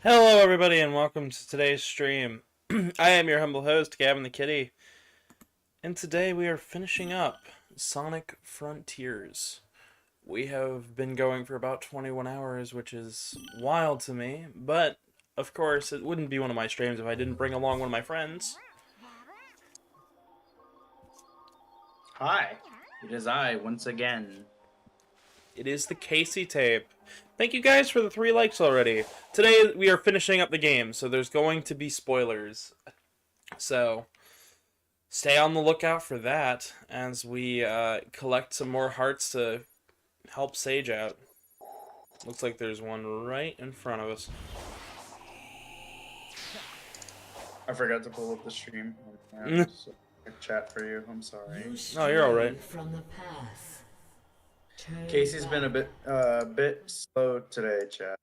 Hello, everybody, and welcome to today's stream. I am your humble host, Gavin the Kitty, and today we are finishing up Sonic Frontiers. We have been going for about 21 hours, which is wild to me, but of course, it wouldn't be one of my streams if I didn't bring along one of my friends. Hi, it is I once again. It is the Casey tape. Thank you guys for the 3 likes already. Today we are finishing up the game, so there's going to be spoilers. So stay on the lookout for that as we collect some more hearts to help Sage out. Looks like there's one right in front of us. I forgot to pull up the stream. Chat for you. I'm sorry. No, you're all right. From the path. Casey's been a bit slow today, chat.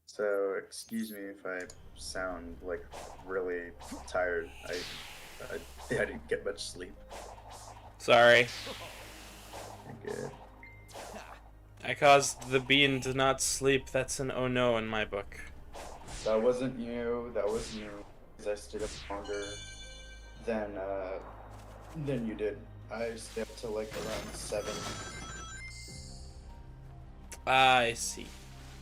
So excuse me if I sound like really tired. I didn't get much sleep. Sorry. You're good. I caused the bean to not sleep. That's an oh no in my book. That wasn't you. That was you. Because I stayed up longer than you did. I stayed up till like around 7. I see.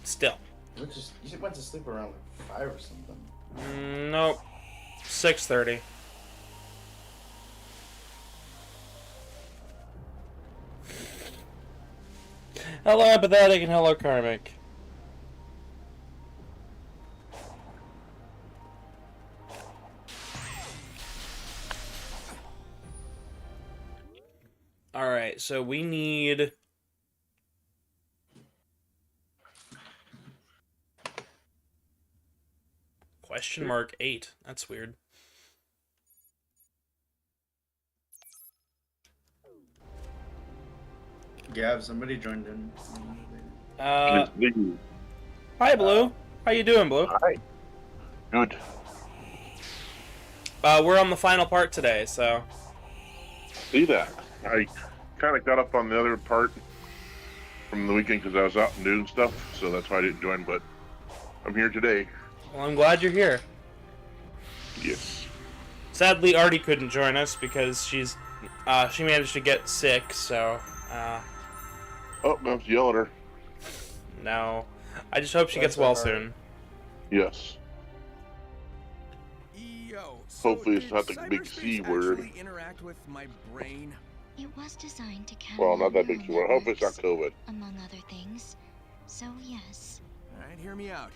Still. You went to sleep around like 5 or something. Nope. 6:30. Hello, Empathetic, and hello, Karmic. Alright, so we need... Question mark 8. That's weird. Gav, somebody joined in. Hi, Blue. How you doing, Blue? Hi. Good. We're on the final part today, so... See that? I kind of got up on the other part from the weekend because I was out and doing stuff, so that's why I didn't join, but I'm here today. Well, I'm glad you're here. Yes. Sadly, Artie couldn't join us because she managed to get sick, so, Oh, I have to yell at her. no. I just hope she gets well soon. Yes. Yo, Hopefully it's did not the big cyberspace C word. actually interact with my brain? It was designed to catch Well, not that big one. I hope it's not COVID. among other things. So yes. All right, hear me out.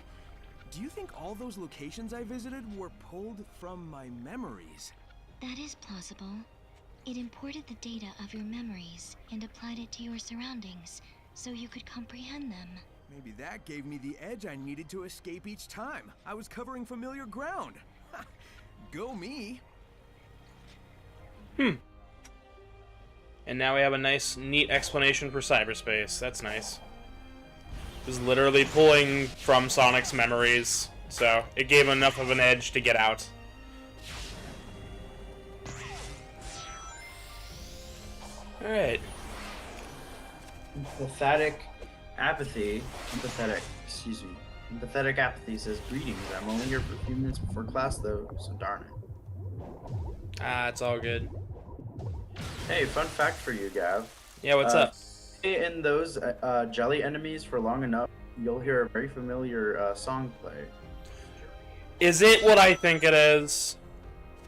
Do you think all those locations I visited were pulled from my memories? That is plausible. It imported the data of your memories and applied it to your surroundings, so you could comprehend them. Maybe that gave me the edge I needed to escape each time. I was covering familiar ground. Go me. And now we have a nice, neat explanation for cyberspace. That's nice. It was literally pulling from Sonic's memories, so it gave him enough of an edge to get out. Alright. Empathetic apathy says, greetings, I'm only here for a few minutes before class though, so darn it. Ah, it's all good. Hey, fun fact for you, Gav. Yeah, what's up? Stay in those jelly enemies for long enough, you'll hear a very familiar song play. Is it what I think it is?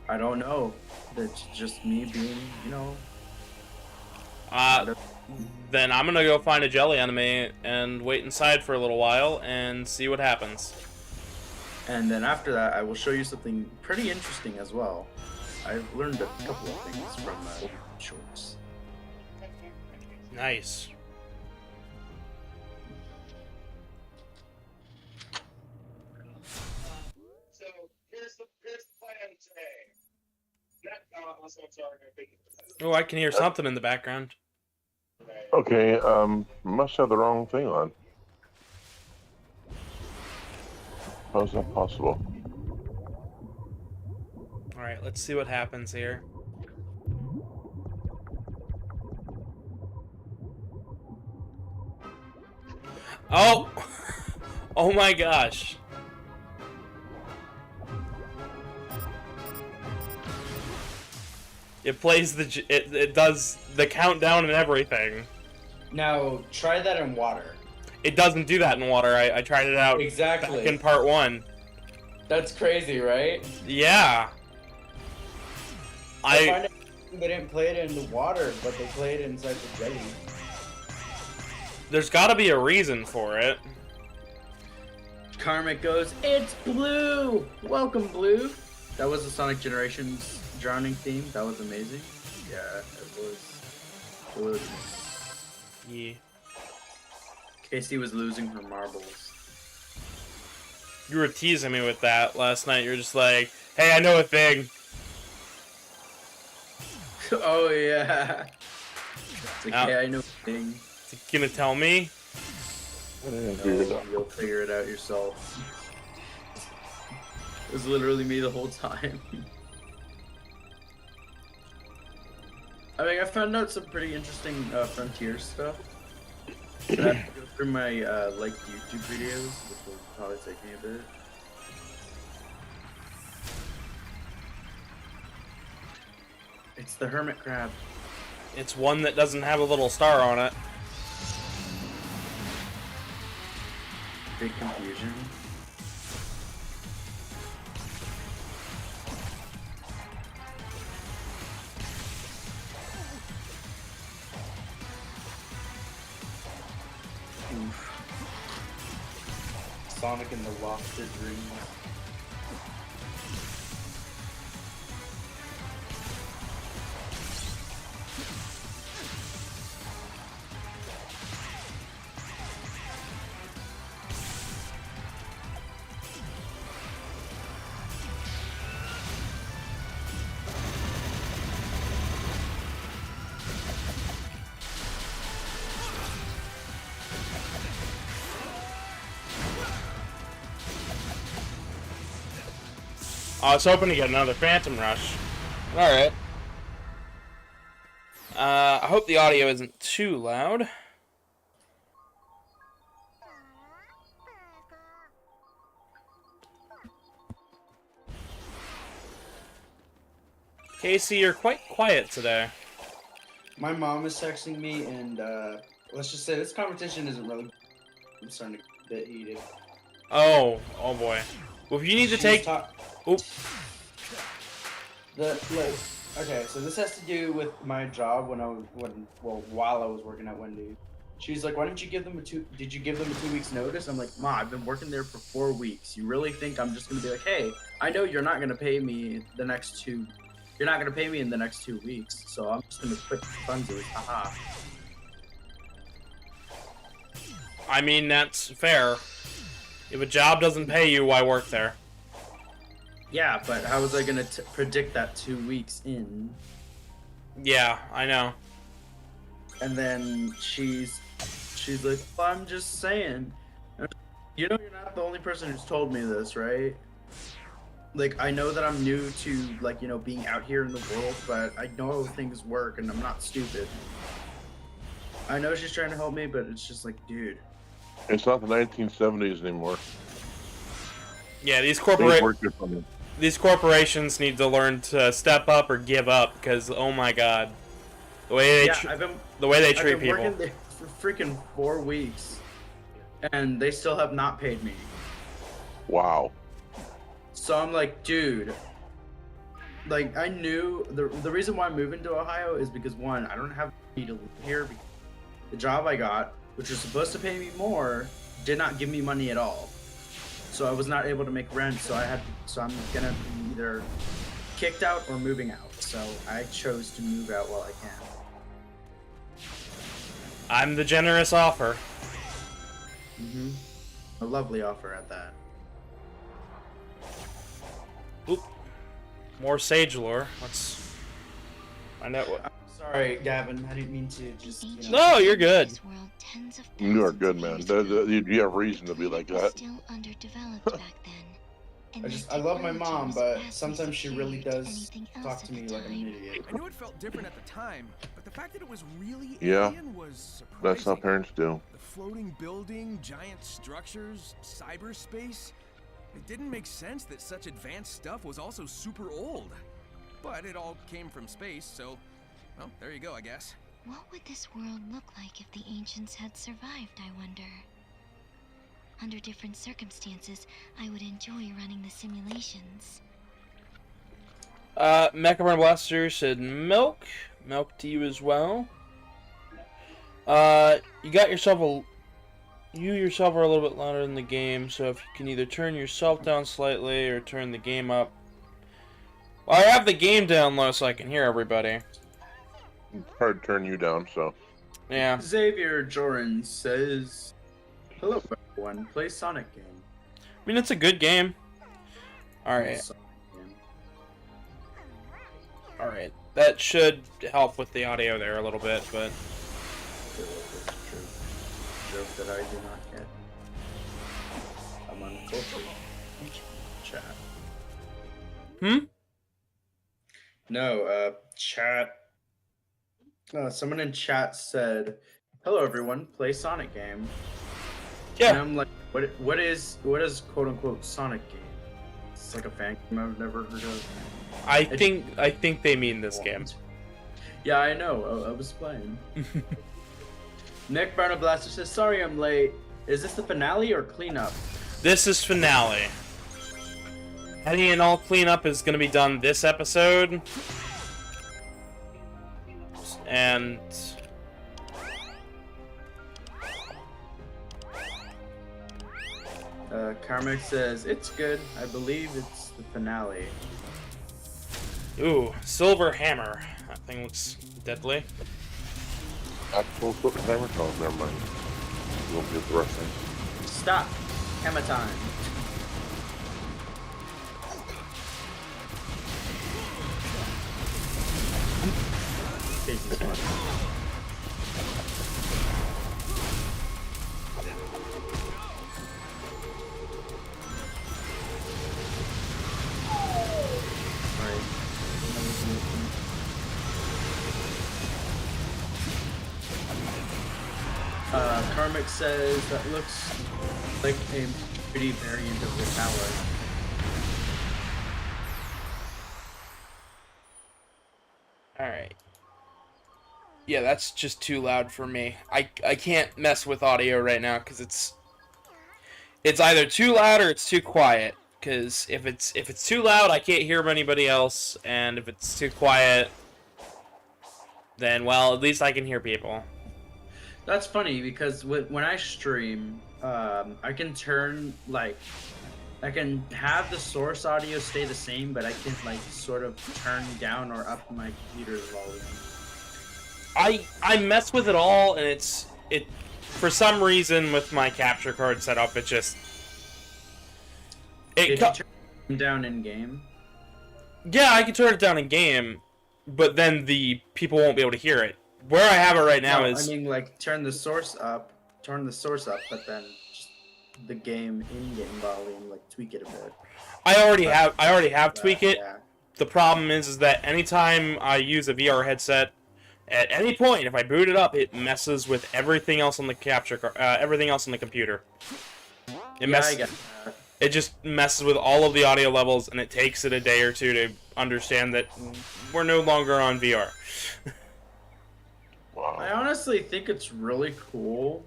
I don't know. That's just me being, you know... Then I'm gonna go find a jelly enemy and wait inside for a little while and see what happens. And then after that, I will show you something pretty interesting as well. I've learned a couple of things from shorts. Nice. So here's the plan today. Oh, I can hear something in the background. Okay, must have the wrong thing on. How's that possible? Alright, let's see what happens here. Oh! Oh my gosh. It plays it does the countdown and everything. Now try that in water. It doesn't do that in water. I tried it out Exactly. back in part 1. That's crazy, right? Yeah. I find it they didn't play it in the water, but they played it inside the jelly. There's got to be a reason for it. Karmic goes, "It's blue! Welcome, blue!" That was the Sonic Generations drowning theme. That was amazing. Yeah, it was. Yeah. Casey was losing her marbles. You were teasing me with that last night. You were just like, "Hey, I know a thing." Oh yeah. It's like, Now- yeah, I know a thing. Is he gonna tell me? No, you'll figure it out yourself. It was literally me the whole time. I mean, I found out some pretty interesting Frontier stuff. I have to go through my liked YouTube videos, which will probably take me a bit. It's the hermit crab. It's one that doesn't have a little star on it. Big confusion. Oof. Sonic in the lofted rings. I was hoping to get another Phantom Rush. Alright. I hope the audio isn't too loud. Casey, you're quite quiet today. My mom is texting me, and let's just say this competition isn't really. I'm starting to get a bit heated. Oh boy. Well, if you need to take... Oop. Okay, so this has to do with my job while I was working at Wendy's. She's like, "Why didn't you give them did you give them a 2 weeks notice?" I'm like, "Ma, I've been working there for 4 weeks. You really think I'm just gonna be like, hey, I know you're not gonna pay me the next 2. You're not gonna pay me in the next 2 weeks, so I'm just gonna quit funsies. Haha." I mean, that's fair. If a job doesn't pay you, why work there? Yeah, but how was I gonna predict that 2 weeks in? Yeah, I know. And then she's like, well, "I'm just saying. You know, you're not the only person who's told me this, right? Like, I know that I'm new to, like, you know, being out here in the world, but I know things work and I'm not stupid." I know she's trying to help me, but it's just like, dude. It's not the 1970s anymore. Yeah, Things work differently. these corporations need to learn to step up or give up because, oh my god, the way they treat I've been people. working there for freaking 4 weeks, and they still have not paid me. Wow. So I'm like, dude, like, I knew the reason why I'm moving to Ohio is because, one, I don't have money to live here. Because the job I got, which was supposed to pay me more, did not give me money at all. So I was not able to make rent. So I'm gonna be either kicked out or moving out. So I chose to move out while I can. I'm the generous offer. Mm-hmm. A lovely offer at that. Oop. More sage lore. Let's find out what. Sorry, Gavin. I didn't mean to just. No, you're good. This world tens of You are thousands good, of man. years ago. You have reason to be like It was that. still underdeveloped back then. And I love my technology mom, was but vastly sometimes she really superior to does anything talk else to at me the like I'm an time. idiot. I knew it felt different at the time, but the fact that it was really Yeah. alien was surprising. That's how parents do. The floating building, giant structures, cyberspace. It didn't make sense that such advanced stuff was also super old. But it all came from space, so, well, there you go, I guess. What would this world look like if the ancients had survived, I wonder? Under different circumstances, I would enjoy running the simulations. Macaron Blaster said milk. Milk to you as well. You got yourself a... You yourself are a little bit louder in the game, so if you can either turn yourself down slightly or turn the game up. Well, I have the game down low so I can hear everybody. It's hard to turn you down, so. Yeah. Xavier Joran says, "Hello, everyone. Play Sonic game." I mean, it's a good game. Alright. Sonic game. Alright. That should help with the audio there a little bit, but... I feel like it's true. Joke that I do not get. I'm on the culture chat. Hmm? No, chat. Someone in chat said, "Hello, everyone. Play Sonic game." And Yeah. I'm like, what is quote unquote Sonic game? It's like a fan game I've never heard of. I think they mean this game. Yeah, I know. I was playing. Nick Barna Blaster says, "Sorry I'm late. Is this the finale or cleanup?" This is finale. Any and all cleanup is going to be done this episode. And... Karmic says, "It's good. I believe it's the finale." Ooh, silver hammer. That thing looks deadly. Actual foot hammer? Oh, never mind. You won't get the rest thing. Stop. Hammer time. Jesus, what? Karmic says that looks like a pretty variant of the tower. Alright. Yeah, that's just too loud for me. I can't mess with audio right now because it's either too loud or it's too quiet. Because if it's too loud, I can't hear anybody else, and if it's too quiet, then well, at least I can hear people. That's funny because when I stream, I can turn I can have the source audio stay the same, but I can sort of turn down or up my computer's volume. I mess with it all, and it for some reason with my capture card setup, it just Did you turn it down in game? Yeah, I can turn it down in game, but then the people won't be able to hear it. Where I have it right now is... I mean, turn the source up, but then just the game in-game volume, tweak it a bit. I already have tweak it. Yeah. The problem is that anytime I use a VR headset, at any point, if I boot it up, it messes with everything else on the capture card, everything else on the computer. I get that. It just messes with all of the audio levels, and it takes it a day or two to understand that we're no longer on VR. Wow. I honestly think it's really cool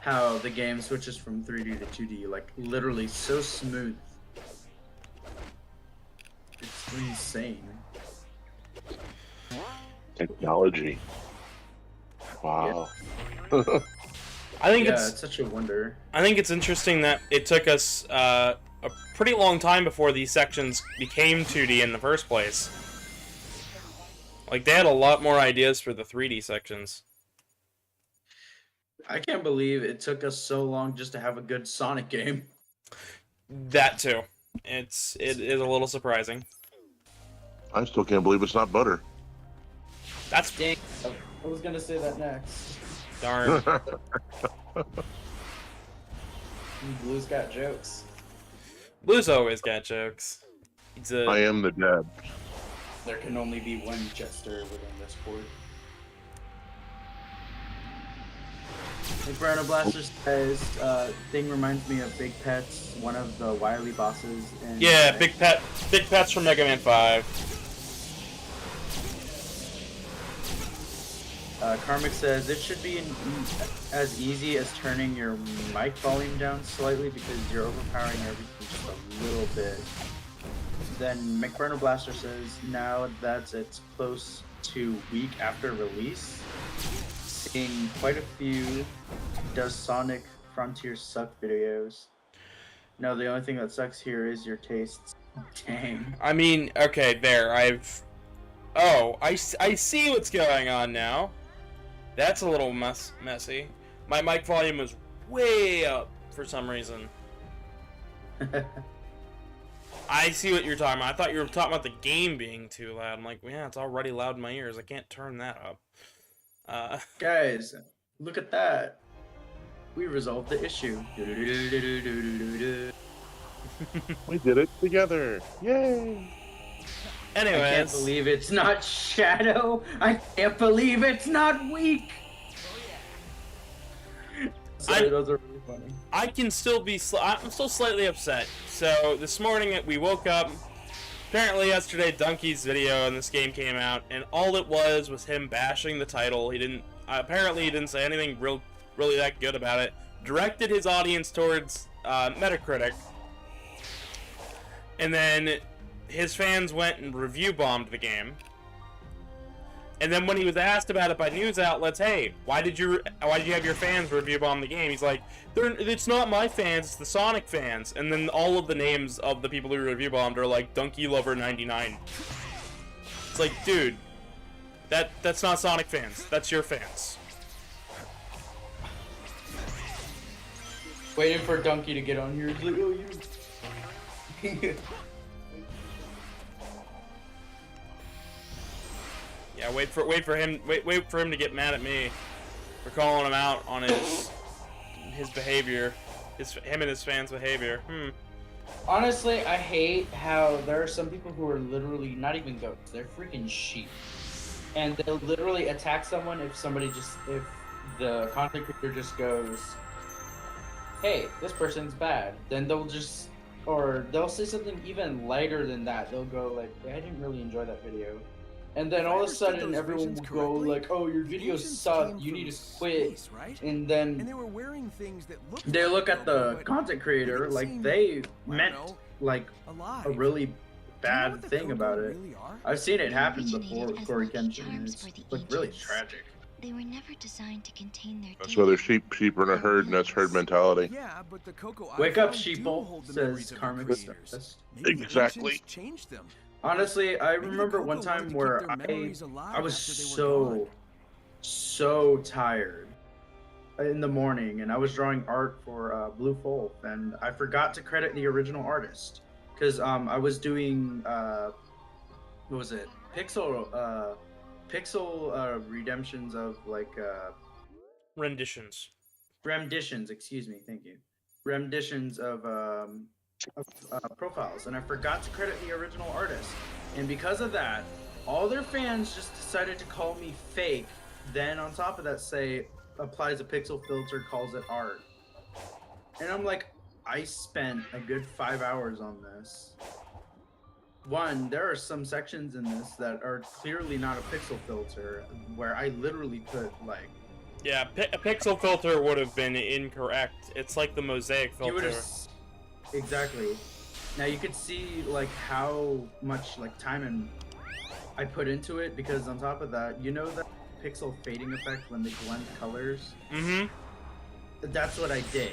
how the game switches from 3D to 2D, literally so smooth. It's insane. Technology. Wow. I think it's such a wonder. I think it's interesting that it took us a pretty long time before these sections became 2D in the first place. They had a lot more ideas for the 3D sections. I can't believe it took us so long just to have a good Sonic game. That too. It is a little surprising. I still can't believe it's not butter. That's Dang. I was gonna say that next. darn. Blue's got jokes. Blue's always got jokes. I am the dad. There can only be one Jester within this port. Inferno Blaster says, thing reminds me of Big Pets, one of the Wily bosses. Yeah, Big Pets from Mega Man 5. Karmic says it should be as easy as turning your mic volume down slightly because you're overpowering everything just a little bit. Then McBurnell Blaster says now that it's close to week after release, seeing quite a few Does Sonic Frontier Suck videos. No, the only thing that sucks here is your tastes. Dang. I mean, okay, there. I see what's going on now. That's a little messy. My mic volume was way up for some reason. I see what you're talking about. I thought you were talking about the game being too loud. I'm like, yeah, it's already loud in my ears. I can't turn that up. Guys, look at that. We resolved the issue. We did it together. Yay! Anyways, I can't believe it's not Shadow. I can't believe it's not Weak. Sorry, those are really funny. I can still be. I'm still slightly upset. So this morning we woke up. Apparently yesterday, Donkey's video in this game came out, and all it was him bashing the title. He didn't. Apparently, he didn't say anything really that good about it. Directed his audience towards Metacritic, and then his fans went and review bombed the game. And then when he was asked about it by news outlets, hey, why did you have your fans review bomb the game? He's like, it's not my fans, it's the Sonic fans. And then all of the names of the people who review bombed are like Donkey Lover 99. It's like, dude, that's not Sonic fans, that's your fans. Waiting for Donkey to get on here. He's like, oh, you. Yeah, wait for him to get mad at me for calling him out on his behavior, him and his fans' behavior. Honestly, I hate how there are some people who are literally not even goats. They're freaking sheep, and they'll literally attack someone if the content creator just goes, "Hey, this person's bad." Then they'll say something even lighter than that. They'll go like, "I didn't really enjoy that video." And then all of a sudden, everyone will go like, "Oh, your videos suck. You need to quit." Space, right? And then And they were wearing things that looked they like look at Coco, the but content creator didn't like seem, they I meant don't know, like alive. a really Do you know bad what the thing Coco about it. really are? I've seen it They happen originated before with as Corey lucky Kenshin. charms It's for the like really ancients. tragic. They were never designed to contain their That's why they're data. sheep are in a herd, and that's herd mentality. Yeah, but the Coco Wake I up, found do sheeple, hold the says memories of their Karmic creators. Stardust. Maybe the Exactly. ancients changed them. Honestly, I Maybe the remember Coco one wanted time to keep where their memories alive I was after they were gone. so tired in the morning, and I was drawing art for Blue Wolf, and I forgot to credit the original artist because I was doing what was it, pixel redemptions of like Renditions. renditions, excuse me, thank you, renditions of profiles, and I forgot to credit the original artist, and because of that, all their fans just decided to call me fake. Then on top of that, say applies a pixel filter, calls it art, and I'm like, I spent a good 5 hours on this. One, there are some sections in this that are clearly not a pixel filter, where I literally put like. Yeah, a pixel filter would have been incorrect. It's like the mosaic You would filter. have exactly. Now you could see like how much like time and I put into it, because on top of that, you know that pixel fading effect when they blend colors? Mm-hmm. That's what I did.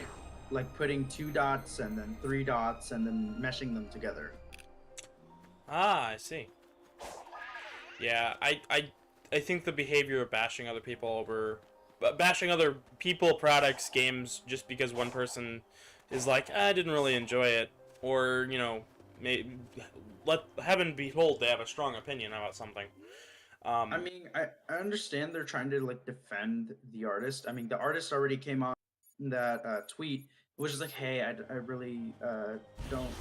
Like putting 2 dots and then 3 dots and then meshing them together. Ah, I see. Yeah, I think the behavior of bashing other people products, games, just because one person is like, I didn't really enjoy it, or, you know, let heaven behold they have a strong opinion about something. I mean, I understand they're trying to like defend the artist. I mean, the artist already came on that tweet, which is like, hey, I really don't.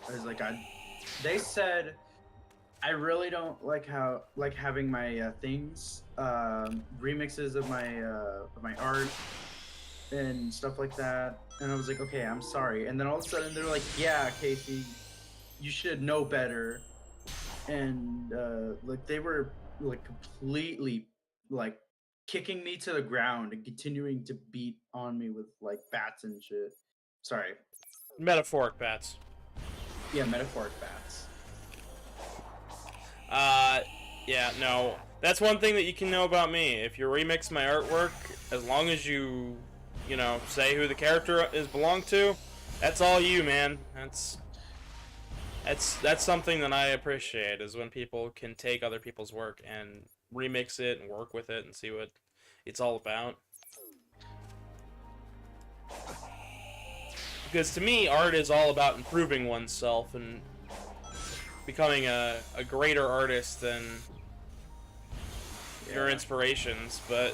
I was like, they said, I really don't like having my things, remixes of my art and stuff like that. And I was like, okay, I'm sorry. And then all of a sudden they're like, yeah, Casey, you should know better. And like they were like completely like kicking me to the ground and continuing to beat on me with like bats and shit. Sorry. Metaphoric bats. Yeah, metaphoric bats. Yeah, no. That's one thing that you can know about me. If you remix my artwork, as long as you know, say who the character is belonged to, that's all you, man. That's something that I appreciate, is when people can take other people's work and remix it and work with it and see what it's all about. Because to me, art is all about improving oneself and becoming a greater artist than your inspirations. But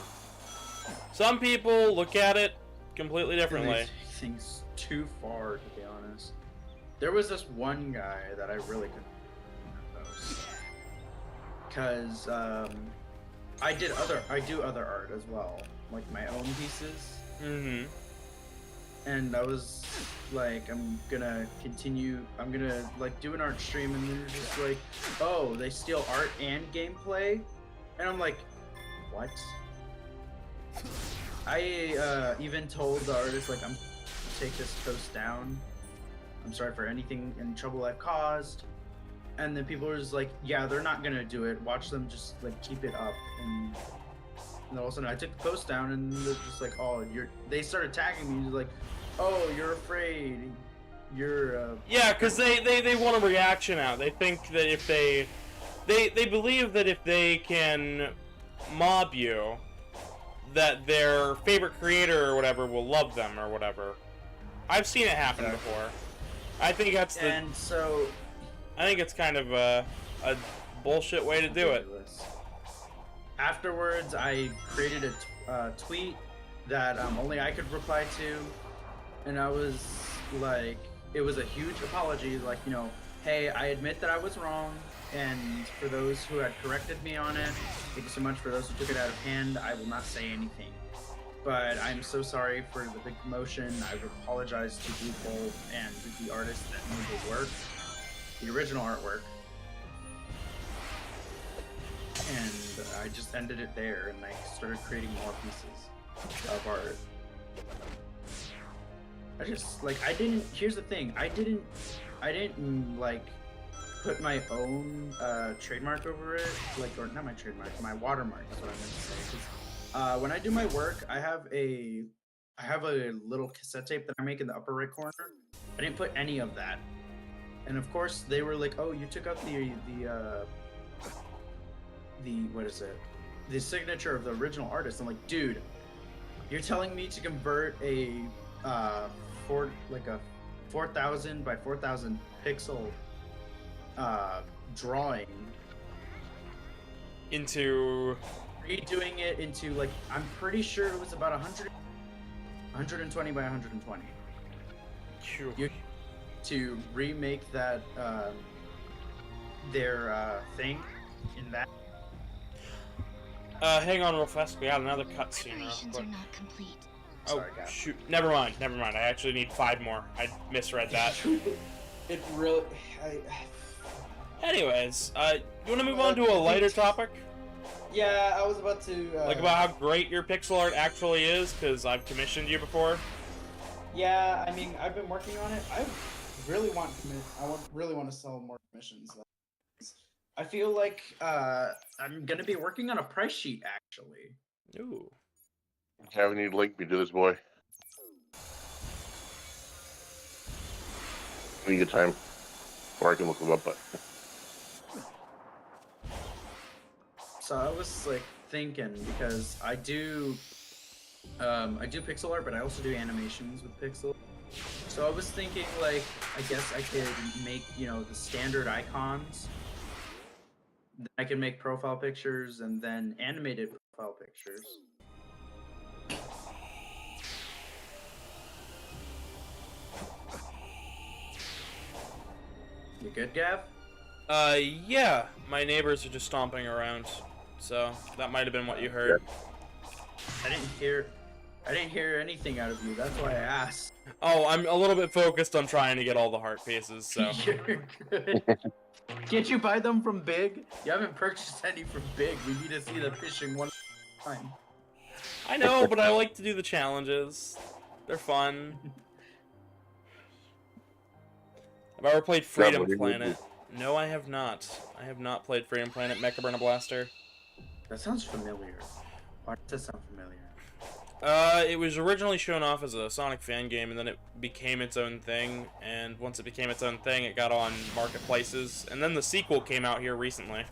some people look at it completely differently. They take things too far, to be honest. There was this one guy that I really couldn't post. Because I do other art as well, like my own pieces. Mm-hmm. And I was like, I'm gonna like do an art stream, and they're just like, oh, they steal art and gameplay, and I'm like, what? I even told the artist, like, I'm gonna take this post down. I'm sorry for any trouble I've caused. And then people were just like, yeah, they're not gonna do it. Watch them just like keep it up. And all of a sudden I took the post down, and they're just like, oh, they started tagging me, like, oh, you're afraid. You're Yeah, because they want a reaction out. They think that if they believe that if they can mob you, that their favorite creator or whatever will love them or whatever. I've seen it happen before. I think that's I think it's kind of a bullshit way to do it. Afterwards, I created a tweet that only I could reply to, and I was like, it was a huge apology, like, you know, hey, I admit that I was wrong, and for those who had corrected me on it, thank you so much. For those who took it out of hand, I will not say anything. But I'm so sorry for the big commotion. I've apologized to people and to the artists that made the work, the original artwork. And I just ended it there, and I started creating more pieces of art. I just, like, here's the thing, I didn't, like, put my own, trademark over it, like, or not my trademark, my watermark is what I meant to say. 'Cause, when I do my work, I have a little cassette tape that I make in the upper right corner. I didn't put any of that. And of course, they were like, oh, you took out the what is it? The signature of the original artist. I'm like, dude, you're telling me to convert a 4,000 by 4,000 pixel drawing into redoing it into, like, I'm pretty sure it was about 120 by 120. To remake that their thing in that. Hang on real fast. We got another cutscene. Preparations are not complete. Oh, Sorry, guys. shoot. Never mind. I actually need 5 more. I misread that. It really. Anyways, you want to move on to a lighter topic? Yeah, I was about to. Like about how great your pixel art actually is, because I've commissioned you before. Yeah, I mean, I've been working on it. I really want to sell more commissions. I feel like I'm gonna be working on a price sheet, actually. Ooh. Gavin, you link me to this boy. When you get time, or I can look him up. But so I was like thinking, because I do pixel art, but I also do animations with pixel. So I was thinking, like, I guess I could make, you know, the standard icons. I can make profile pictures and then animated profile pictures. You good, Gav? Yeah. My neighbors are just stomping around, so that might have been what you heard. I didn't hear anything out of you. That's why I asked. Oh, I'm a little bit focused on trying to get all the heart pieces, so. You're good. Can't you buy them from Big? You haven't purchased any from Big. We need to see the fishing one time. I know, but I like to do the challenges. They're fun. Have I ever played Freedom Planet? No, I have not. I have not played Freedom Planet Mecha Burner Blaster. That sounds familiar. Why does that sound familiar? It was originally shown off as a Sonic fan game, and then it became its own thing. And once it became its own thing, it got on marketplaces. And then the sequel came out here recently.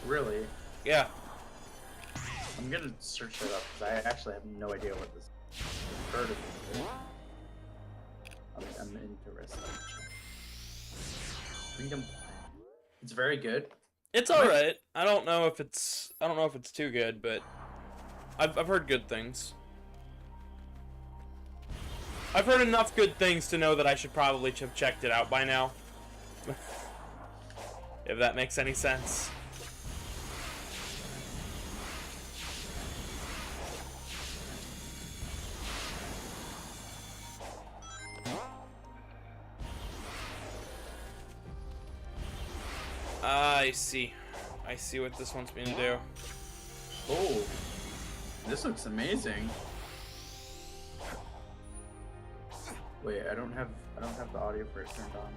Really? Yeah. I'm gonna search that up because I actually have no idea what this is. I've heard of it. I'm interested. Freedom Planet. It's very good. It's alright. I don't know if it's too good, but I've heard good things. I've heard enough good things to know that I should probably have checked it out by now. If that makes any sense. I see. I see what this wants me to do. Oh, this looks amazing. Wait, I don't have the audio for it turned on.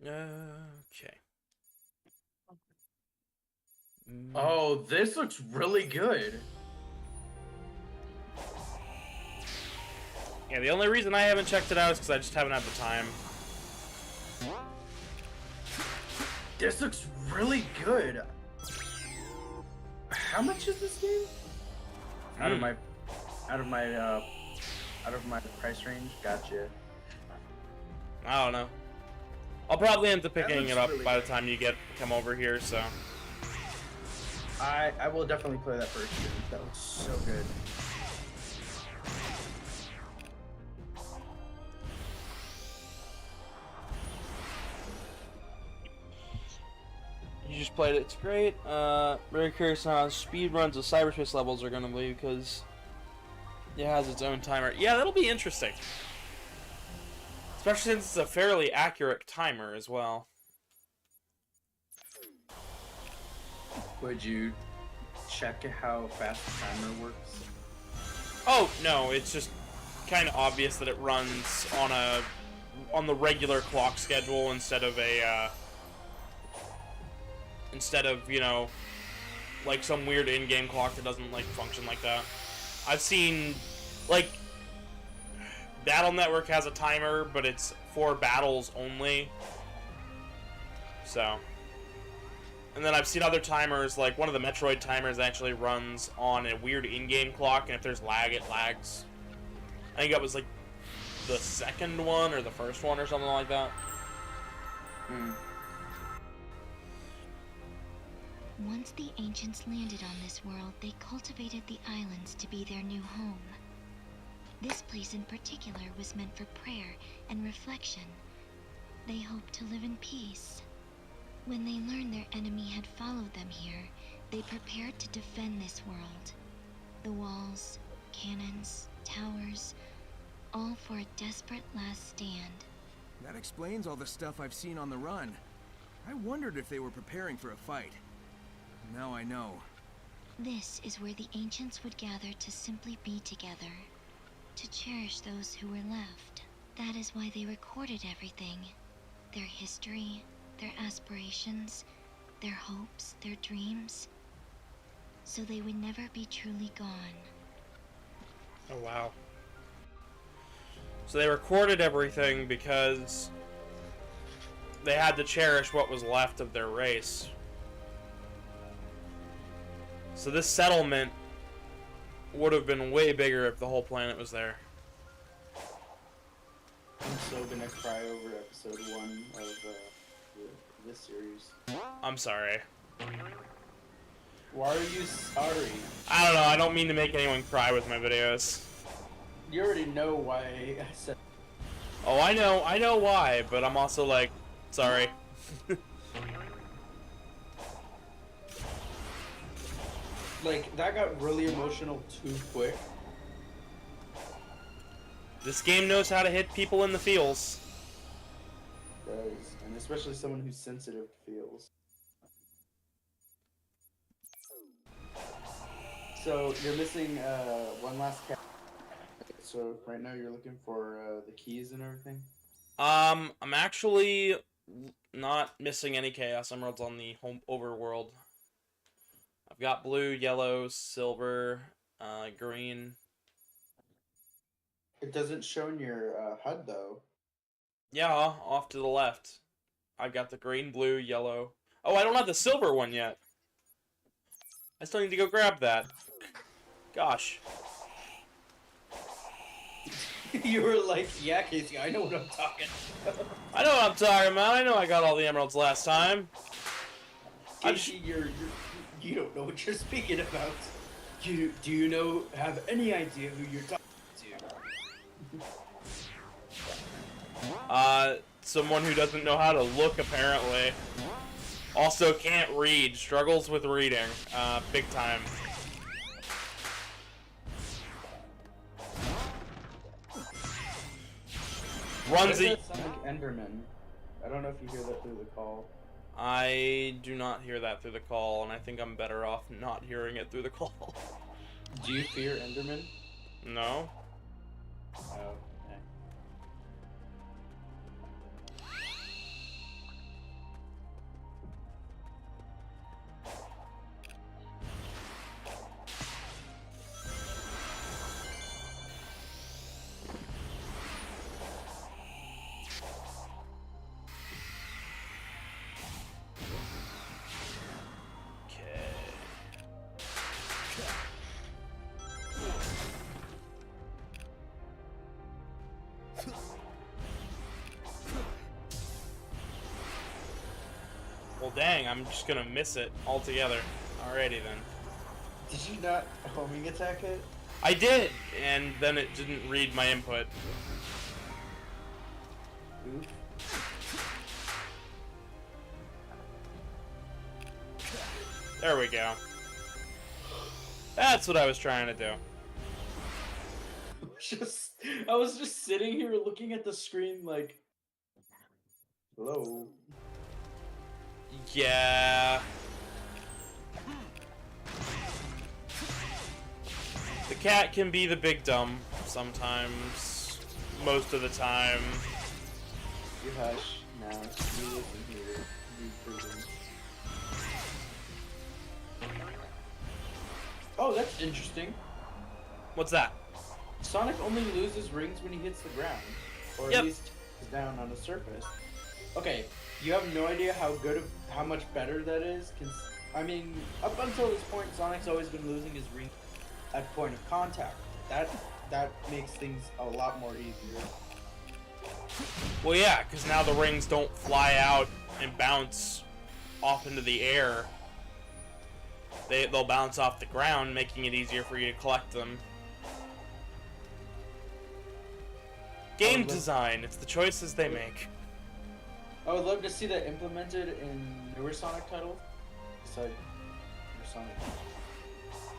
Okay. Oh, this looks really good. Yeah, the only reason I haven't checked it out is because I just haven't had the time. This looks really good. How much is this game? Out of my price range. Gotcha. I don't know. I'll probably end up That picking looks it up really by the good. time you come over here, so. I will definitely play that first game. That looks so good. You just played it, it's great. Very curious how speed runs of cyberspace levels are going to be, because it has its own timer. Yeah, that'll be interesting. Especially since it's a fairly accurate timer as well. Would you check how fast the timer works? Oh, no, it's just kind of obvious that it runs on the regular clock schedule instead of you know, like some weird in-game clock that doesn't like function like that. I've seen, like, Battle Network has a timer, but it's for battles only. So, and then I've seen other timers, like one of the Metroid timers actually runs on a weird in-game clock, and if there's lag, it lags. I think that was like the second one or the first one or something like that. Once the ancients landed on this world, they cultivated the islands to be their new home. This place in particular was meant for prayer and reflection. They hoped to live in peace. When they learned their enemy had followed them here, they prepared to defend this world. The walls, cannons, towers, all for a desperate last stand. That explains all the stuff I've seen on the run. I wondered if they were preparing for a fight. Now I know. This is where the ancients would gather to simply be together, to cherish those who were left. That is why they recorded everything. Their history, their aspirations, their hopes, their dreams, so they would never be truly gone. Oh, wow. So they recorded everything because they had to cherish what was left of their race. So this settlement would have been way bigger if the whole planet was there. I'm so gonna cry over episode 1 of this series. I'm sorry. Why are you sorry? I don't know, I don't mean to make anyone cry with my videos. You already know why I said. Oh, I know why, but I'm also like, sorry. Like, that got really emotional too quick. This game knows how to hit people in the feels. It does, and especially someone who's sensitive to feels. So you're missing one last cat. So right now you're looking for the keys and everything. I'm actually not missing any Chaos Emeralds on the home overworld. I've got blue, yellow, silver, green. It doesn't show in your HUD though. Yeah, off to the left. I've got the green, blue, yellow. Oh, I don't have the silver one yet. I still need to go grab that. Gosh. You were like, yeah, Casey, I know what I'm talking about. I know what I'm talking about. I know I got all the emeralds last time. Casey, you don't know what you're speaking about. Do you have any idea who you're talking to? Someone who doesn't know how to look, apparently. Also can't read. Struggles with reading. Big time. Runs It sounds like Enderman. I don't know if you hear that through the call. I do not hear that through the call, and I think I'm better off not hearing it through the call. Do you fear Enderman? No? Oh, okay. Well, dang, I'm just gonna miss it altogether. Alrighty then. Did you not homing attack it? I did, and then it didn't read my input. Oof. There we go. That's what I was trying to do. I was just sitting here looking at the screen like, hello. Yeah. The cat can be the big dumb sometimes. Most of the time. You hush now. You listen here. You prison. Oh, that's interesting. What's that? Sonic only loses rings when he hits the ground, or Yep. at least is down on a surface. Okay, you have no idea how much better that is. I mean, up until this point, Sonic's always been losing his ring at point of contact. That makes things a lot more easier. Well, yeah, because now the rings don't fly out and bounce off into the air. They'll bounce off the ground, making it easier for you to collect them. Game design, it's the choices they make. I would love to see that implemented in newer Sonic titles. Besides newer Sonic.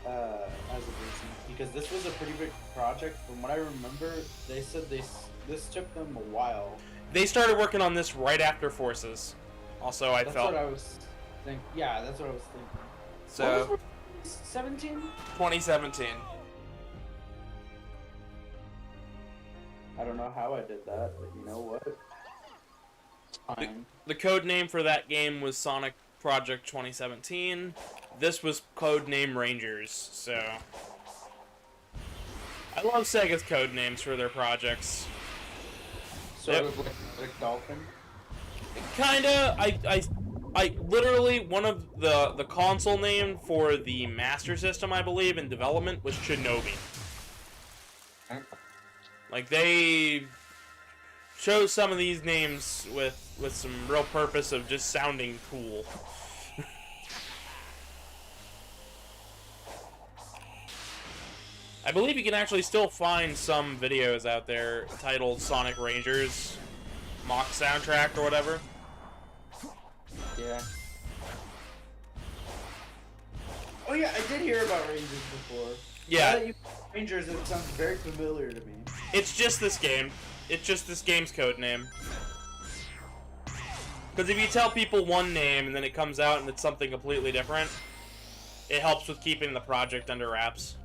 As of recent. Because this was a pretty big project. From what I remember, they said this took them a while. They started working on this right after Forces. Also, I That's felt... what I was thinking. Yeah, that's what I was thinking. So, 17? 2017. I don't know how I did that, but you know what? It's fine. The code name for that game was Sonic Project 2017. This was code name Rangers, so... I love Sega's code names for their projects. Sort of like Dolphin. Kinda. I literally, one of the console name for the Master System, I believe, in development was Shinobi. Like, they chose some of these names with some real purpose of just sounding cool. I believe you can actually still find some videos out there titled Sonic Rangers mock soundtrack or whatever. Yeah. Oh yeah, I did hear about Rangers before. Yeah. Now that you Rangers, it sounds very familiar to me. It's just this game. It's just this game's code name. Because if you tell people one name and then it comes out and it's something completely different, It helps with keeping the project under wraps.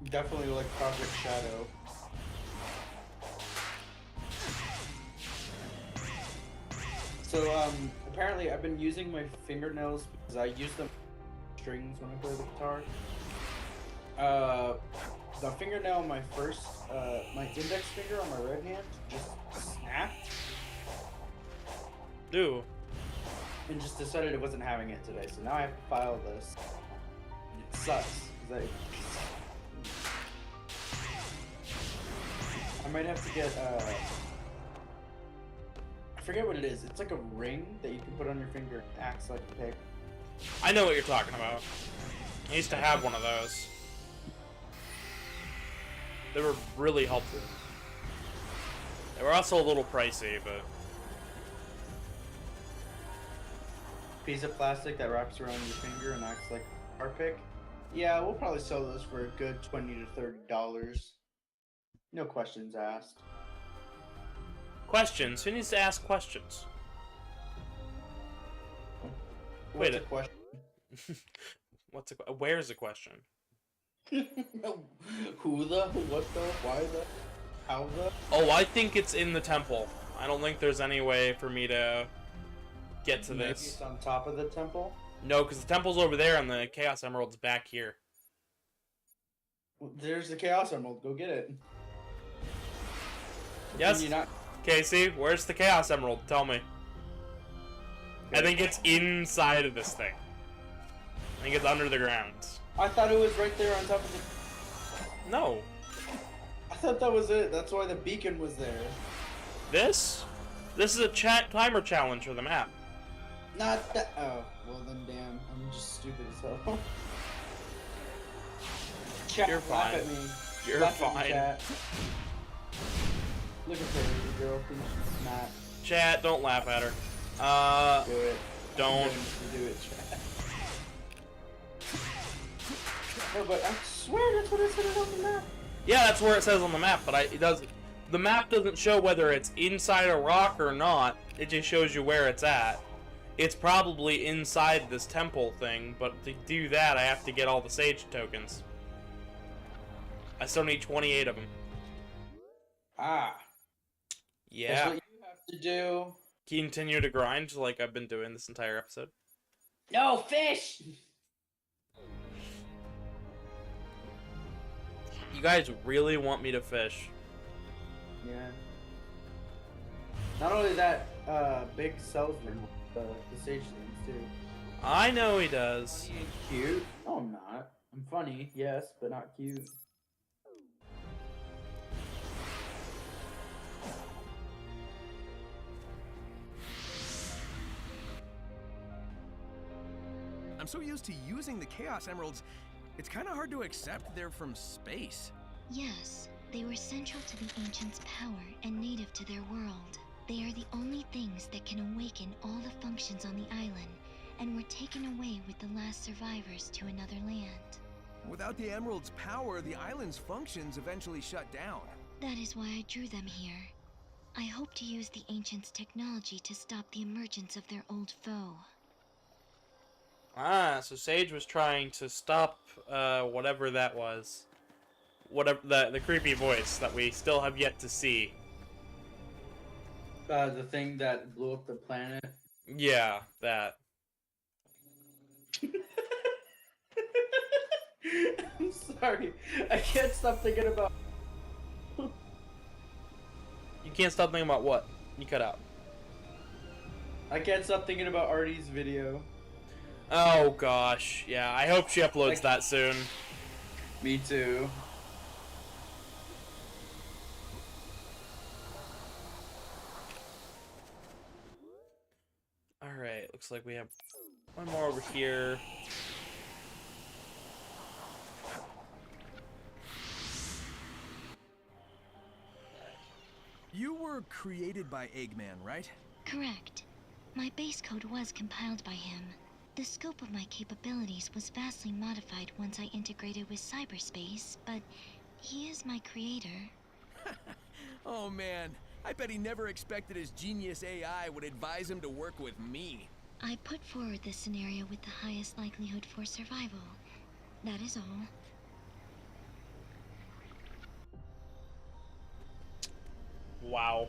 Definitely like Project Shadow. So apparently I've been using my fingernails because I use them strings when I play the guitar. The fingernail on my my index finger on my right hand just snapped Do. and just decided it wasn't having it today. So now I have to file this. It sucks. 'Cause I might have to get I forget what it is. It's like a ring that you can put on your finger. It acts like a pick. I know what you're talking about. I used to have one of those. They were really helpful. They were also a little pricey, but Piece of plastic that wraps around your finger and acts like a car pick. Yeah, we'll probably sell those for a good $20 to $30. No questions asked. questions. Who needs to ask questions? What's Wait, a question? Where's the question? Who the? What the? Why the? How the? Oh, I think it's in the temple. I don't think there's any way for me to get to Maybe this. it's on top of the temple. No, because the temple's over there and the Chaos Emerald's back here. Well, there's the Chaos Emerald. Go get it. Yes? Can you not? Casey, where's the Chaos Emerald? Tell me. I think it's inside of this thing. I think it's under the ground. I thought it was right there on top of the. No. I thought that was it. That's why the beacon was there. This? This is a timer challenge for the map. Not that. Oh, well then, damn. I'm just stupid as hell. Chat, You're laugh fine. at me. You're Laugh at me, fine. chat. Look at her, the girl thinks she's not. Chat, don't laugh at her. Do it. Don't. Do it, chat. No, but I swear that's what it said on the map. Yeah, that's where it says on the map, but it does. The map doesn't show whether it's inside a rock or not. It just shows you where it's at. It's probably inside this temple thing, but to do that, I have to get all the sage tokens. I still need 28 of them. Ah. That's Yeah. what you have to do. Continue to grind like I've been doing this entire episode. No fish. You guys really want me to fish? Yeah. Not only that, Big salesman with the sage things too. I know he does. Funny and cute. No, I'm not. I'm funny, yes, but not cute. I'm so used to using the Chaos Emeralds, it's kind of hard to accept they're from space. Yes, they were central to the Ancients' power and native to their world. They are the only things that can awaken all the functions on the island, and were taken away with the last survivors to another land. Without the Emerald's power, the island's functions eventually shut down. That is why I drew them here. I hope to use the Ancients' technology to stop the emergence of their old foe. Ah, so Sage was trying to stop whatever that was. Whatever the creepy voice that we still have yet to see. The thing that blew up the planet. Yeah, that. I'm sorry. I can't stop thinking about. You can't stop thinking about what? You cut out. I can't stop thinking about Artie's video. Oh gosh, yeah. I hope she uploads that soon. Me too. Alright, looks like we have one more over here. You were created by Eggman, right? Correct. My base code was compiled by him. The scope of my capabilities was vastly modified once I integrated with cyberspace, but he is my creator. Oh man, I bet he never expected his genius AI would advise him to work with me. I put forward the scenario with the highest likelihood for survival. That is all. Wow.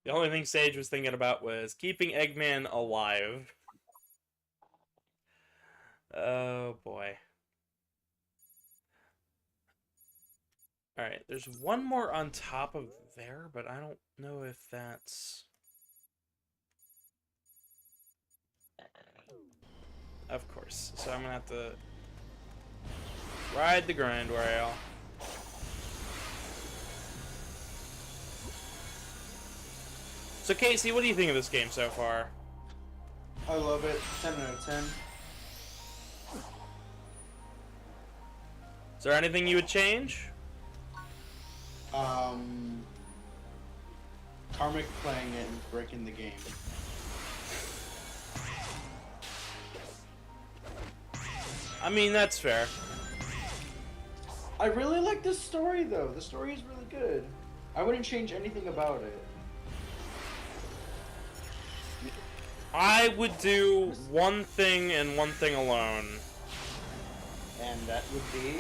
The only thing Sage was thinking about was keeping Eggman alive. Oh boy. Alright, there's one more on top of there, but I don't know if that's... Of course. So I'm gonna have to ride the grind rail. So Casey, what do you think of this game so far? I love it. 10 out of 10. Is there anything you would change? Karmic playing it and breaking the game. I mean, that's fair. I really like this story though. The story is really good. I wouldn't change anything about it. I would do one thing and one thing alone. And that would be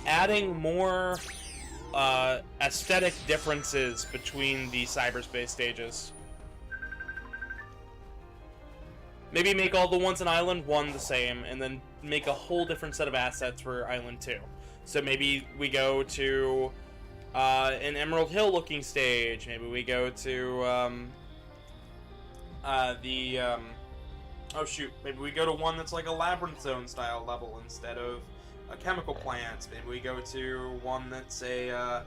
Adding more aesthetic differences between the cyberspace stages. Maybe make all the ones in Island 1 the same, and then make a whole different set of assets for Island 2. So maybe we go to an Emerald Hill looking stage, maybe we go to oh shoot, maybe we go to one that's like a Labyrinth Zone style level instead of a chemical plant. Maybe we go to one that's a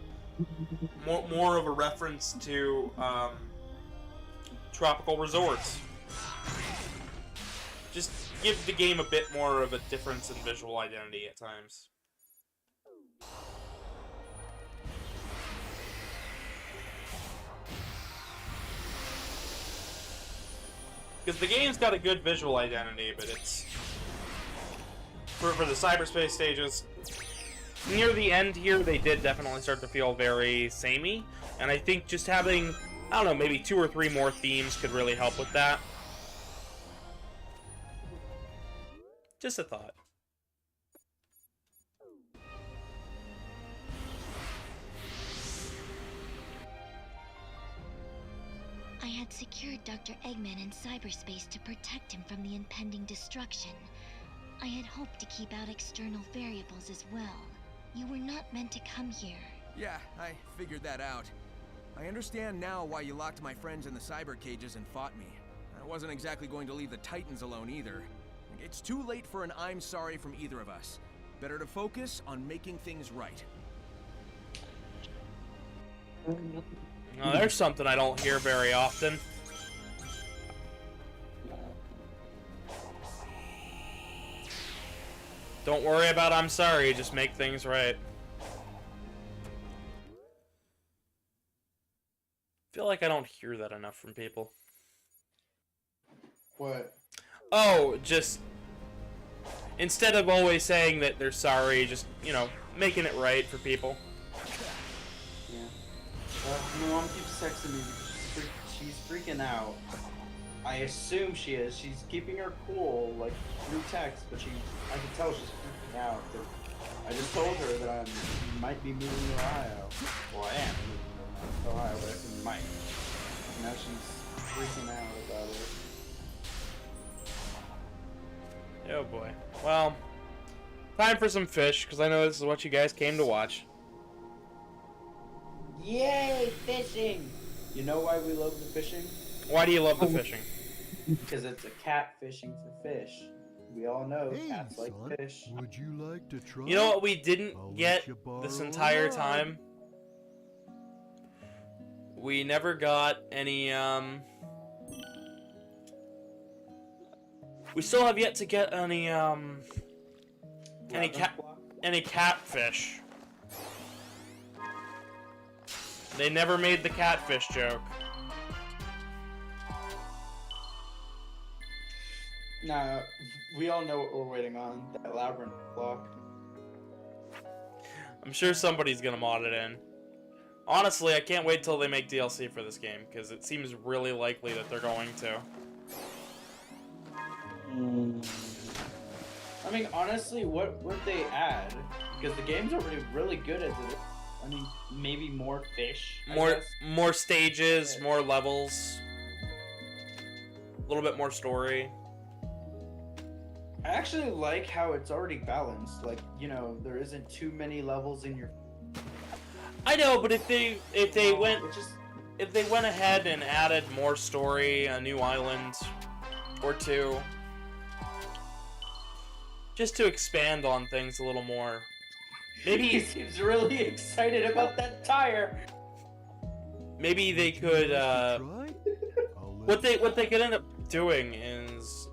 more of a reference to tropical resorts. Just give the game a bit more of a difference in visual identity at times. Because the game's got a good visual identity, but it's... For the cyberspace stages, near the end here, they did definitely start to feel very samey. And I think just having, I don't know, maybe 2 or 3 more themes could really help with that. Just a thought. I had secured Dr. Eggman in cyberspace to protect him from the impending destruction. I had hoped to keep out external variables as well. You were not meant to come here. Yeah, I figured that out. I understand now why you locked my friends in the cyber cages and fought me. I wasn't exactly going to leave the Titans alone either. It's too late for an I'm sorry from either of us. Better to focus on making things right. Now, there's something I don't hear very often. Don't worry about I'm sorry, just make things right. I feel like I don't hear that enough from people. what? Oh, just... Instead of always saying that they're sorry, just, you know, making it right for people. Yeah. My mom keeps texting me because she's freaking out. I assume she is. She's keeping her cool, like, through text, but I can tell she's freaking out. I just told her that I might be moving to Ohio. Well, I am moving to Ohio, but I said might. And now she's freaking out about it. Oh boy. Well, time for some fish, because I know this is what you guys came to watch. Yay, fishing! You know why we love the fishing? Why do you love the fishing? Because it's a cat fishing for fish. We all know Hey, cats like son, fish. would you like to try? You know what we didn't I'll let get you borrow this a entire ride. time? We never got any, we still have yet to get any catfish. They never made the catfish joke. Nah, we all know what we're waiting on. That labyrinth block. I'm sure somebody's gonna mod it in. Honestly, I can't wait till they make DLC for this game, because it seems really likely that they're going to. I mean, honestly, what would they add? Because the game's already really good as it is. I mean, maybe more fish. I guess. More stages, more levels, a little bit more story. I actually like how it's already balanced. Like, you know, there isn't too many levels in your. I know, but if they went It just if they went ahead and added more story, a new island or two, just to expand on things a little more. he Maybe seems really excited about that tire. maybe they could what they could end up doing is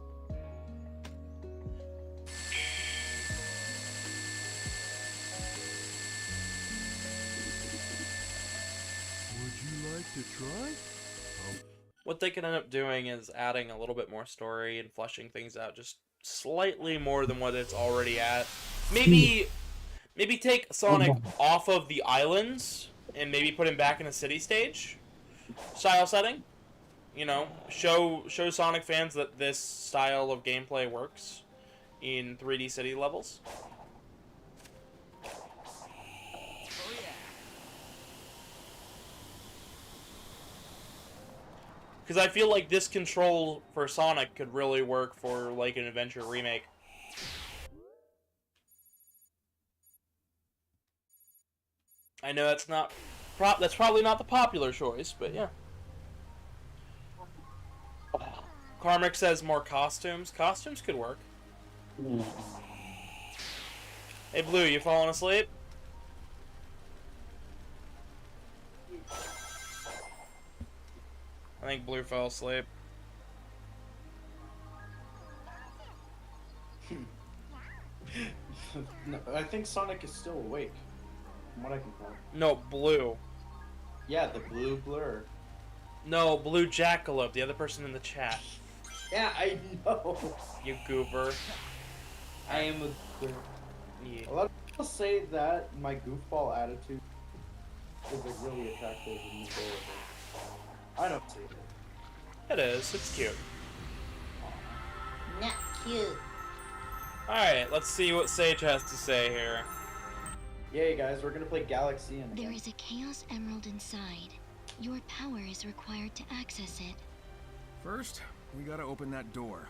what they could end up doing is adding a little bit more story and fleshing things out just slightly more than what it's already at. Maybe take Sonic off of the islands and maybe put him back in a city stage style setting. You know, show Sonic fans that this style of gameplay works in 3D city levels. Because I feel like this control for Sonic could really work for, like, an adventure remake. I know that's not... that's probably not the popular choice, but yeah. Karmic says more costumes. Costumes could work. Hey, Blue, you falling asleep? I think Blue fell asleep. No, I think Sonic is still awake. From what I can tell. No, Blue. Yeah, the blue blur. No, Blue Jackalope, the other person in the chat. Yeah, I know. You goober. I am a goof. Yeah. A lot of people say that my goofball attitude is like really attractive and adorable. I don't see it. It is. It's cute. Not cute. Alright, let's see what Sage has to say here. Yay, guys, we're gonna play Galaxian again. There is a Chaos Emerald inside. Your power is required to access it. First, we gotta open that door.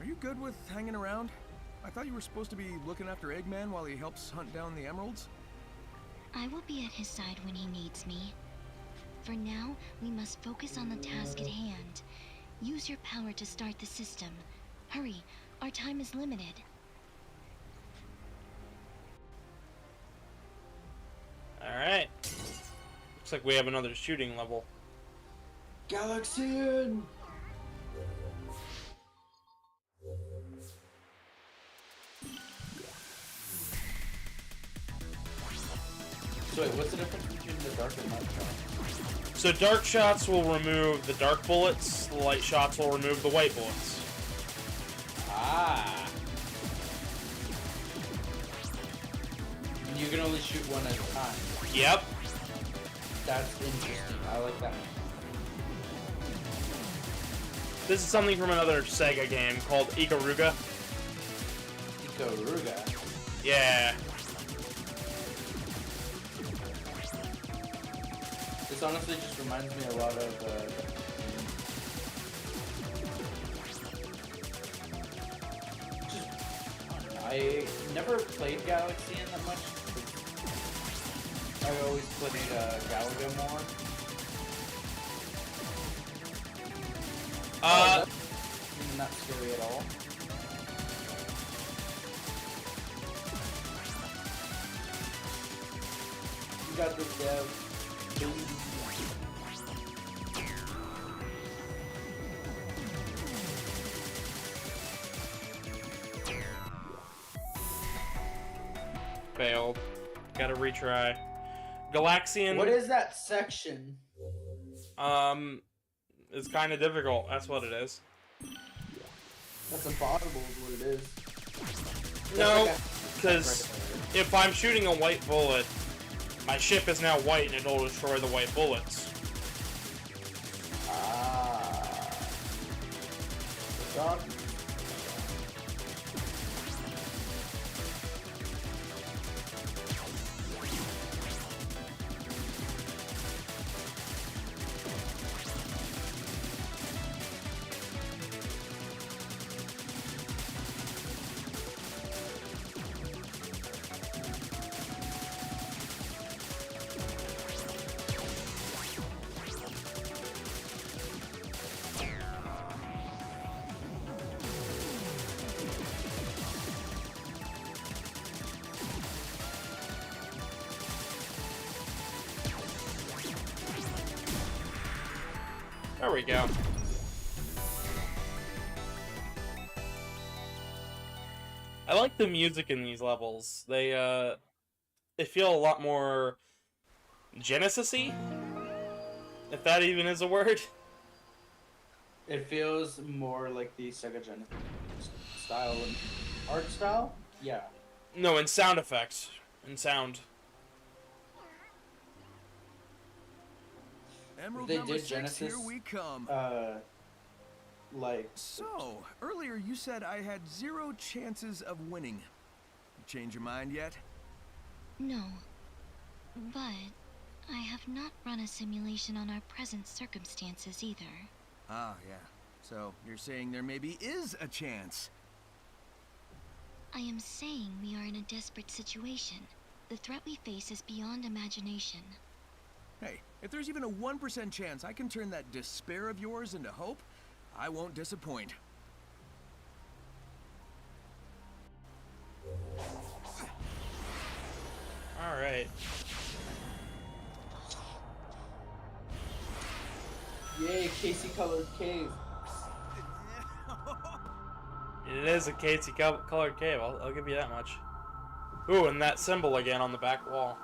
Are you good with hanging around? I thought you were supposed to be looking after Eggman while he helps hunt down the emeralds. I will be at his side when he needs me. For now, we must focus on the task at hand. Use your power to start the system. Hurry, our time is limited. Alright. Looks like we have another shooting level. Galaxian! So wait, what's the difference between the dark and light shot? So dark shots will remove the dark bullets, the light shots will remove the white bullets. Ah! And you can only shoot one at a time. Yep. That's interesting. I like that. This is something from another Sega game called Ikaruga. Ikaruga. Yeah. This honestly just reminds me a lot of. I never played Galaxian that much. I always played Galaga more. That's not scary at all. You got this, Dev. Failed. Gotta retry. Galaxian. What is that section? It's kind of difficult. That's what it is. That's impossible is what it is. No, That's like because right there. if I'm shooting a white bullet, my ship is now white and it'll destroy the white bullets. God. There we go. I like the music in these levels. They feel a lot more Genesis-y, if that even is a word. It feels more like the Sega Genesis style and art style. Yeah. No, in sound effects. In sound. Emerald They number did 6, Genesis, here we come. Like. So, earlier you said I had 0 chances of winning. You change your mind yet? No. But I have not run a simulation on our present circumstances either. Ah, yeah. So, you're saying there maybe is a chance. I am saying we are in a desperate situation. The threat we face is beyond imagination. Hey, if there's even a 1% chance I can turn that despair of yours into hope, I won't disappoint. Alright. Yay, Casey colored cave. It is a Casey colored cave, I'll give you that much. Ooh, and that symbol again on the back wall.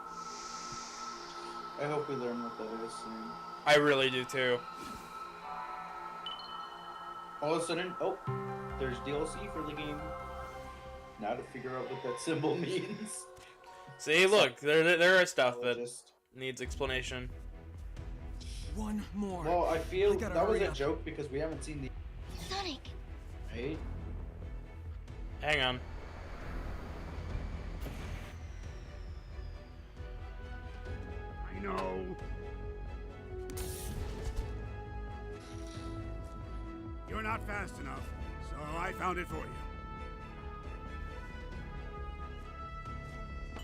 I hope we learn what that is soon. I really do too. All of a sudden, oh, there's DLC for the game. Now to figure out what that symbol means. See, look, there is stuff that Just... needs explanation. One more. Well, I feel I gotta that was hurry a up. joke because we haven't seen the. Sonic! Right? Hang on. I know. You're not fast enough, so I found it for you.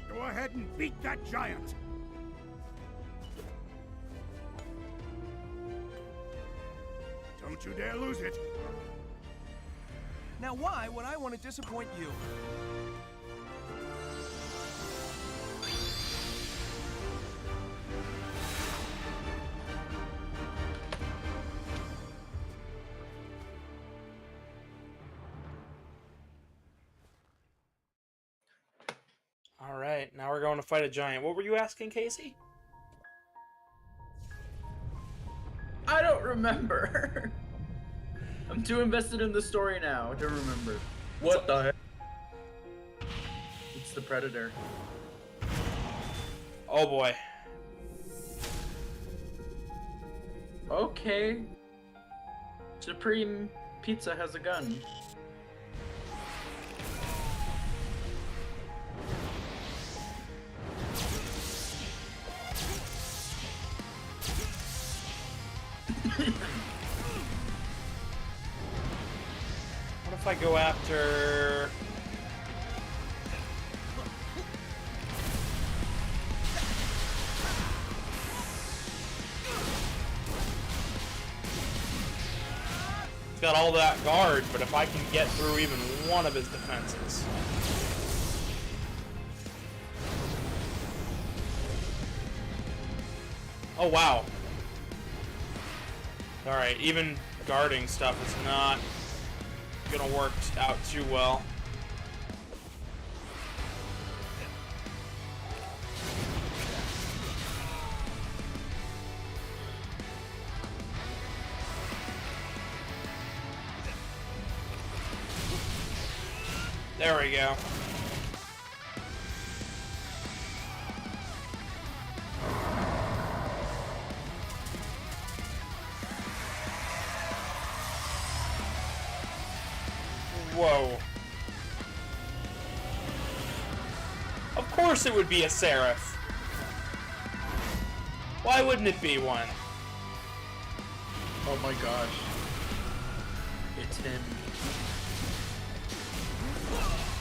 Go ahead and beat that giant. Don't you dare lose it. Now why would I want to disappoint you? Alright, now we're going to fight a giant. What were you asking, Casey? I don't remember. I'm too invested in the story now to remember. What the heck? It's the Predator. Oh boy. Okay. Supreme Pizza has a gun. What if I go after... He's got all that guard, but if I can get through even one of his defenses... Oh, wow. Alright, even guarding stuff is not gonna work out too well. There we go. Whoa. Of course it would be a Seraph. Why wouldn't it be one? Oh my gosh. It's him.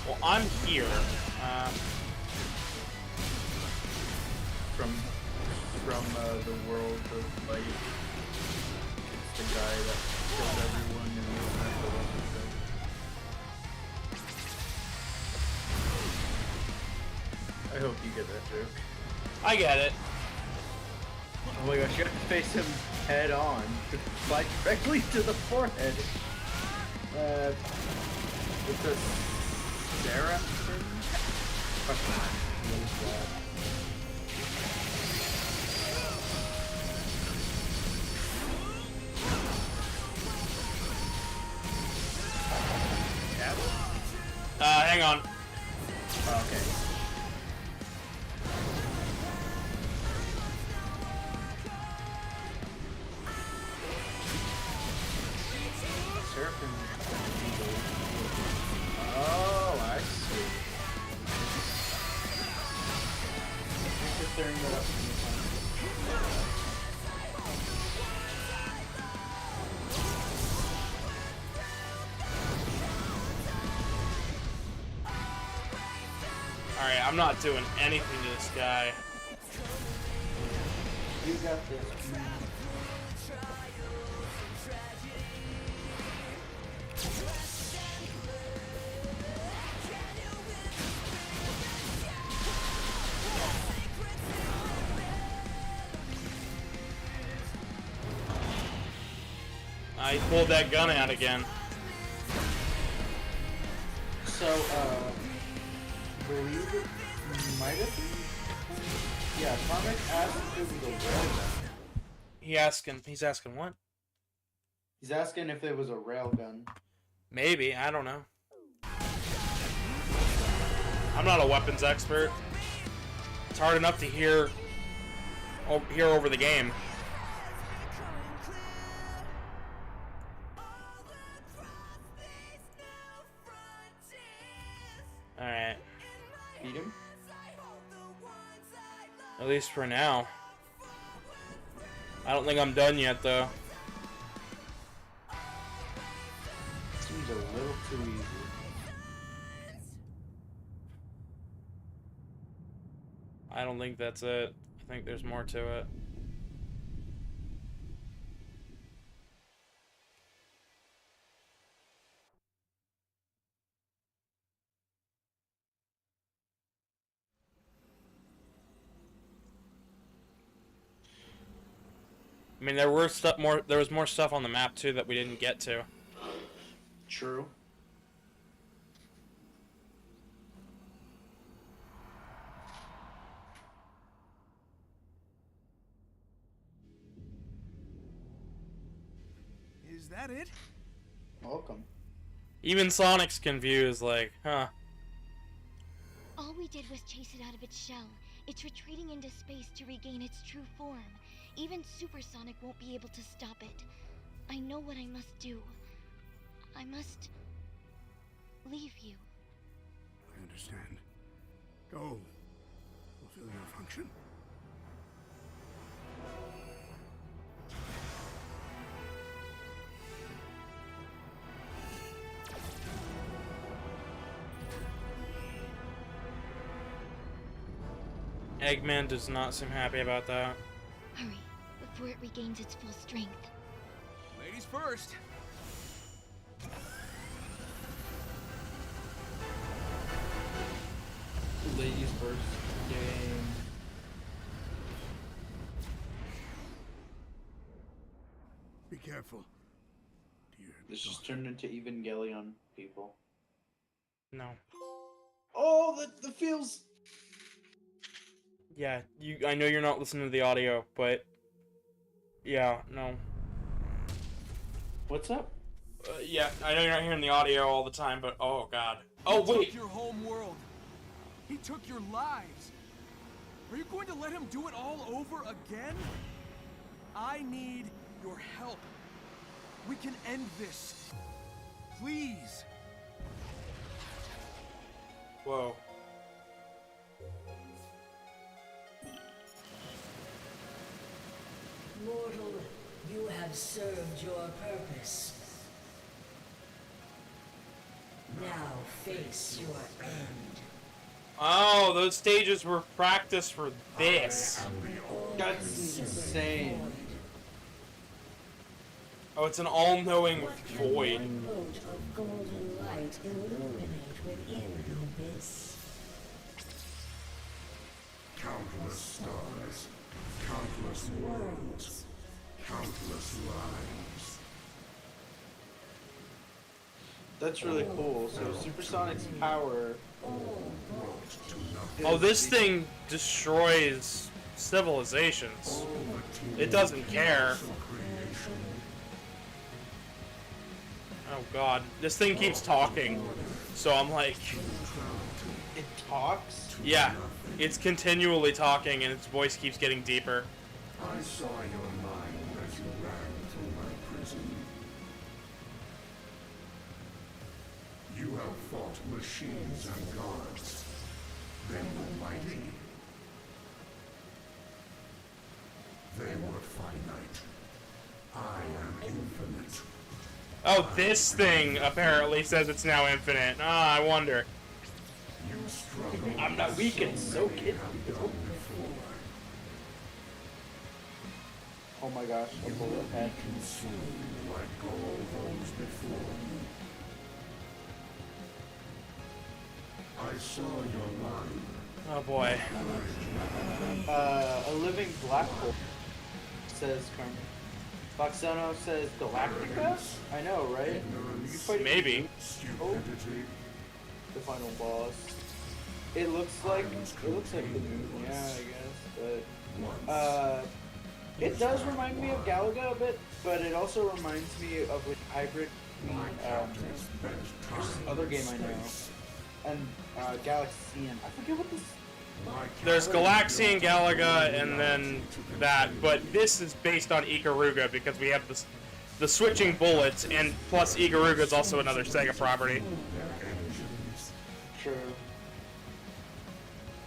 Well, I'm here. From the world of light. It's the guy that killed everyone and was not the one who I hope you get that joke. I get it. Oh my gosh, you have to face him head on to fly directly to the forehead. It's a Sarah thing? Question mark. What is that? Hang on. Oh, okay. Seraphin. Oh, I see. Just clearing that up from the time. Alright, I'm not doing anything to this guy. You got this. I pulled that gun out again. So, believe it might have been? Yeah, Comic asked if it was a railgun. He's asking what? He's asking if it was a railgun. Maybe, I don't know. I'm not a weapons expert. It's hard enough to hear over the game. Alright. Beat him? At least for now. I don't think I'm done yet, though. Seems a little too easy. I don't think that's it. I think there's more to it. I mean, there was more stuff on the map too that we didn't get to. True. Is that it? Welcome. Even Sonic's confused, like, huh. All we did was chase it out of its shell. It's retreating into space to regain its true form. Even Supersonic won't be able to stop it. I know what I must do. I must leave you. I understand. Go. Fulfill your function. Eggman does not seem happy about that. Hurry, before it regains its full strength. Ladies first. Ladies first. Game. Be careful. Dear This just daughter. turned into Evangelion, people. No. Oh, the feels. Yeah, I know you're not listening to the audio, but yeah, no. What's up? Yeah, I know you're not hearing the audio all the time, but oh god. Oh He wait. took your home world. He took your lives. Are you going to let him do it all over again? I need your help. We can end this. Please. Whoa. Mortal, you have served your purpose. Now face your end. Oh, those stages were practice for this. That's insane. Oh, it's an all-knowing void. One mote of golden light illuminate within the abyss. Countless stars, countless worlds, countless lives. That's really cool. So Supersonic's power. Oh, this thing destroys civilizations. It doesn't care. Oh god, this thing keeps talking. So I'm like, It talks. yeah, it's continually talking and its voice keeps getting deeper. I saw your mind as you ran through my prison. You have fought machines and gods. They were mighty. They were finite. I am infinite. Oh, this thing apparently says it's now infinite. Ah, I wonder. You struggle. I'm not weak and so kid. Oh my gosh, a bullet head. Consumed like all those before you. I saw your mind. Oh boy. A living black hole, says Carmen. Foxono says Galactica? I know, right? You fight Maybe. Stupidity. the final boss. It looks like the moon, yeah, I guess, but it does remind me of Galaga a bit, but it also reminds me of like hybrid between there's this other game I know and Galaxian. I forget what this. There's Galaxian, Galaga, and then that, but this is based on Ikaruga because we have this, the switching bullets, and plus Ikaruga is also another Sega property. True.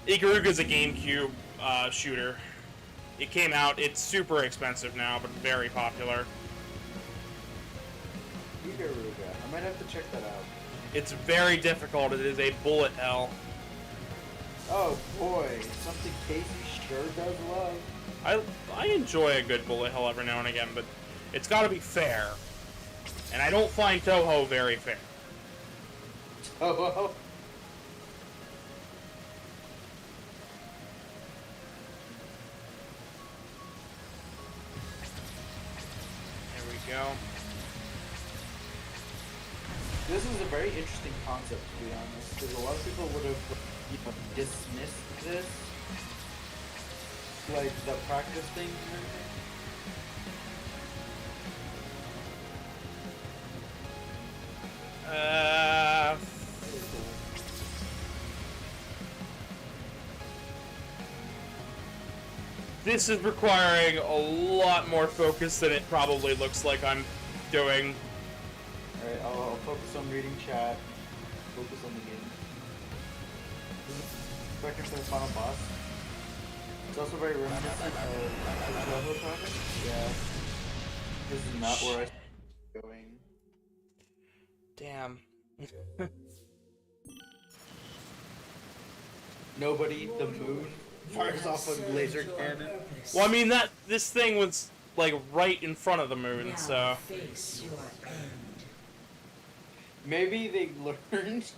Ikaruga is a GameCube shooter. It came out, it's super expensive now, but very popular. Ikaruga. I might have to check that out. It's very difficult, it is a bullet hell. Oh boy, something Casey sure does love. I enjoy a good bullet hell every now and again, but it's gotta be fair. And I don't find Toho very fair. Oh, There we go. this is a very interesting concept, to be honest, because a lot of people would have dismissed this, like the practice thing and everything. This is requiring a lot more focus than it probably looks like I'm doing. Alright, I'll focus on reading chat, focus on the game. This is expecting for the final boss. It's also very reminiscent of the level project. Yeah. This is not where I was going. Damn. Nobody, the moon, fires off a laser cannon. Well, I mean, this thing was, like, right in front of the moon, so... Face your end. Maybe they learned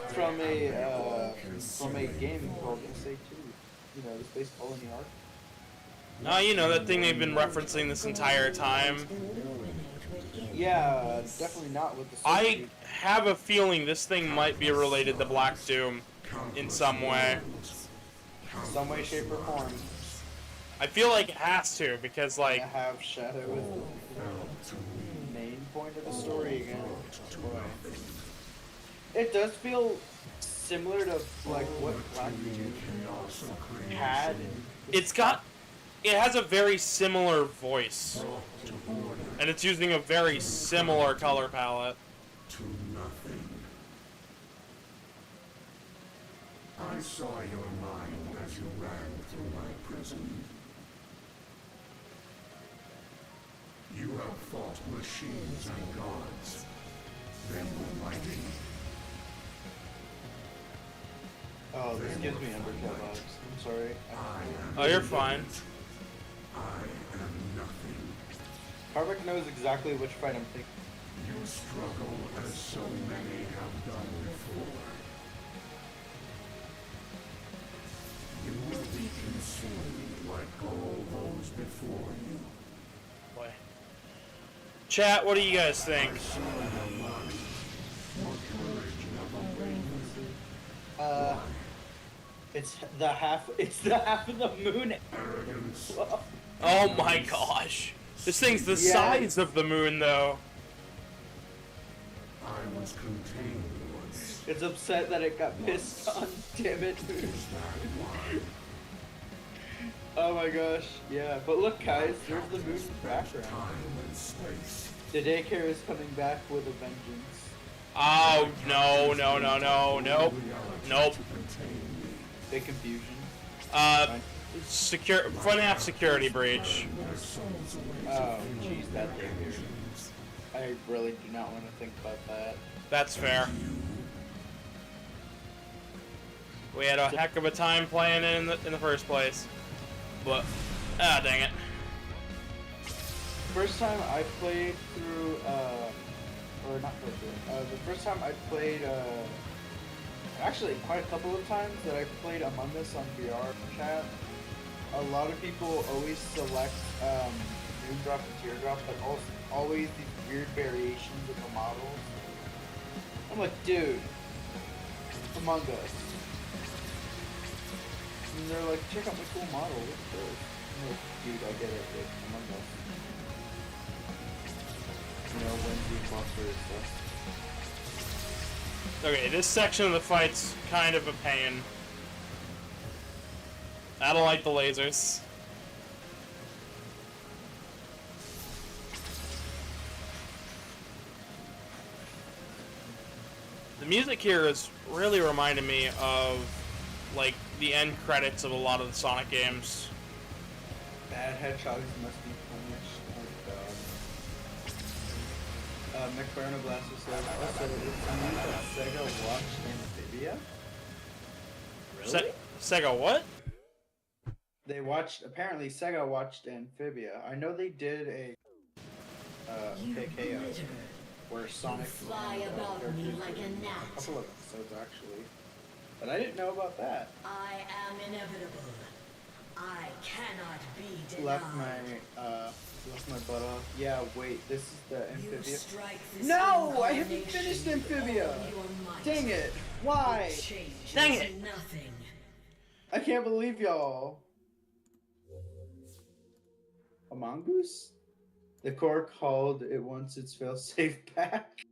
from a game called SA2. You know, the Space Colony Arc. Oh, you know, that thing they've been referencing this entire time. Yeah, definitely not with the I have a feeling this thing might be related to Black Doom in some way. some way, shape, or form. I feel like it has to, because, like... I have Shadow as the main point of the story again. Boy. It does feel similar to like what Black Doom had. It has a very similar voice. And it's using a very similar color palette. I saw your mind as you ran through my prison. You have fought machines and gods. They were mighty. Oh, this gives me Undertale vibes. I'm sorry. Oh, you're fine. I am nothing. Harvick knows exactly which fight I'm thinking. You struggle as so many have done before. You will be consumed like all those before you. Boy. Chat, what do you guys think? It's the half of the moon. Arrogance. Oh my gosh. This thing's the size of the moon, though. I was contained once. It's upset that it got pissed on. Damn it. Is that why? Oh my gosh. Yeah, but look, guys, there's the moon in the background. Time and space. The daycare is coming back with a vengeance. Oh, no, no, no, no, nope. Nope. Big confusion. Front half security breach. Oh, jeez, that daycare. I really do not want to think about that. That's fair. We had a heck of a time playing it in the first place. But, dang it. First time I played through, or not played through, the first time I played, actually quite a couple of times that I played Among Us on VR chat, a lot of people always select, Moondrop and Teardrop, but also always these weird variations of the models. I'm like, dude, Among Us. And they're like, check out my cool model, look at this. I'm like, dude, I get it, dude, Among Us. You know, Wednesday monster and stuff. Okay, this section of the fight's kind of a pain. I don't like the lasers. The music here is really reminding me of, like, the end credits of a lot of the Sonic games. Bad hedgehogs must be punished. Oh god. McBurney Blaster says, also, it's news that Sega watched Amphibia? Really? Sega what? Apparently Sega watched Amphibia. I know they did a, KKO, where Sonic Fly about me like a a gnat. couple of episodes actually. But I didn't know about that. I am inevitable. I cannot be denied. Left my butt off. Yeah, wait, this is the You Amphibia. strike this No, I haven't incarnation finished with Amphibia. all your might. Dang it! Why? Change Dang is it. Nothing. I can't believe y'all. A mongoose? The core called it once its failsafe back.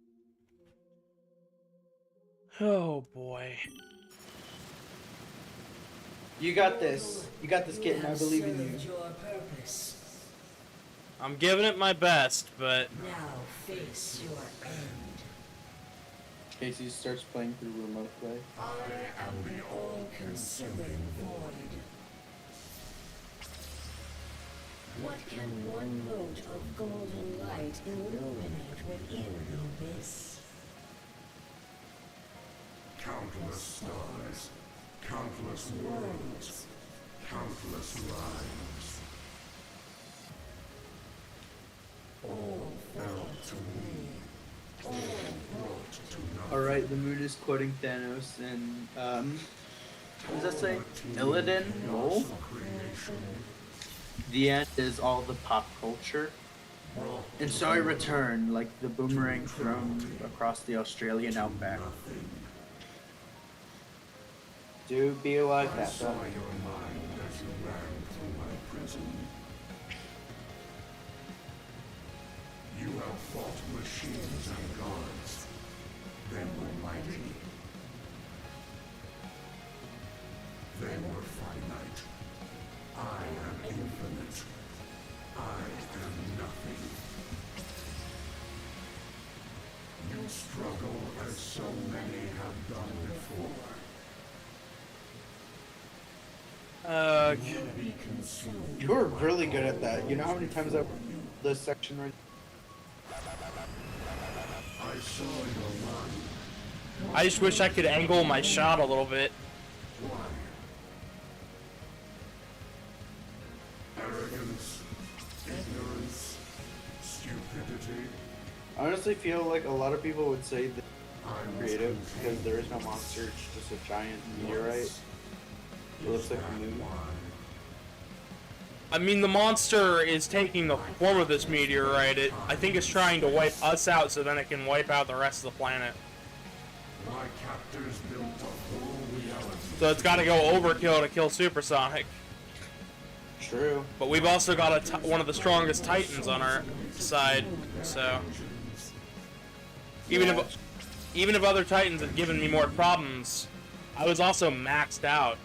Oh boy. You got this. You got this, kitten. I believe in you. Served your purpose. I'm giving it my best, but Now face your end. Casey starts playing through remote play. I am the all-consuming void. What can one mote of golden light illuminate within the abyss? Countless stars, countless worlds, countless lives. All fell to me. All brought to nothing. Alright, the moon is quoting Thanos and, what does that say? Illidan? No? Creation The end is all the pop culture. And so I return like the boomerang thrown across the Australian outback. Do be like that, saw though. your mind as you ran through my prison. You have fought machines and gods. They were mighty. They were finite. I am infinite. I am nothing. You struggle as so many have done before. You were really good at that. You know how many times I this section right? I saw your light. I just wish I could angle my shot a little bit. Arrogance, ignorance, stupidity. I honestly feel like a lot of people would say that I'm creative because there is no monster, it's just a giant meteorite. It looks like a moon. I mean, the monster is taking the form of this meteorite. I think it's trying to wipe us out so then it can wipe out the rest of the planet. My captors built a whole reality. So it's got to go overkill to kill Supersonic. True. But we've also got one of the strongest Titans on our side, so even if other Titans had given me more problems, I was also maxed out.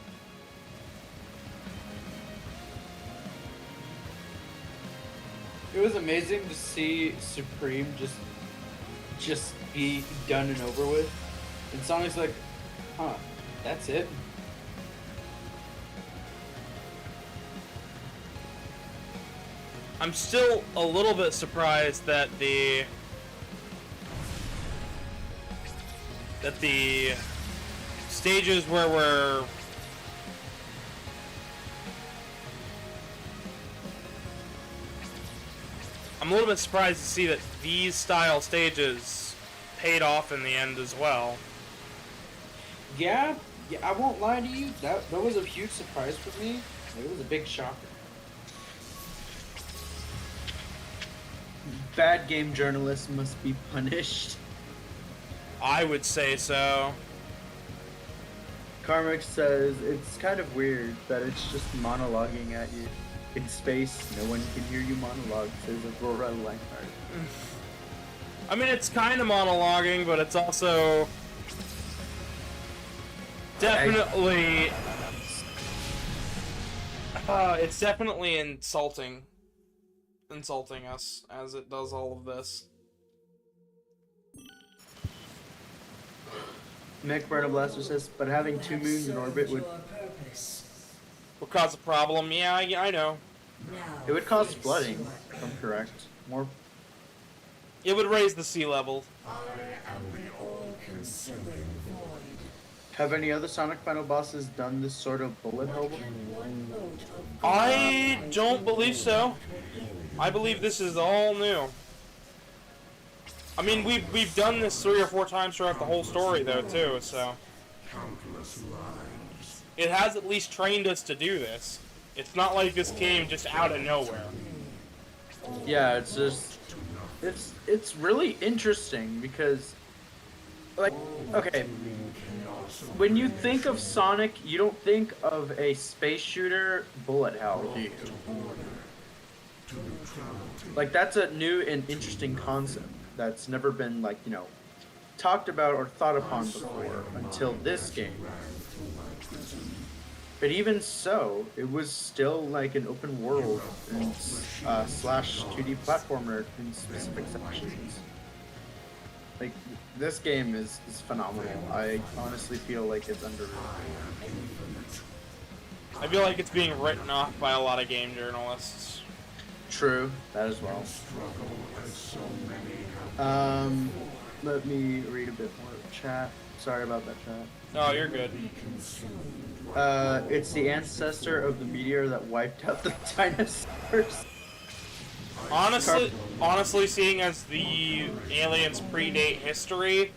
It was amazing to see Supreme just be done and over with. And Sonic's like, huh, that's it? I'm still a little bit surprised that the stages where we're I'm a little bit surprised to see that these style stages paid off in the end as well. Yeah, I won't lie to you. That was a huge surprise for me. It was a big shocker. Bad game journalists must be punished. I would say so. Karmic says it's kind of weird that it's just monologuing at you. In space, no one can hear you monologue, says Aurora Langhart. I mean, it's kind of monologuing, but it's also definitely it's definitely insulting us as it does all of this. Mick Burnham Blaster says, but having two moons in orbit would Will cause a problem. Yeah, I know. it would cause flooding, if I'm correct. More. It would raise the sea level. I am the all-consuming void. Have any other Sonic Final bosses done this sort of bullet hell? Can one mote of I don't believe so. I believe this is all new. I mean, we've done this 3 or 4 times throughout the whole story, though, too. So Countless lives. it has at least trained us to do this. It's not like this came just out of nowhere. Yeah, it's just it's really interesting because, like, okay, when you think of Sonic, you don't think of a space shooter bullet hell, do you? Like, that's a new and interesting concept that's never been, like, you know, talked about or thought upon before until this game. But even so, it was still like an open world and slash 2D platformer in specific sections. Like, this game is phenomenal. I honestly feel like it's underrated. I feel like it's being written off by a lot of game journalists. True, that as well. Let me read a bit more chat. Sorry about that, chat. Oh, you're good. It's the ancestor of the meteor that wiped out the dinosaurs. Honestly, seeing as the aliens predate history,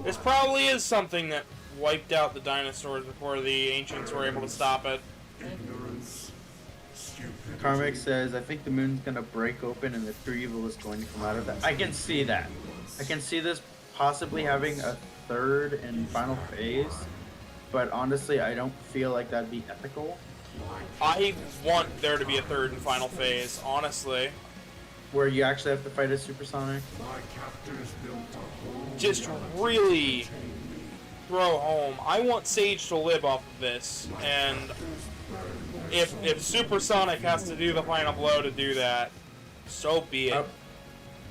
this probably is something that wiped out the dinosaurs before the ancients were able to stop it. Ignorance. Stupidity. Karmic says, I think the moon's gonna break open and the true evil is going to come out of that. I can see that. I can see this possibly having a third and final phase, but honestly, I don't feel like that'd be ethical. I want there to be a third and final phase, honestly. Where you actually have to fight a supersonic. My captors built a whole Just really throw home. I want Sage to live off of this, and if Supersonic has to do the final blow to do that, so be it.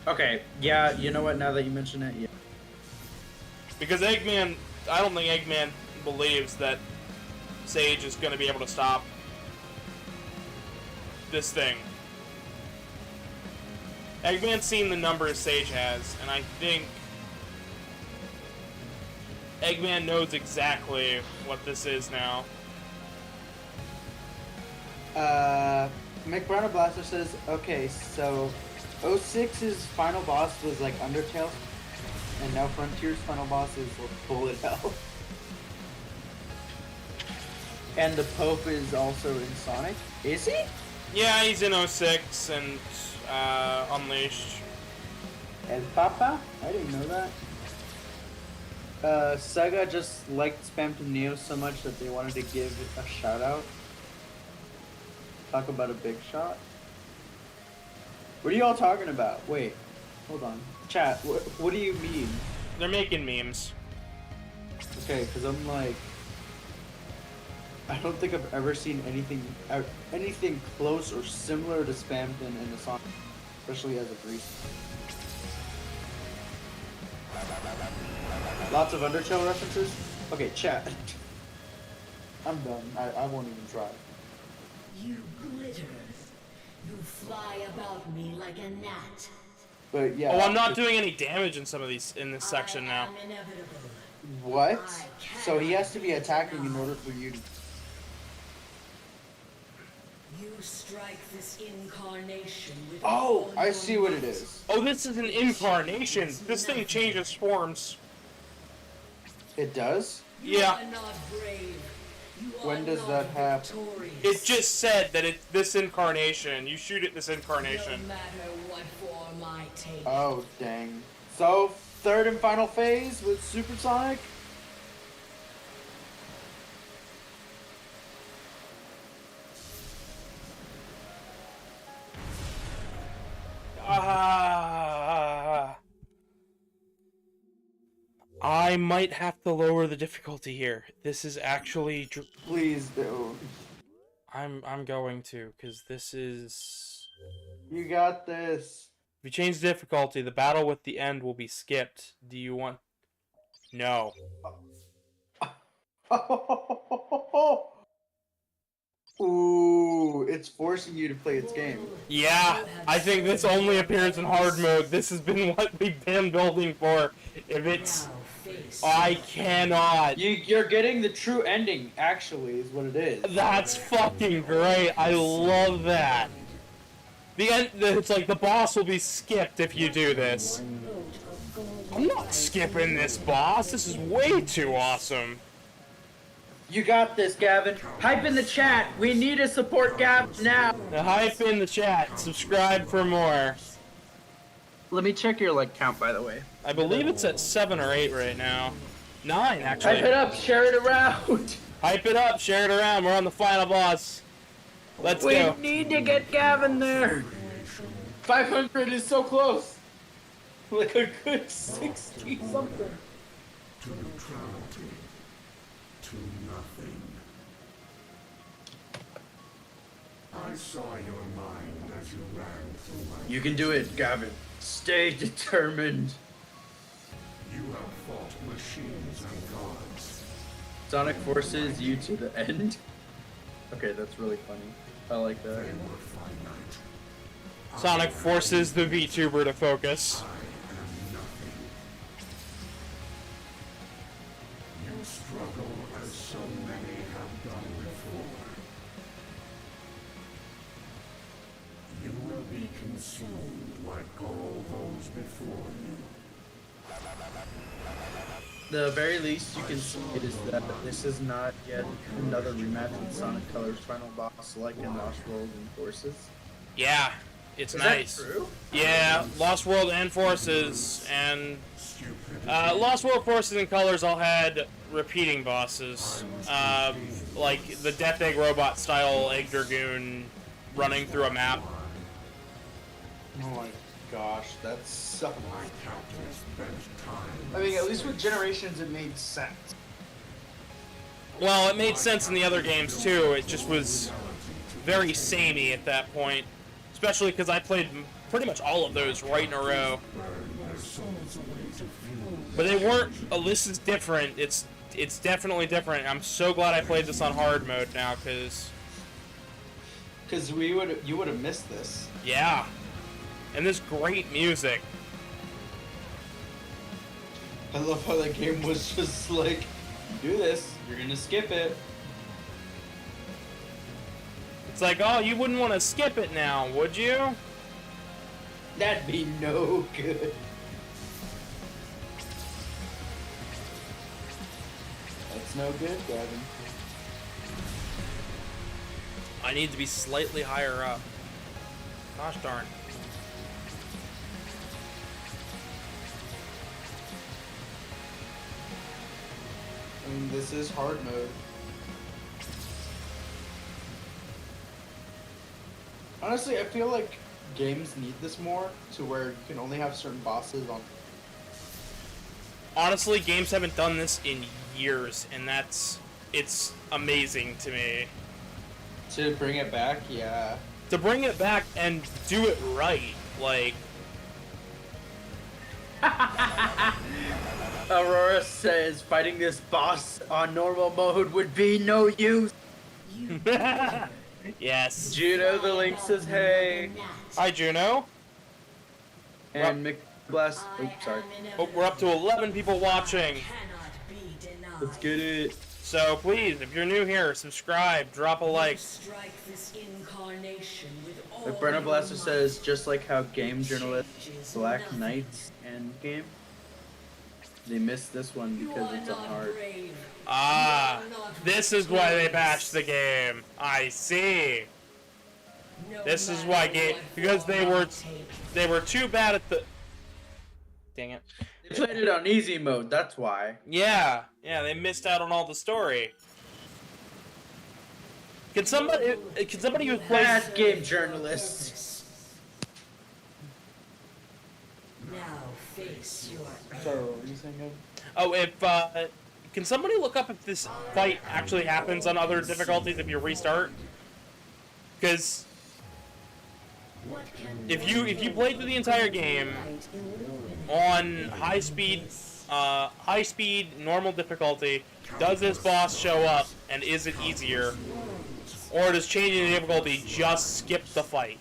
Okay, yeah, you know what, now that you mention it, yeah. Because Eggman, I don't think Eggman believes that Sage is going to be able to stop this thing. Eggman's seen the numbers Sage has, and I think Eggman knows exactly what this is now. McBrown Blaster says, okay, so 06's final boss was like Undertale, and now Frontier's final boss is Bullet Hell. And the Pope is also in Sonic. Is he? Yeah, he's in 06 and Unleashed. El Papa? I didn't know that. Sega just liked Spam to Neo so much that they wanted to give a shout out. Talk about a big shot. What are you all talking about? Wait, hold on. Chat, what do you mean? They're making memes. Okay, because I'm like, I don't think I've ever seen anything close or similar to Spamton in the song, especially as of recent. Lots of Undertale references? Okay, chat. I'm done. I won't even try. You glitter. You fly about me like a gnat. But yeah. Oh, I'm not doing any damage in some of these in this section now. I am inevitable. What? So he has to be attacking in order for you to... You strike this incarnation with Oh, all I your see what it might. is. Oh, this is an incarnation. This thing changes forms. It does? You Yeah. are not brave. You When are does not that happen? victorious. It just said that it's this incarnation. You shoot it this incarnation. No matter what form I take. Oh, dang. So, third and final phase with Supersonic? I might have to lower the difficulty here. This is actually Please do. I'm going to, because this is... You got this. If you change the difficulty, the battle with the end will be skipped. Do you want... No. Ooh, it's forcing you to play its game. Yeah, I think this only appears in hard mode. This has been what we've been building for. If it's... Now face. I cannot. You're getting the true ending, actually, is what it is. That's fucking great. I love that. The end, it's like the boss will be skipped if you do this. I'm not skipping this boss. This is way too awesome. You got this, Gavin. Hype in the chat. We need to support Gavin now. The hype in the chat. Subscribe for more. Let me check your like count, by the way. I believe it's at 7 or 8 right now. 9, actually. Hype it up. Share it around. Hype it up. Share it around. We're on the final boss. Let's We go. need to get Gavin there. 500 is so close. Like a good 60 something. To neutrality. To nothing. I saw your mind as you ran through my... You can do it, Gavin. Stay determined. You have fought machines and gods. Sonic forces you to the end. Okay, that's really funny. I like that. They were finite. Sonic forces the VTuber to focus. I am nothing. You struggle as so many have done before. You will be consumed like all those before you. The very least you can see is that this is not yet another rematch with Sonic Colors final boss like in Lost World and Forces. Yeah, it's Is nice. that true? Yeah, Lost World and Forces, and Lost World, Forces, and Colors all had repeating bosses. Like the Death Egg Robot style Egg Dragoon running through a map. Oh my gosh, that's so... My captors spent time. I mean, at least with Generations it made sense. Well, it made sense in the other games too, it just was very samey at that point. Especially because I played pretty much all of those right in a row. But they weren't, this is different, it's definitely different. I'm so glad I played this on hard mode now, because Because you would have missed this. Yeah. And this great music. I love how that game was just like, do this, you're gonna skip it. It's like, oh, you wouldn't want to skip it now, would you? That'd be no good. That's no good, Gavin. I need to be slightly higher up. Gosh darn. I mean, this is hard mode. Honestly, I feel like games need this more to where you can only have certain bosses on. Honestly, games haven't done this in years, and it's amazing to me. To bring it back, yeah. To bring it back and do it right, like... Aurora says fighting this boss on normal mode would be no use. Yes. Juno the Link says hey. Hi, Juno. And McBless. Oops, sorry. Oh, we're up to 11 people watching. Cannot be denied. Let's get it. So please, if you're new here, subscribe, drop a like. Strike this incarnation with all Like Brenna Blaster your says, just like how game journalists is Black nothing. Knights and game, they missed this one You because are it's on not hard. brave. Ah, You are not this is why they victorious. bashed the game. I see. No This is matter why game what because form I take. they were too bad at the. Dang it. They played it on easy mode, that's why. Yeah, they missed out on all the story. Can somebody who plays Bad game journalists. Now face your Sorry, what were you saying, Gavin? Oh, if can somebody look up if this fight actually happens on other difficulties if you restart? Because What can if you play through the entire game light illuminate on high speed normal difficulty, does this boss show up and is it easier, or does changing the difficulty just skip the fight?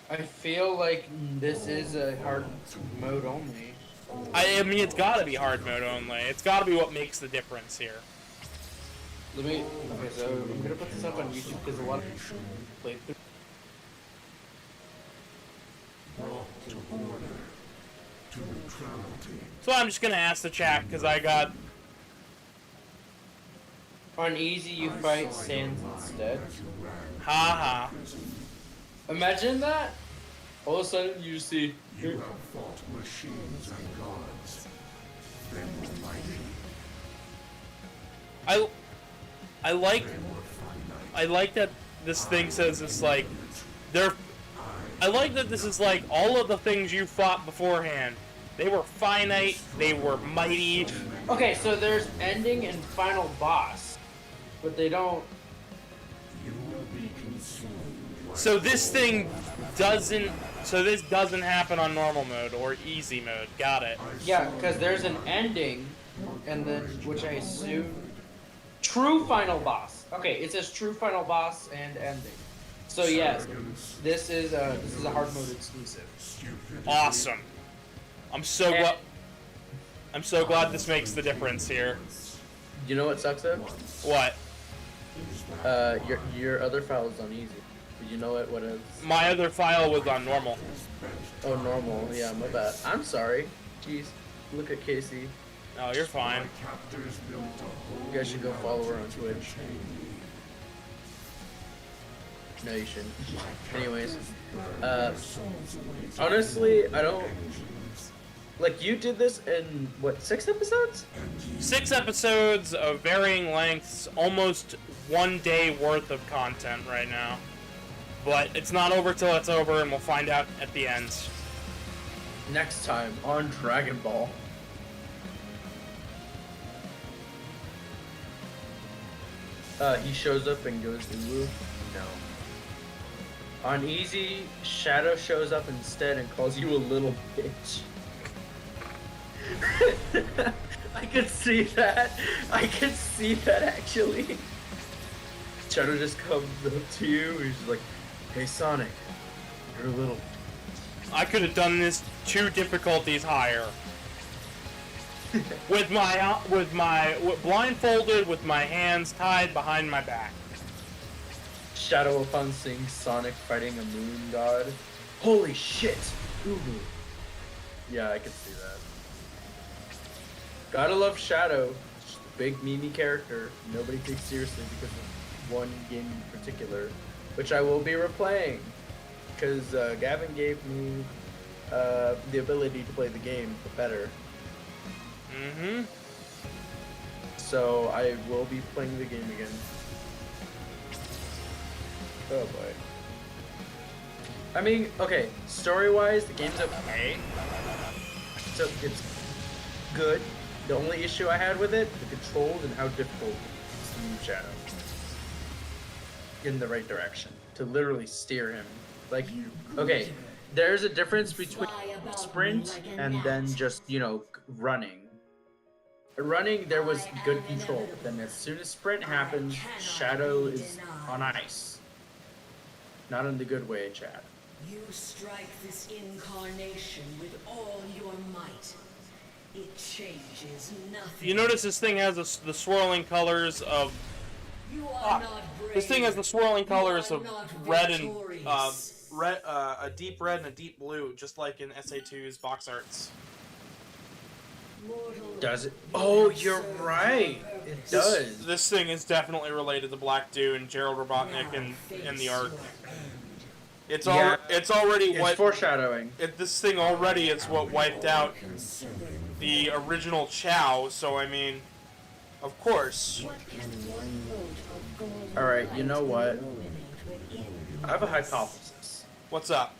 I feel like this is a hard mode only. I mean, it's got to be hard mode only. It's got to be what makes the difference here. Okay, so I'm gonna put this up on YouTube because a lot of people played through. Brought to order, to neutrality. So I'm just gonna ask the chat because I got. On easy, you fight Sans instead. Haha. Imagine that. All of a sudden, you see. You have fought machines and gods. They were mighty. I like that this thing says it's like I like that this is like all of the things you fought beforehand. They were finite, they were mighty. Okay, so there's ending and final boss, but they don't. So this doesn't happen on normal mode or easy mode. Got it. Yeah, because there's an ending, and then which I assume true final boss. Okay, it says true final boss and ending. So yes, this is a hard mode exclusive. Awesome. I'm so glad this makes the difference here. You know what sucks though? What? Your other file is on easy. Did you know what is? My other file was on normal. Oh, normal. Yeah, my bad. I'm sorry. Jeez. Look at Casey. Oh, you're fine. You guys should go follow her on Twitch. No, you shouldn't. Anyways, honestly, I don't. Like, you did this in, what, 6 episodes? 6 episodes of varying lengths, almost 1 day worth of content right now. But it's not over till it's over, and we'll find out at the end. Next time on Dragon Ball. He shows up and goes to Woo? No. On easy, Shadow shows up instead and calls you a little bitch. I could see that. I could see that actually. Shadow just comes up to you. He's just like, "Hey, Sonic, you're a little." I could have done this 2 difficulties higher. with blindfolded, with my hands tied behind my back. Shadow upon seeing Sonic fighting a moon god. Holy shit! Ooh. Yeah, I can see that. Gotta love Shadow. Just a big meme character. Nobody takes seriously because of one game in particular, which I will be replaying. Because Gavin gave me the ability to play the game better. Mm-hmm. So I will be playing the game again. Oh boy. I mean, okay, story-wise, the game's okay. So it's good. The only issue I had with it, the controls and how difficult it is to move Shadow in the right direction. To literally steer him. Like, okay, there's a difference between sprint and then just, you know, running. Running, there was good control, but then as soon as sprint happens, Shadow is on ice. Not in the good way, Chad. You strike this incarnation with all your might. It changes nothing. You notice this thing has the swirling colors of... You are not brave. This thing has the swirling colors You of are not red and... victorious. a deep red and a deep blue, just like in SA2's box arts. Mortal, Does it? Oh, you're right. It does. This thing is definitely related to Black Dune, Gerald Robotnik, and the art. It's Yeah. it's already It's what foreshadowing. this thing already is what wiped out the original Chow. So I mean, of course. what can one note of golden Alright, you know what? illuminate within I have a hypothesis. What's up?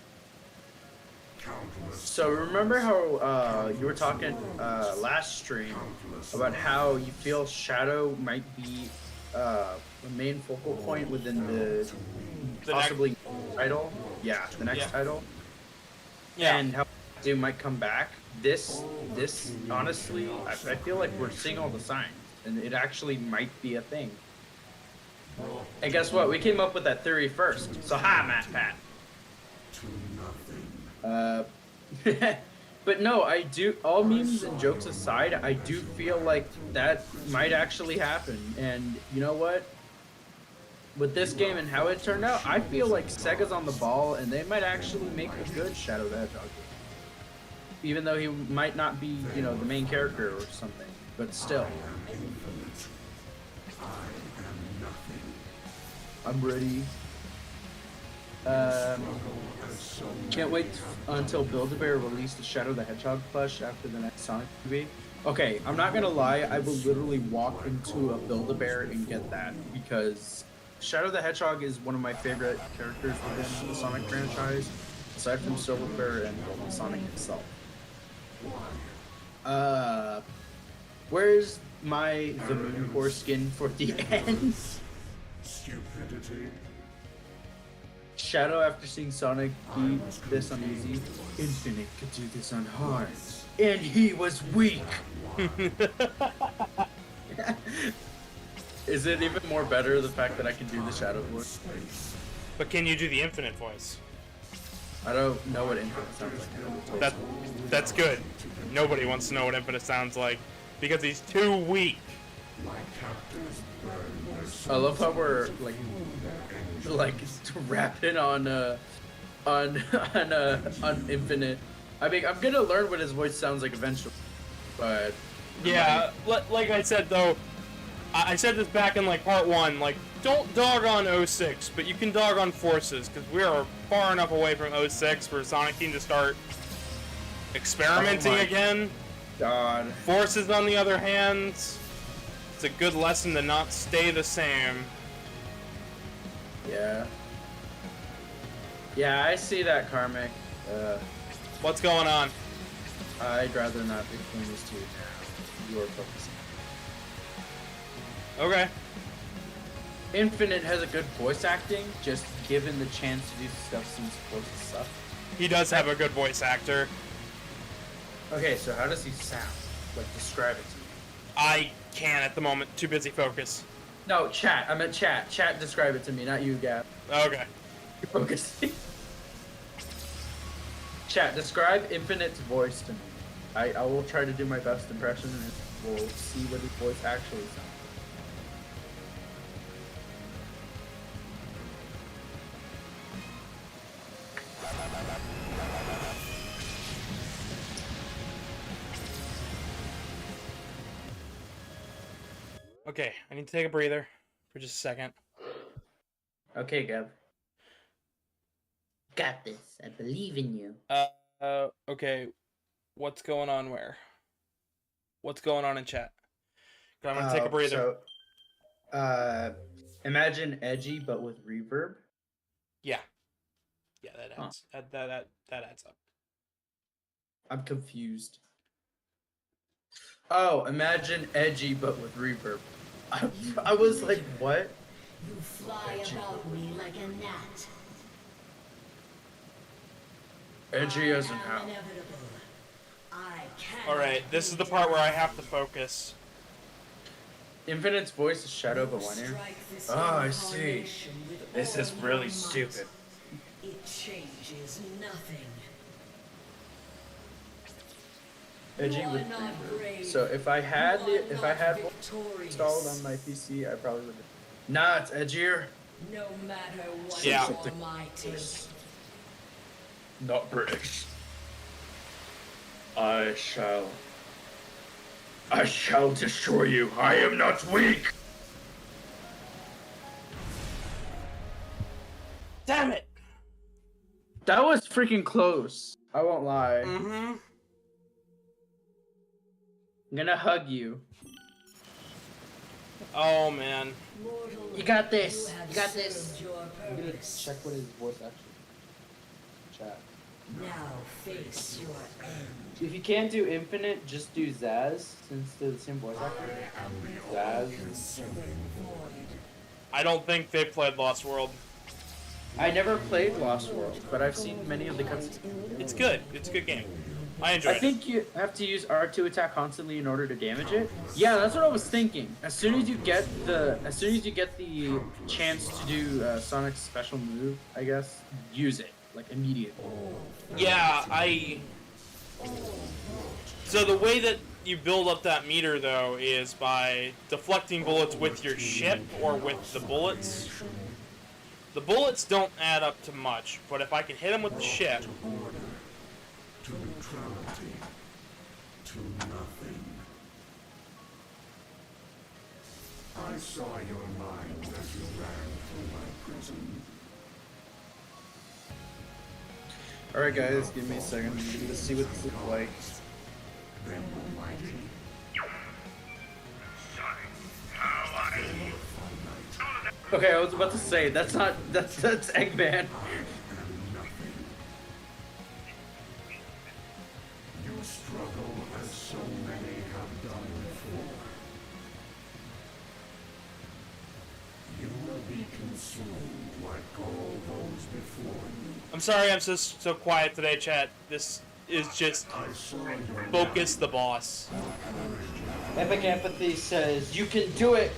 So remember how you were talking last stream about how you feel Shadow might be the main focal point within the possibly title? Yeah, the next title. Yeah. And how Doom might come back. This honestly, I feel like we're seeing all the signs, and it actually might be a thing. And guess what? We came up with that theory first. So hi, Matt Pat. But no, I do. All memes and jokes aside, I do feel like that might actually happen. And you know what? With this game and how it turned out, I feel like Sega's on the ball, and they might actually make a good Shadow the Hedgehog game. Even though he might not be, you know, the main character or something, but still. I'm ready. Can't wait until Build-A-Bear released the Shadow the Hedgehog plush after the next Sonic movie. Okay, I'm not gonna lie, I will literally walk into a Build-A-Bear and get that, because Shadow the Hedgehog is one of my favorite characters within the Sonic franchise, aside from Silver Bear and Golden Sonic himself. Where's my The Moon Core skin for the end? Stupidity. Shadow, after seeing Sonic beat this on easy, Infinite could do this on hard, and he was weak. Is it even more better the fact that I can do the Shadow voice? But can you do the Infinite voice? I don't know what Infinite sounds like. That's good. Nobody wants to know what Infinite sounds like because he's too weak. I love how we're like rapping on Infinite. I mean, I'm gonna learn what his voice sounds like eventually, but Yeah, like I said though, I said this back in like part 1, like don't dog on 06, but you can dog on Forces because we are far enough away from 06 for Sonic Team to start experimenting again. God. Forces, on the other hand, it's a good lesson to not stay the same. Yeah. Yeah, I see that, Karmic. What's going on? I'd rather not explain this to you now. You are focusing. Okay. Infinite has a good voice acting, just given the chance to do stuff seems close to stuff. He does have a good voice actor. Okay, so how does he sound? Like, describe it to me. I can't at the moment. Too busy focus. No, chat. I meant chat. Chat, describe it to me, not you, Gav. Okay. You're focusing. Chat, describe Infinite's voice to me. I will try to do my best impression, and we'll see what his voice actually sounds like. Okay, I need to take a breather for just a second. Okay, Gav. Got this. I believe in you. Okay. What's going on where? What's going on in chat? I'm gonna take a breather. So, imagine edgy but with reverb. Yeah. Yeah, that adds that adds up. I'm confused. Oh, imagine edgy but with reverb. I was like, what? You fly about me like a gnat. Edgy as in how? Alright, this is the part where I have to focus. Infinite's voice is Shadow but one ear. Oh, I see. This is really stupid. It changes nothing. Edgy with reverb. So if I had installed on my PC, I probably would. Nah, it's edgier. No matter what Yeah. form I take. Not British. I shall destroy you. I am not weak. Damn it! That was freaking close. I won't lie. Mm-hmm. I'm gonna hug you. Oh man. You got this. You got this. Served your I'm gonna purpose. check what his voice actually. Chat. Now face your end. If you can't do Infinite, just do Zaz, since they're the same voice actor. Zaz. I don't think they played Lost World. I never played Lost World, but I've seen many of the cutscenes. It's good. It's a good game. I enjoyed I think you have to use R to attack constantly in order to damage it. Yeah, that's what I was thinking. As soon as you get the chance to do Sonic's special move, I guess, use it like immediately. it. Yeah, So the way that you build up that meter, though, is by deflecting bullets with your ship or with the bullets. The bullets don't add up to much, but if I can hit them with the ship... To neutrality. To nothing. I saw your mind as you ran through my prison. Alright guys, give me a second. Let's see what this looks like. Then the mighty. Okay, I was about to say, that's Eggman. You struggle as so many have done before. You will be consumed like all those before you. I'm sorry I'm so quiet today, chat. This is just I saw your focus the boss. Epic Empathy says, you can do it!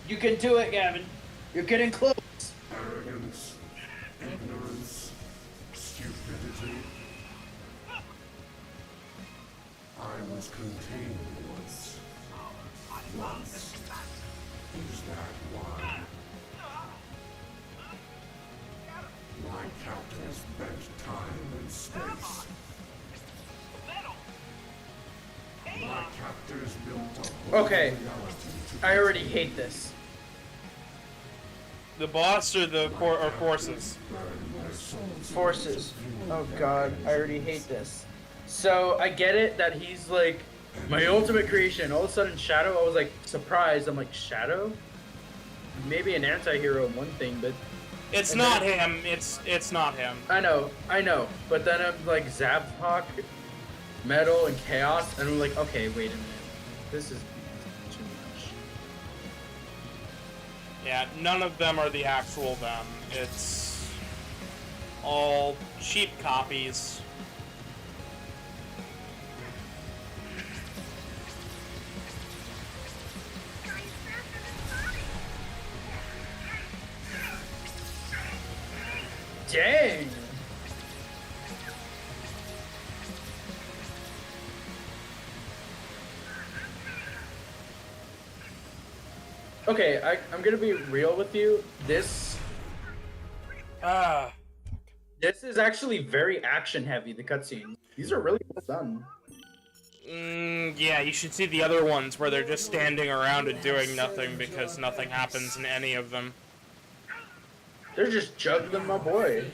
You can do it, Gavin! You're getting close! arrogance, ignorance, stupidity. I was contained once. Once. Is that why? My captors bent time and space. My captors built a whole Okay, reality to I already hate this. The boss or the forces? Forces. Oh god, I already hate this. So, I get it that he's like, my ultimate creation. All of a sudden, Shadow, I was like, surprised. I'm like, Shadow? Maybe an anti-hero in one thing, but... It's And not then- him. It's not him. I know. But then I'm like, Zavhawk, Metal, and Chaos, and I'm like, okay, wait a minute. This is too much. Yeah, none of them are the actual them. It's all cheap copies. Dang. Okay, I'm gonna be real with you. This is actually very action heavy. The cutscenes. These are really well done. Yeah, you should see the other ones where they're just standing around and doing nothing because nothing happens in any of them. They're just juggling my boy.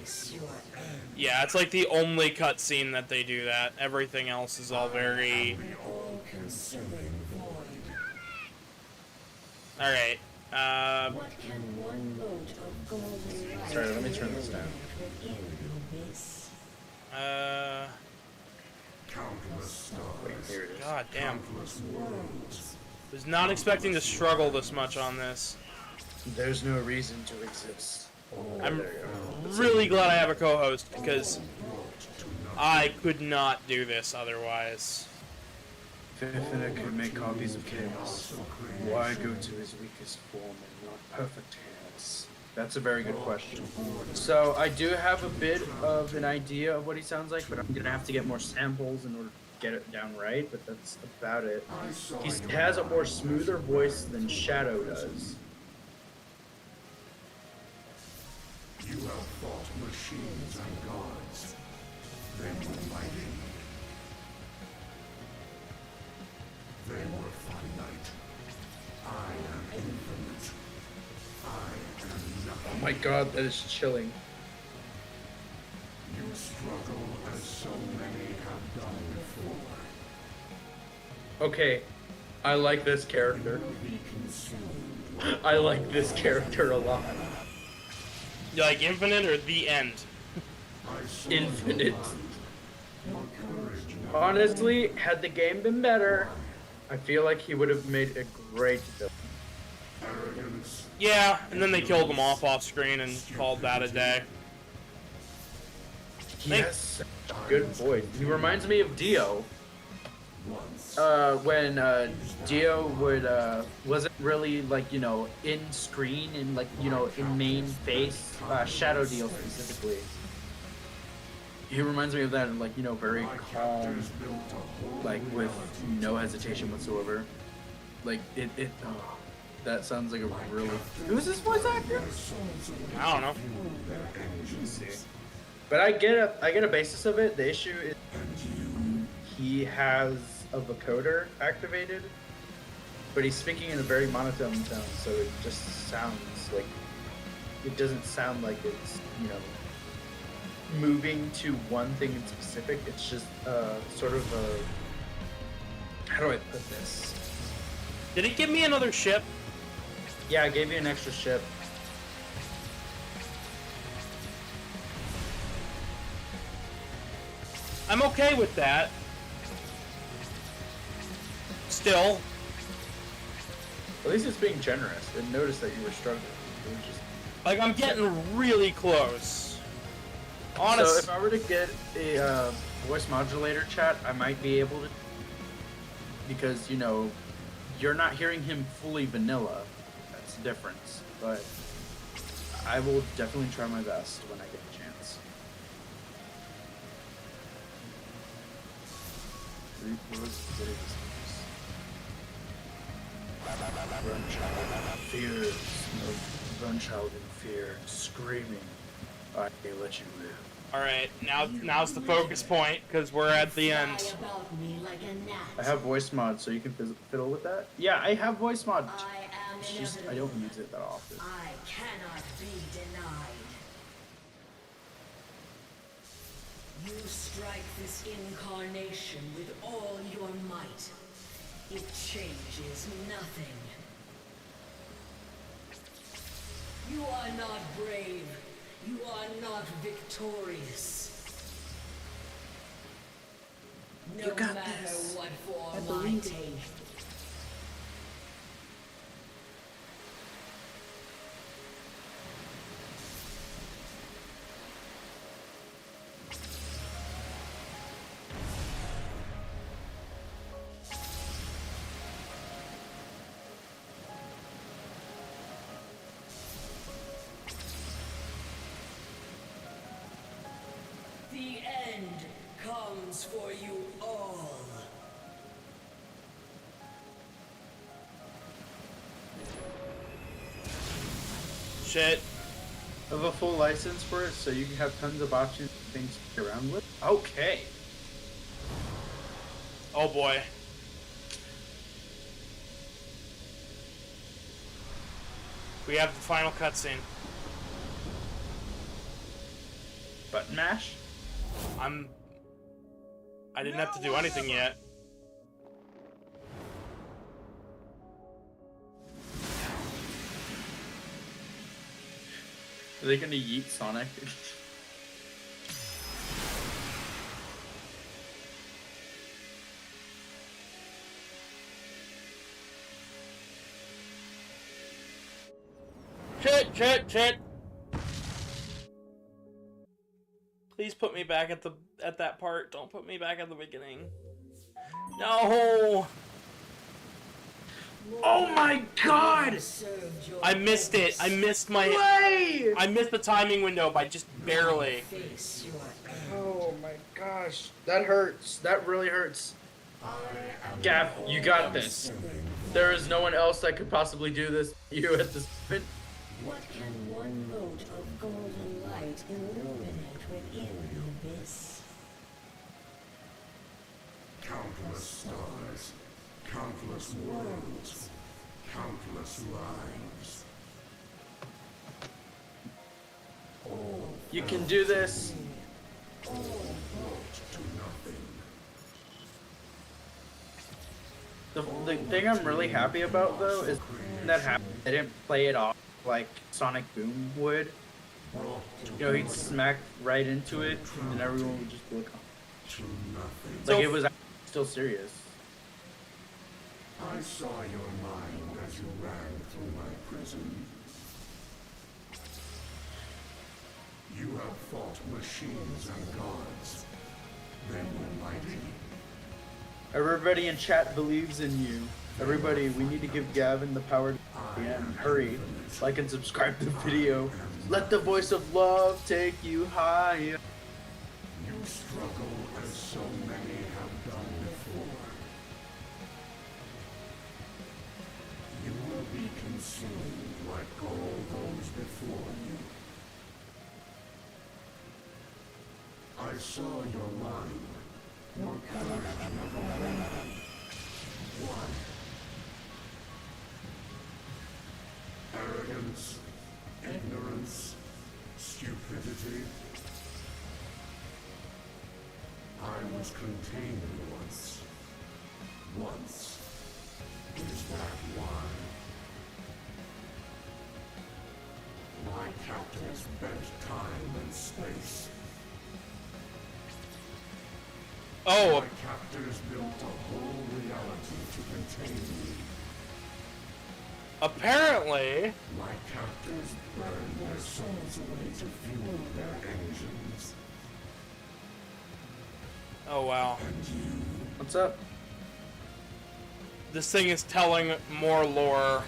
Yeah, it's like the only cutscene that they do that. Everything else is all very... Alright, Sorry, let me turn this down. Wait, here it is. God damn. Was not expecting to struggle this much on this. There's no reason to exist. I'm There you go. really glad I have a co-host because I could not do this otherwise. If Infinite could make copies of chaos, why go to his weakest form and not perfect hands? That's a very good question. So I do have a bit of an idea of what he sounds like, but I'm gonna have to get more samples in order to get it down right, but that's about it. He has a more smoother voice than Shadow does. You have fought machines and gods. They were mighty. They were finite. I am infinite. I am nothing. Oh my god, that is chilling. You struggle as so many have done before. Okay, I like this character. I like this character a lot. You like Infinite or The End? Infinite. Honestly, had the game been better, I feel like he would have made a great villain. Yeah, and then they killed him off screen and called that a day. Yes, good voice. He reminds me of Dio. When Dio would wasn't really like, you know, in screen and like, you know, in main face, Shadow Dio specifically. He reminds me of that, like, you know, very calm, like with no hesitation whatsoever. Like that sounds like a really. Who's this voice actor? I don't know. Let's see. But I get a basis of it. The issue is he has a vocoder activated, but he's speaking in a very monotone tone, so it just sounds like it doesn't sound like it's, you know, moving to one thing in specific. It's just sort of a, how do I put this? Did it give me another ship? Yeah, I gave you an extra ship. I'm okay with that. Still. At least it's being generous. I didn't notice that you were struggling. It was just... Like, I'm getting really close. Honest. So if I were to get a voice modulator chat, I might be able to, because, you know, you're not hearing him fully vanilla. That's the difference. But I will definitely try my best when I get a chance. Fears, run child in fear, screaming. I will let you live. Alright, now's the focus point, because we're at the end. I have voice mod, so you can fiddle with that. Yeah, I have voice mod. It's just I don't use it that often. I cannot be denied. You strike this incarnation with all your might. It changes nothing. You are not brave. You are not victorious. No You got matter this. what I form I believe it. take. comes for you all. Shit. I have a full license for it, so you can have tons of options and things to play around with. Okay. Oh boy. We have the final cutscene. Button mash? I didn't have to do anything yet. Are they gonna yeet Sonic? Shit. Please put me back at that part. Don't put me back at the beginning. No! Oh my god! Served your I missed it. I missed Way! I missed the timing window by just barely. face your Oh my gosh. That hurts. That really hurts. Gav, you got this. There is no one else that could possibly do this. You at this point. What can one mote of golden light illuminate within the abyss? Countless stars, countless worlds, countless lives. You can do this. All brought to nothing. The thing I'm really happy about though is that happened. I didn't play it off like Sonic Boom would. You know, he'd smack right into it, and everyone would just look on. To nothing. Like it was still serious. I saw your mind as you ran through my prison. You have fought machines and gods. They were mighty. Everybody in chat believes in you. Everybody, we need to give Gavin the power to hurry. Like and subscribe to the video. Let the voice of love take you higher. You struggle as so many have done before. You will be consumed like all those before you. I saw your mind, your courage never wavered. One. Arrogance, ignorance, stupidity. I was contained once. Once. Is that why? My captors bent time and space. Oh, My captors built a whole reality to contain me. apparently. My captors burned their souls away to fuel their engines. Oh wow. And you, What's up? This thing is telling more lore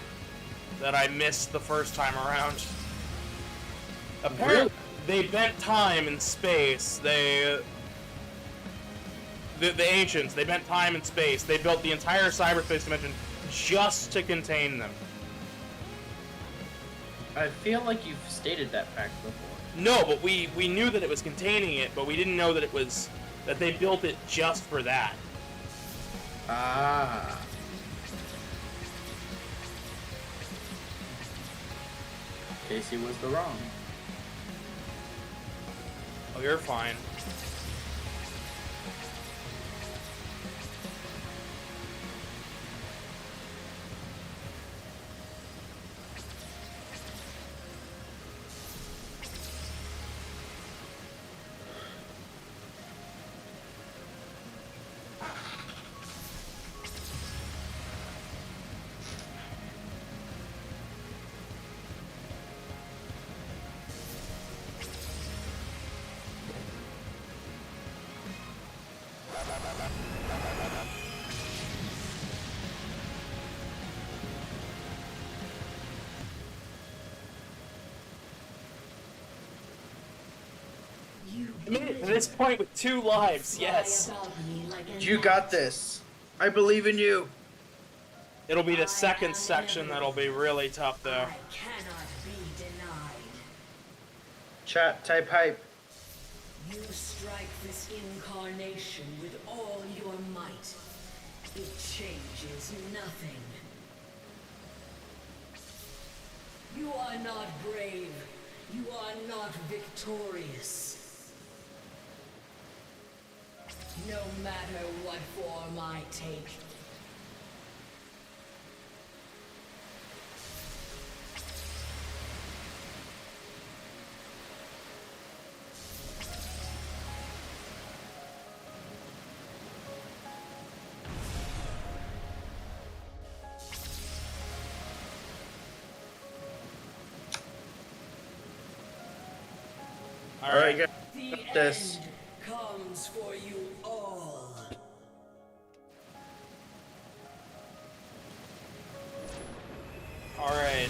that I missed the first time around. Apparently, they bent time and space. The ancients, they bent time and space. They built the entire cyberspace dimension just to contain them. I feel like you've stated that fact before. No, but we knew that it was containing it, but we didn't know that that they built it just for that. Ah. Casey was the wrong. Oh, you're fine. I made it to this point with 2 lives, yes. You got this. I believe in you. It'll be the second section that'll be really tough, though. I cannot be denied. Chat, type hype. You strike this incarnation with all your might. It changes nothing. You are not brave. You are not victorious. No matter what form I take. All right, guys. The Got this. end comes for you all. Alright.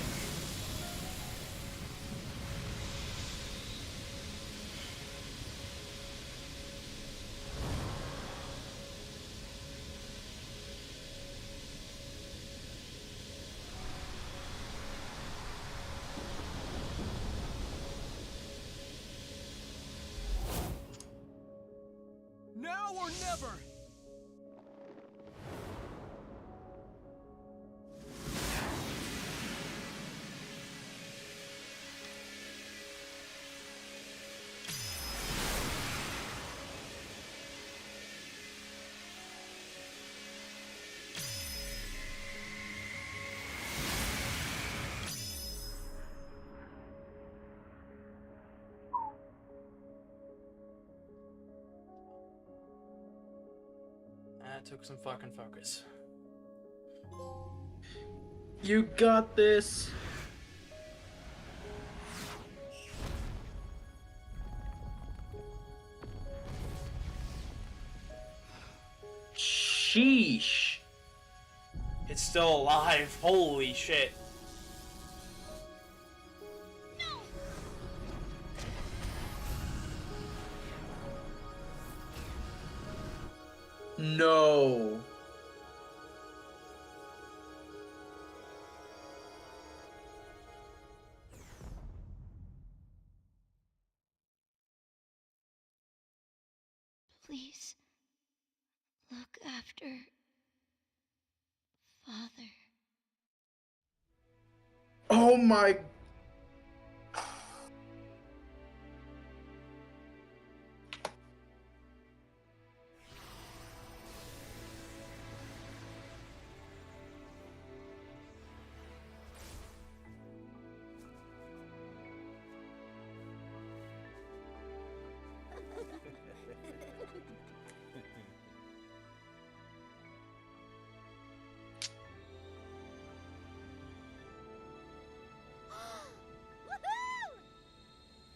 Now or never! That took some fucking focus. You got this. Sheesh. It's still alive. Holy shit. No. Please look after Father. Oh my.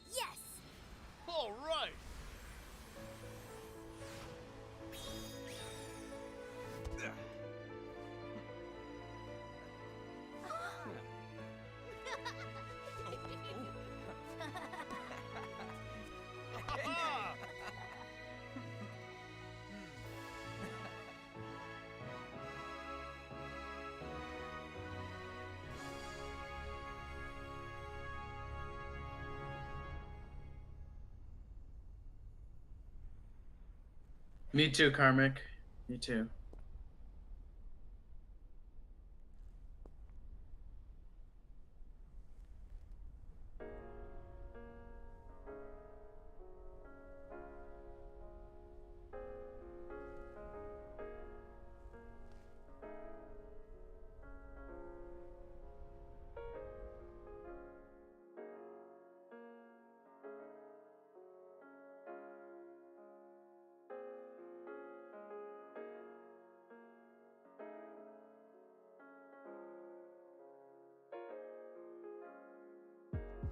Yes! All right! Me too, Karmic. Me too.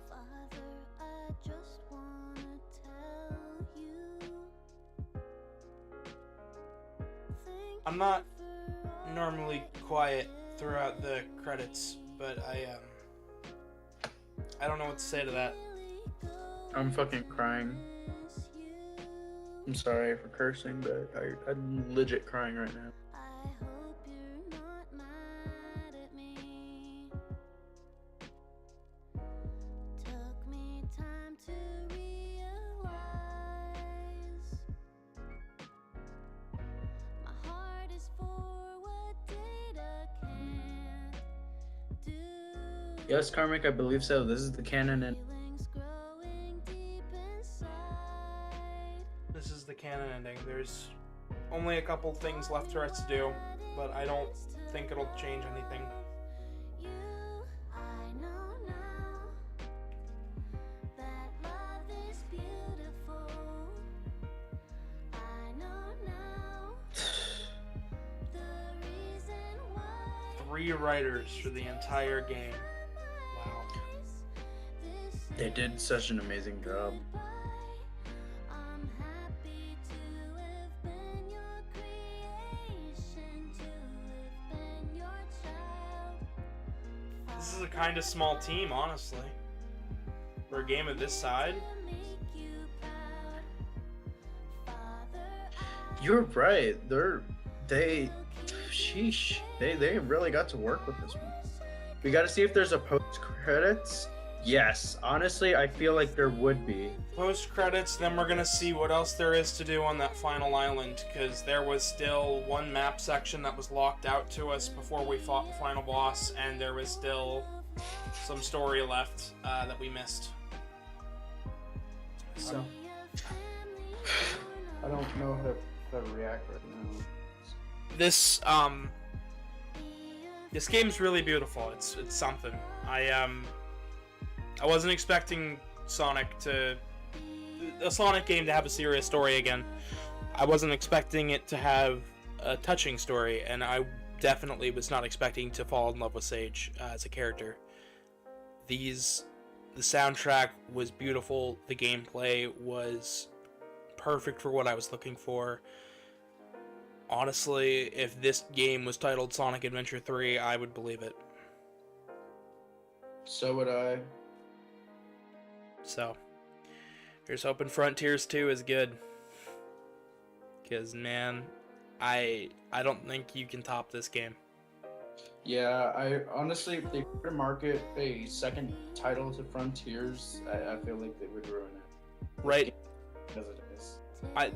Father, I just wanna tell you. I'm not normally quiet throughout the credits, but I don't know what to say to that. I'm fucking crying. I'm sorry for cursing, but I'm legit crying right now. I hope you're not mad at me. Took me time to realize my heart is for what data can't do. Yes, Karmic, I believe so. This is the canon and Feelings growing deep inside. This is the canon ending. There's only a couple things left for us to do, but I don't think it'll change anything. You, I know now that love is beautiful. I know now the reason why 3 writers for the entire game. Wow. they did such an amazing job. I'm happy to have been your creation, to have been your child. This is a kind of small team, honestly. For a game of this side. Make you proud. Father, You're right. Sheesh. They really got to work with this one. We got to see if there's a post credits. Yes, honestly, I feel like there would be. Post credits, then we're gonna see what else there is to do on that final island, because there was still one map section that was locked out to us before we fought the final boss, and there was still some story left that we missed. So, I don't know how to react right now. this game's really beautiful. It's something. I wasn't expecting a Sonic game to have a serious story again. I wasn't expecting it to have a touching story, and I definitely was not expecting to fall in love with Sage as a character. The soundtrack was beautiful. The gameplay was perfect for what I was looking for. Honestly, if this game was titled Sonic Adventure 3, I would believe it. So would I. So, here's hoping Frontiers 2 is good. Because, man, I don't think you can top this game. Yeah, I honestly, if they were to market a second title to Frontiers, I feel like they would ruin it. Right? As it is.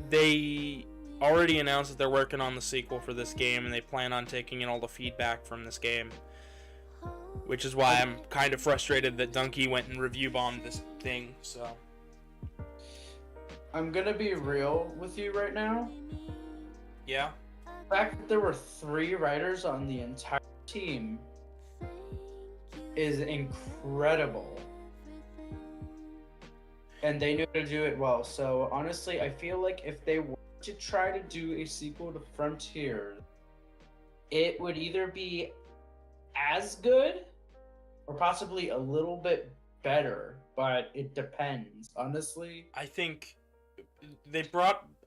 They already announced that they're working on the sequel for this game, and they plan on taking in all the feedback from this game. Which is why I'm kind of frustrated that Donkey went and review bombed this thing, so. I'm gonna be real with you right now. Yeah? The fact that there were 3 writers on the entire team is incredible. And they knew how to do it well. So honestly, I feel like if they were to try to do a sequel to Frontiers, it would either be as good or possibly a little bit better, but it depends, honestly. I think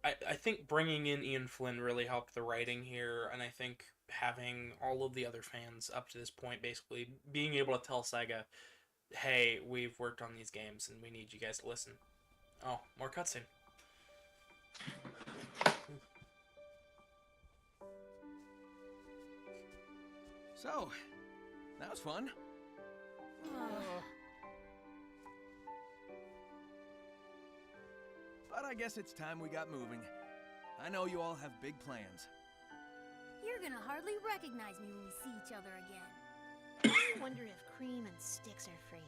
I think bringing in Ian Flynn really helped the writing here, and I think having all of the other fans up to this point basically being able to tell Sega, hey, we've worked on these games and we need you guys to listen. Oh, more cutscene. So, that was fun. But I guess it's time we got moving. I know you all have big plans. You're gonna hardly recognize me when we see each other again. I wonder if Cream and Styx are free.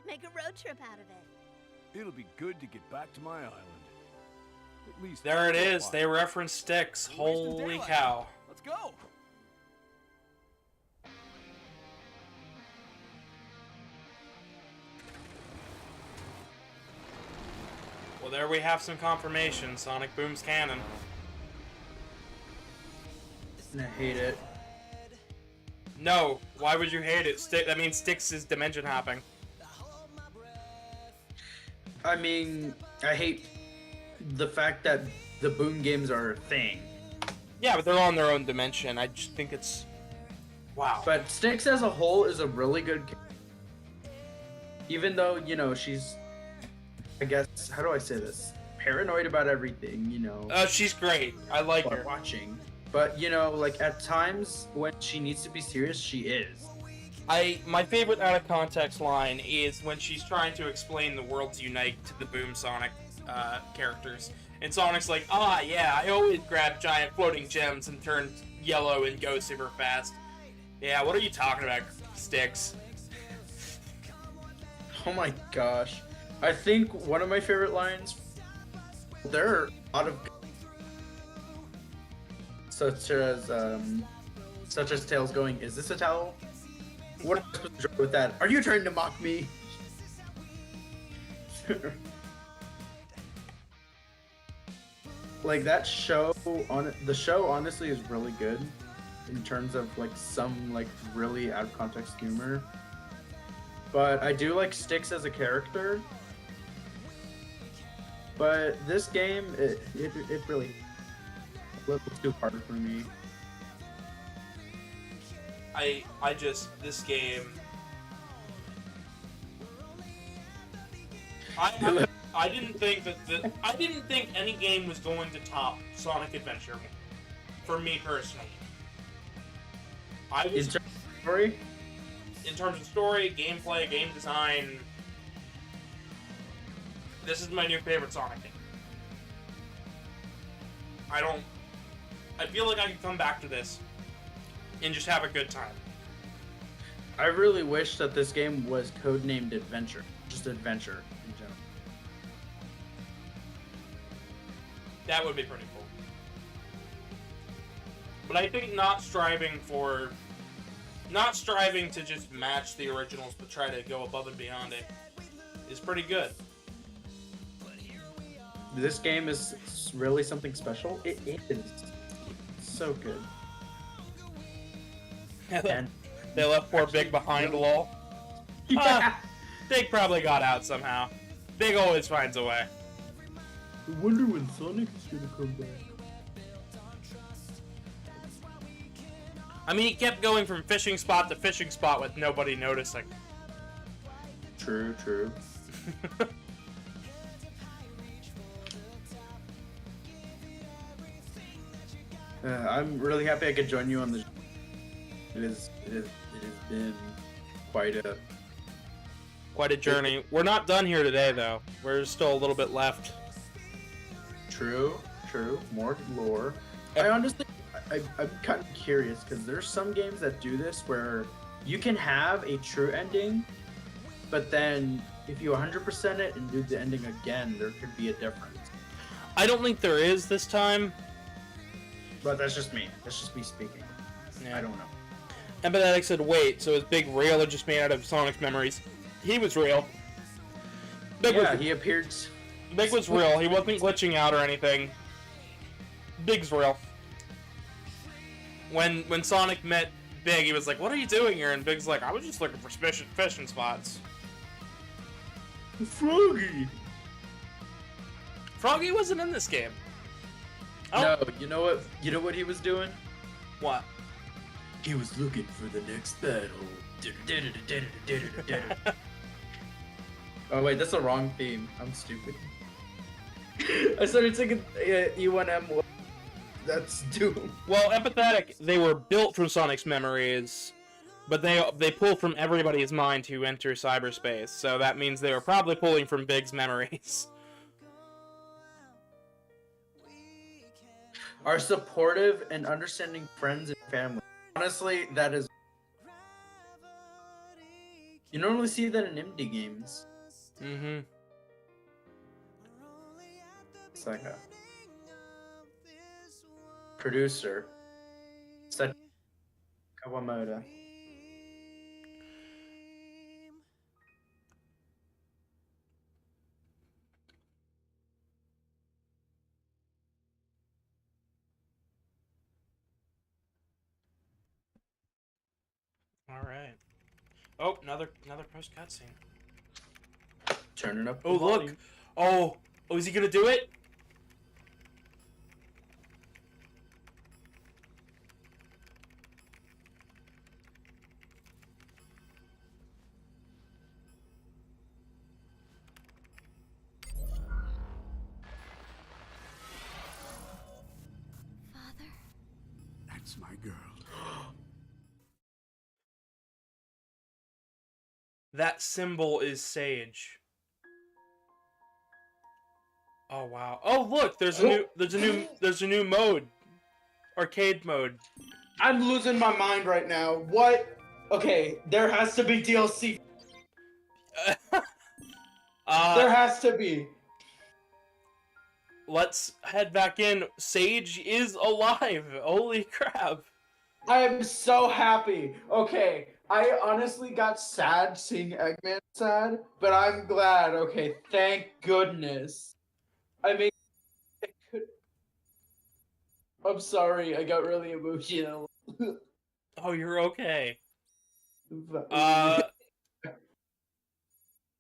Make a road trip out of it. It'll be good to get back to my island. At least There it for a is. while. They reference Styx. Holy cow. Let's go! Well, there we have some confirmation. Sonic Boom's canon. And I hate it. No, why would you hate it? That means Styx is dimension hopping. I mean, I hate the fact that the Boom games are a thing. Yeah, but they're all in their own dimension. I just think it's... Wow. But Styx as a whole is a really good Even though, you know, she's... I guess, how do I say this? paranoid about everything, you know. She's great. I like while her. watching. But you know, like at times when she needs to be serious, she is. My favorite out of context line is when she's trying to explain the worlds unite to the Boom Sonic characters. And Sonic's like, yeah, I always grab giant floating gems and turn yellow and go super fast. Yeah, what are you talking about, Sticks? Oh my gosh. I think one of my favorite lines, there are a lot of such as Tails going, "Is this a towel? What am I supposed to do with that? Are you trying to mock me?" Like that show the show honestly is really good in terms of like some like really out of context humor. But I do like Styx as a character. But this game, it really a little too hard for me. This game. I didn't think I didn't think any game was going to top Sonic Adventure for me personally. In terms of story? In terms of story, gameplay, game design, this is my new favorite Sonic game. I feel like I can come back to this and just have a good time. I really wish that this game was codenamed Adventure. Just Adventure in general. That would be pretty cool. But I think not striving to just match the originals, but try to go above and beyond it, is pretty good. This game is really something special. It is so good. And They left poor Big behind, lol. yeah. Big probably got out somehow. Big always finds a way. I wonder when Sonic is gonna come back. I mean, he kept going from fishing spot to fishing spot with nobody noticing. True. I'm really happy I could join you on the. It has been quite a journey. We're not done here today, though. There's still a little bit left. True. More lore. I'm kind of curious because there's some games that do this where you can have a true ending, but then if you 100% it and do the ending again, there could be a difference. I don't think there is this time. But that's just me. That's just me speaking. Yeah. I don't know. Empathetic said, wait, so is Big real or just made out of Sonic's memories? He was real. He appeared... Big was real. He wasn't glitching out or anything. Big's real. When Sonic met Big, he was like, what are you doing here? And Big's like, I was just looking for fishing spots. Froggy! Froggy wasn't in this game. No, you know what? You know what he was doing? What? He was looking for the next battle. Oh wait, that's the wrong theme. I'm stupid. I started singing E1M. That's Doom. Well, Empathetic, they were built from Sonic's memories, but they pull from everybody's mind who enter cyberspace, so that means they were probably pulling from Big's memories. Are supportive and understanding friends and family. Honestly, that is... You normally see that in indie games. Mm-hmm. It's like a... Producer. Kawamoto. All right. Oh, another post cutscene. Turning up. Oh, look. Oh, is he gonna do it? That's my girl. That symbol is Sage. Oh wow. Oh look, there's a new mode. Arcade mode. I'm losing my mind right now. What? Okay, there has to be DLC. There has to be. Let's head back in. Sage is alive. Holy crap. I am so happy. Okay, I honestly got sad seeing Eggman sad, but I'm glad. Okay, thank goodness. I mean, I'm sorry, I got really emotional. Oh, you're okay.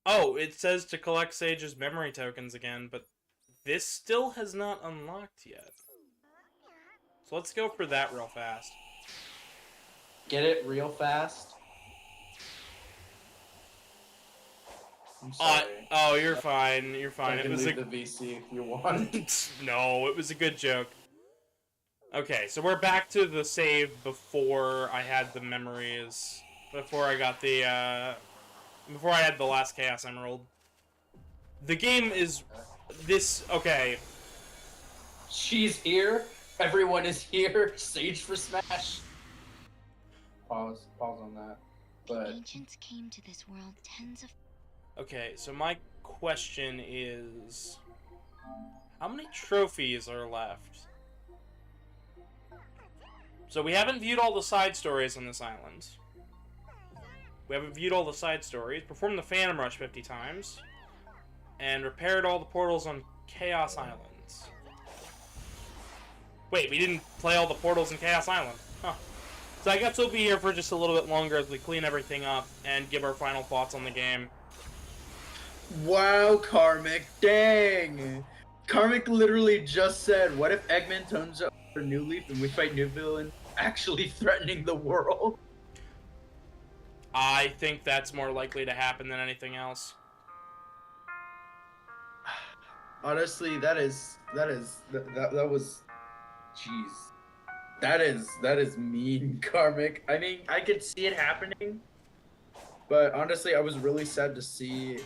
Oh, it says to collect Sage's memory tokens again, but this still has not unlocked yet. So let's go for that real fast. Get it real fast. I'm sorry. Oh, you're fine. You're fine. I can leave the VC if you want. No, it was a good joke. Okay, so we're back to the save before I had the memories. Before I got the, before I had the last Chaos Emerald. The game is... Okay. She's here. Everyone is here. Sage for Smash. Pause on that. But... The ancients came to this world tens of... Okay, so my question is... How many trophies are left? So we haven't viewed all the side stories on this island. We haven't viewed all the side stories, performed the Phantom Rush 50 times, and repaired all the portals on Chaos Islands. Wait, we didn't play all the portals in Chaos Island. Huh. So I guess we'll be here for just a little bit longer as we clean everything up and give our final thoughts on the game. Wow, Karmic, dang! Karmic literally just said, what if Eggman turns up for New Leaf and we fight new villain actually threatening the world? I think that's more likely to happen than anything else. Honestly, that was, jeez. That is mean, Karmic. I mean, I could see it happening, but honestly, I was really sad to see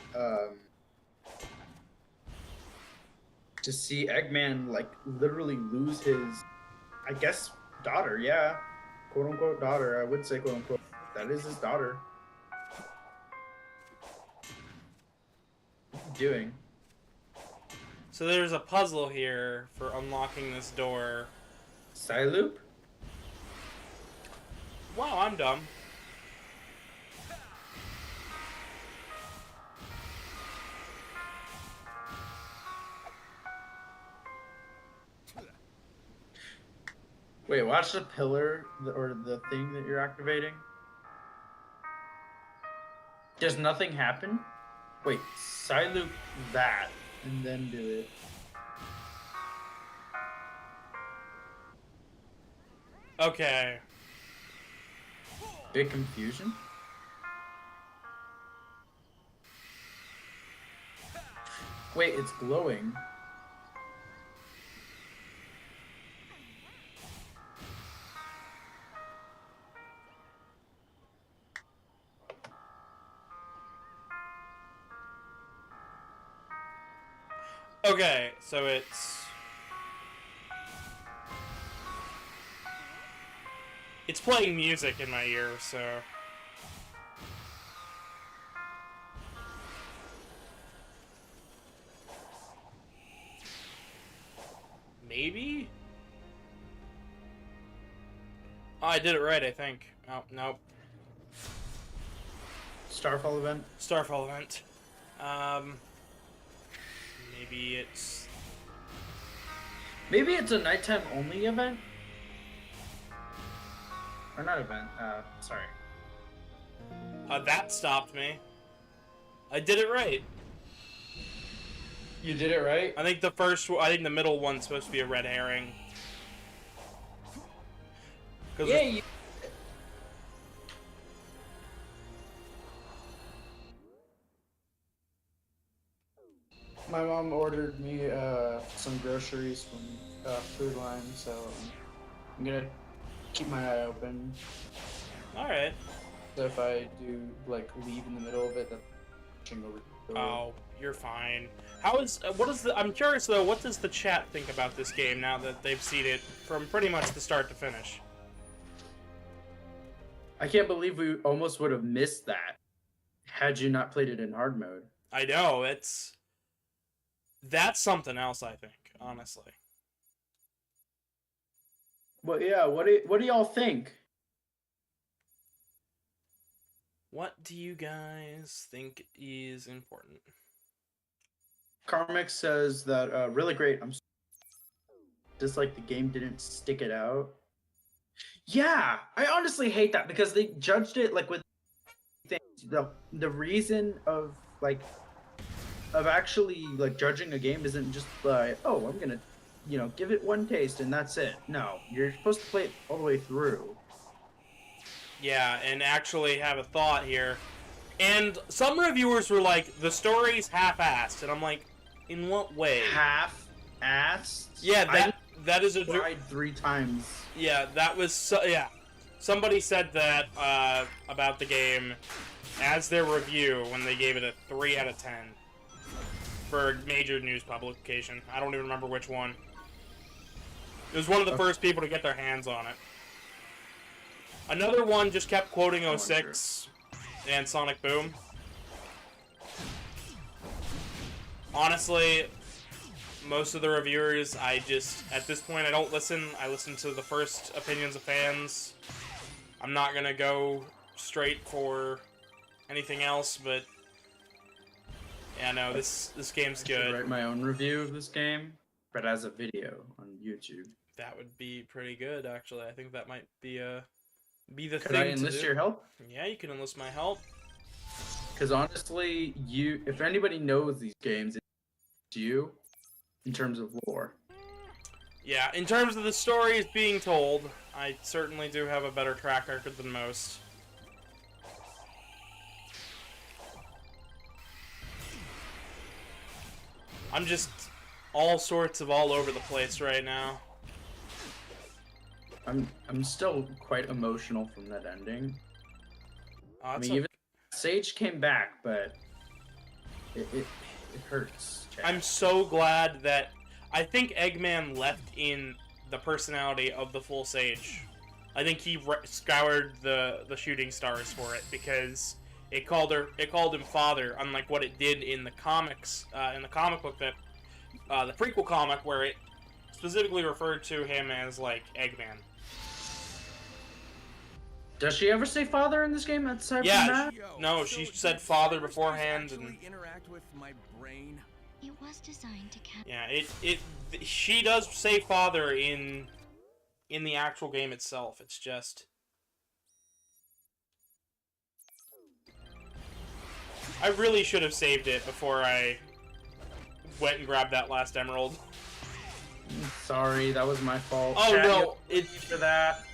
Eggman, like, literally lose his, I guess, daughter, yeah. Quote-unquote daughter, I would say quote-unquote. That is his daughter. What's he doing? So there's a puzzle here for unlocking this door. Psyloop? Wow, I'm dumb. Wait, watch the pillar, or the thing that you're activating. Does nothing happen? Wait, Psyloop that, and then do it. Okay. Big confusion? Wait, it's glowing. Okay, so it's playing music in my ear, so maybe? Oh, I did it right, I think. Oh, nope. Starfall event? Starfall event. Maybe it's... Maybe it's a nighttime only event? Or not event, sorry. That stopped me. I did it right. You did it right? I think the middle one's supposed to be a red herring. Yeah, you... My mom ordered me some groceries from Food Line, so I'm gonna keep my eye open. All right. So if I do like leave in the middle of it, then pushing over. Oh, you're fine. How is what is the? I'm curious though. What does the chat think about this game now that they've seen it from pretty much the start to finish? I can't believe we almost would have missed that had you not played it in hard mode. I know that's something else. I think honestly. Well, yeah. What do y'all think? What do you guys think is important? Karmic says that really great. I'm just like the game didn't stick it out. Yeah, I honestly hate that because they judged it like with things. The reason of like of actually like judging a game isn't just like, oh, I'm gonna, give it one taste and that's it. No, you're supposed to play it all the way through. Yeah, and actually have a thought here. And some reviewers were like, the story's half-assed, and I'm like, in what way? Half-assed? Yeah, that is a... tried 3 times. Yeah, that was... yeah. Somebody said that about the game as their review when they gave it a 3 out of 10 for a major news publication. I don't even remember which one. It was one of the first people to get their hands on it. Another one just kept quoting 06 and Sonic Boom. Honestly, most of the reviewers, at this point, I don't listen. I listen to the first opinions of fans. I'm not gonna go straight for anything else, but yeah, no, this game's good. I should write my own review of this game, but as a video on YouTube. That would be pretty good, actually. I think that might be the Could thing I to enlist do. your help? Yeah, you can enlist my help. Because honestly, if anybody knows these games, it's you in terms of lore. Yeah, in terms of the stories being told, I certainly do have a better track record than most. I'm just all sorts of all over the place right now. I'm still quite emotional from that ending. Oh, I mean, even Sage came back, but it hurts. Chad. I'm so glad that I think Eggman left in the personality of the full Sage. I think he scoured the shooting stars for it because it called him father, unlike what it did in the comics, in the comic book that the prequel comic where it specifically referred to him as like Eggman. Does she ever say father in this game? Aside Yeah, from that? no, she said father beforehand and interact with my brain. It was designed to capture. yeah, she does say father in the actual game itself. It's just I really should have saved it before I went and grabbed that last emerald. Sorry, that was my fault. Oh Chat, no, it's for that.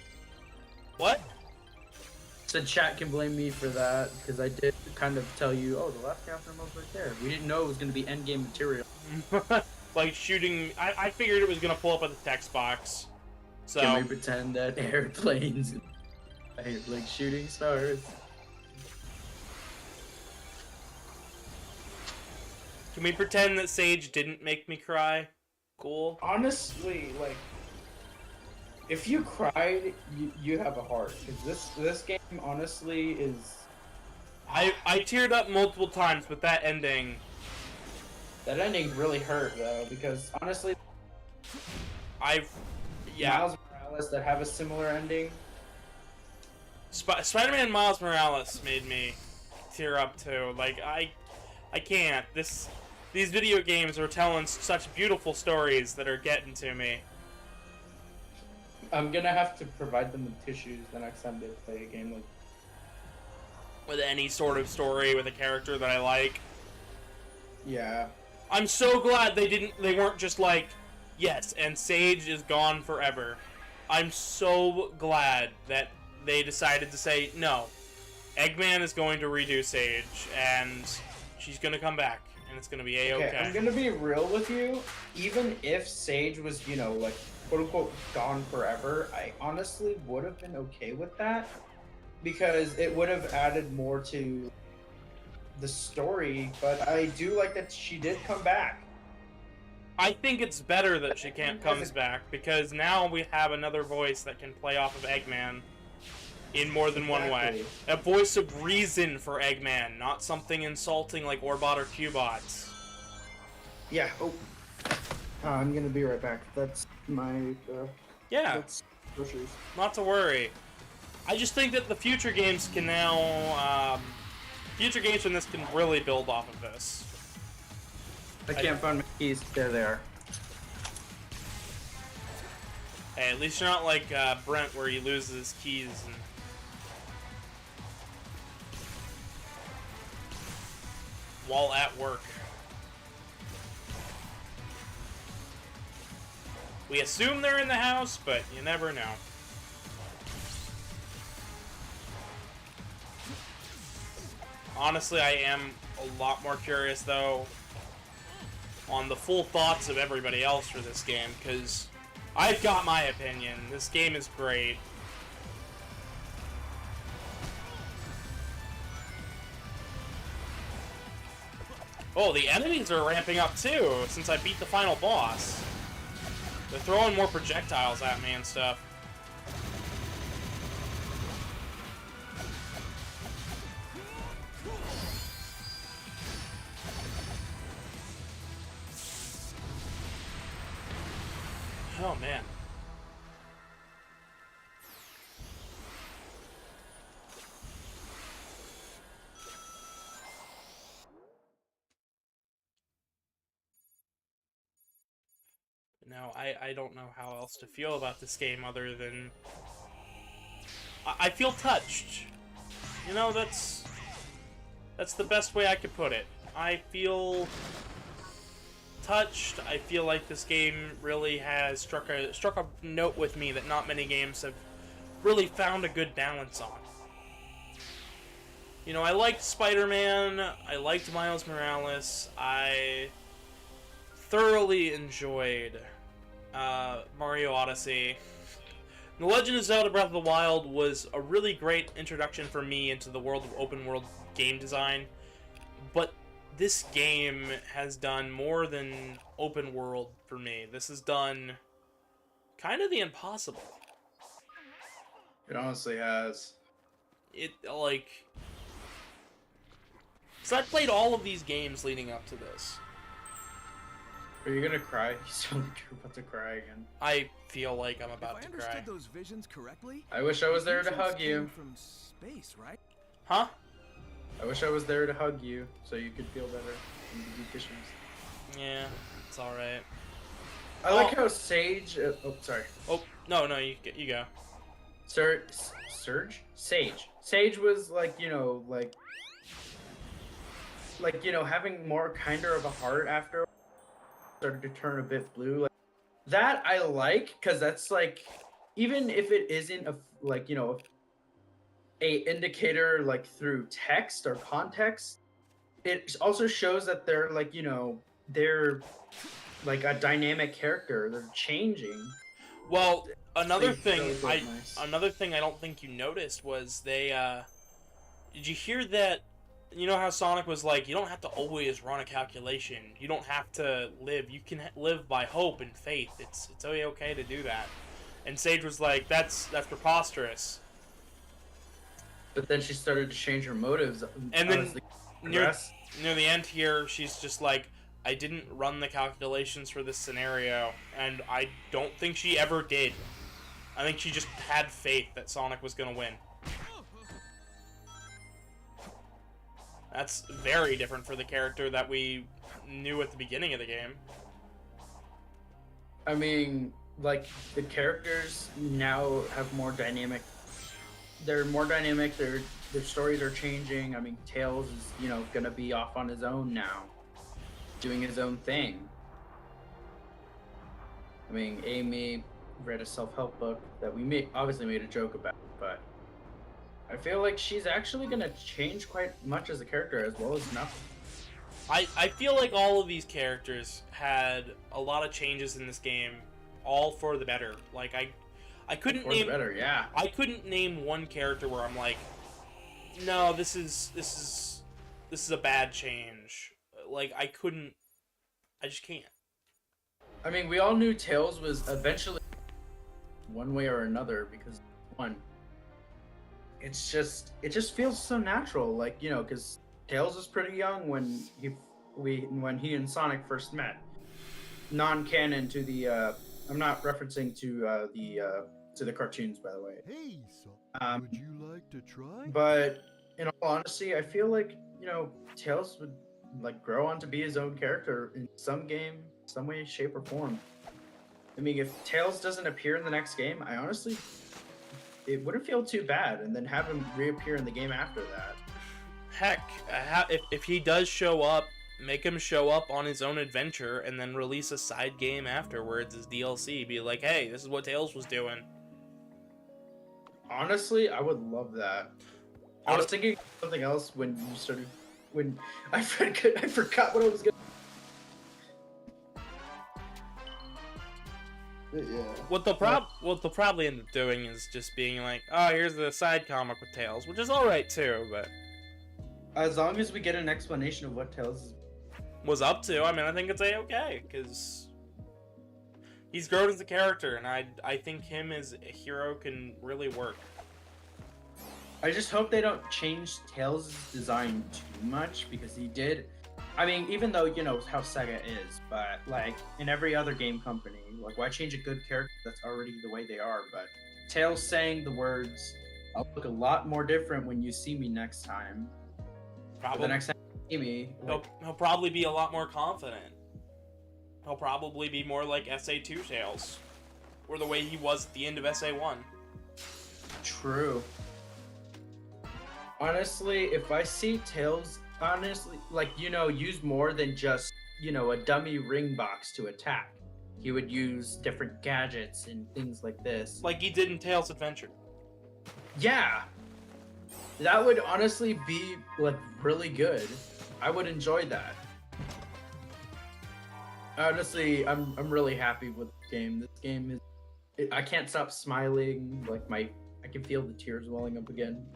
What? So chat can blame me for that because I did kind of tell you, oh, the last captain was right there. We didn't know it was going to be endgame material. Like shooting, I figured it was gonna pull up at the text box. So Can we pretend that airplanes like shooting stars? can we pretend that Sage didn't make me cry? Cool. Honestly, like, if you cried, you have a heart. Because this game, honestly, is... I teared up multiple times with that ending. That ending really hurt, though, because, honestly... Yeah. Miles Morales that have a similar ending... Spider-Man Miles Morales made me tear up, too. Like, I can't. These video games are telling such beautiful stories that are getting to me. I'm gonna have to provide them with tissues the next time they play a game like... With any sort of story, with a character that I like. Yeah. I'm so glad they weren't just like, yes, and Sage is gone forever. I'm so glad that they decided to say, no, Eggman is going to redo Sage, and she's gonna come back, and it's gonna be A-okay. Okay, I'm gonna be real with you. Even if Sage was, like, quote unquote gone forever, I honestly would have been okay with that because it would have added more to the story. But I do like that she did come back. I think it's better that she can't As comes a- back because now we have another voice that can play off of Eggman in more than one way. Exactly. A voice of reason for Eggman, not something insulting like Orbot or Cubots. Yeah. Oh. I'm gonna be right back. That's my. Yeah, That's groceries. not to worry. I just think that the future games can now, future games from this can really build off of this. I can't find my keys. There they are. Hey, at least you're not like Brent where he loses his keys and... while at work. We assume they're in the house, but you never know. Honestly, I am a lot more curious, though, on the full thoughts of everybody else for this game, because I've got my opinion. This game is great. Oh, the enemies are ramping up, too, since I beat the final boss. They're throwing more projectiles at me and stuff. Oh, man. Now, I don't know how else to feel about this game other than... I feel touched. You know, that's the best way I could put it. I feel touched. I feel like this game really has struck a note with me that not many games have really found a good balance on. You know, I liked Spider-Man, I liked Miles Morales, I thoroughly enjoyed Mario Odyssey. The Legend of Zelda Breath of the Wild was a really great introduction for me into the world of open world game design, but this game has done more than open world for me. This has done kind of the impossible. It honestly has. It, like... So I played all of these games leading up to this. Are you gonna cry? You sound like you're about to cry again. I feel like I'm about If I to understood cry. those visions correctly, I wish I was the there to ancients hug you. came from space, right? Huh? I wish I was there to hug you so you could feel better and give you kisses. Yeah, it's alright. I like how Sage. Oh, sorry. Oh, no, you go. Surge? Sage. Sage was like, you know, having more kinder of a heart after started to turn a bit blue. Like that I like, because that's like, even if it isn't a indicator like through text or context, it also shows that they're like, they're like a dynamic character. They're changing. Well, another They thing really look nice. another thing I don't think you noticed was they did you hear that? You know how Sonic was like, you don't have to always run a calculation. You don't have to live. You can live by hope and faith. It's okay to do that. And Sage was like, that's preposterous. But then she started to change her motives. And then honestly. near the end here, she's just like, I didn't run the calculations for this scenario, and I don't think she ever did. I think she just had faith that Sonic was gonna win. That's very different for the character that we knew at the beginning of the game. I mean, like, the characters now have more dynamic. They're more dynamic. Their stories are changing. I mean, Tails is, gonna be off on his own now, doing his own thing. I mean, Amy read a self-help book that we obviously made a joke about, but I feel like she's actually gonna change quite much as a character, as well as nothing. I feel like all of these characters had a lot of changes in this game all for the better. Like I couldn't For the name better, yeah. I couldn't name one character where I'm like, no, this is a bad change. Like I just can't. I mean, we all knew Tails was eventually one way or another because one, it just feels so natural, like, you know, because Tails was pretty young when he and Sonic first met. Non-canon to the I'm not referencing to the cartoons, by the way. Hey, so would you like to try? But in all honesty, I feel like, you know, Tails would like grow on to be his own character in some game, some way, shape, or form. I mean, if Tails doesn't appear in the next game, I honestly, it wouldn't feel too bad, and then have him reappear in the game after that. Heck, if he does show up, make him show up on his own adventure, and then release a side game afterwards as DLC. Be like, hey, this is what Tails was doing. Honestly, I would love that. I was thinking of something else when you started. When I forgot what I was gonna. Yeah. What they'll probably end up doing is just being like, oh, here's the side comic with Tails, which is alright too, but As long as we get an explanation of what Tails was up to, I mean, I think it's a-okay, because he's grown as a character, and I think him as a hero can really work. I just hope they don't change Tails' design too much, because he did. I mean, even though, you know, how Sega is, but, like, in every other game company, like, why change a good character that's already the way they are? But Tails saying the words, I'll look a lot more different when you see me next time. Probably. The next time you see me, like, He'll probably be a lot more confident. He'll probably be more like SA2 Tails, or the way he was at the end of SA1. True. Honestly, if I see Tails, like, you know, use more than just, you know, a dummy ring box to attack. He would use different gadgets and things like this. Like he did in Tails Adventure. Yeah. That would honestly be, like, really good. I would enjoy that. Honestly, I'm really happy with the game. This game is... I can't stop smiling. Like, I can feel the tears welling up again.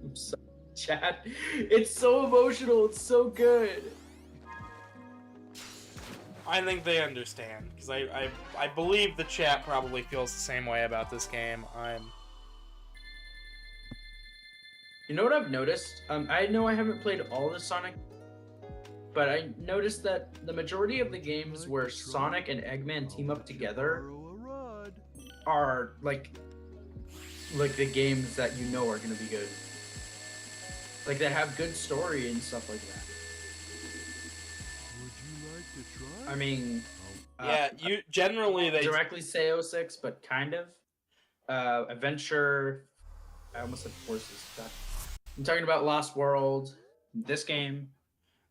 I'm so... Chat. It's so emotional. It's so good. I think they understand, because I believe the chat probably feels the same way about this game. You know what I've noticed? I know I haven't played all the Sonic, but I noticed that the majority of the games where Sonic and Eggman team up together are like the games that you know are gonna be good. Like, they have good story and stuff like that. Would you like to try? I mean, yeah, you generally they directly say 06, but kind of. Adventure. I almost said Forces. I'm talking about Lost World. This game.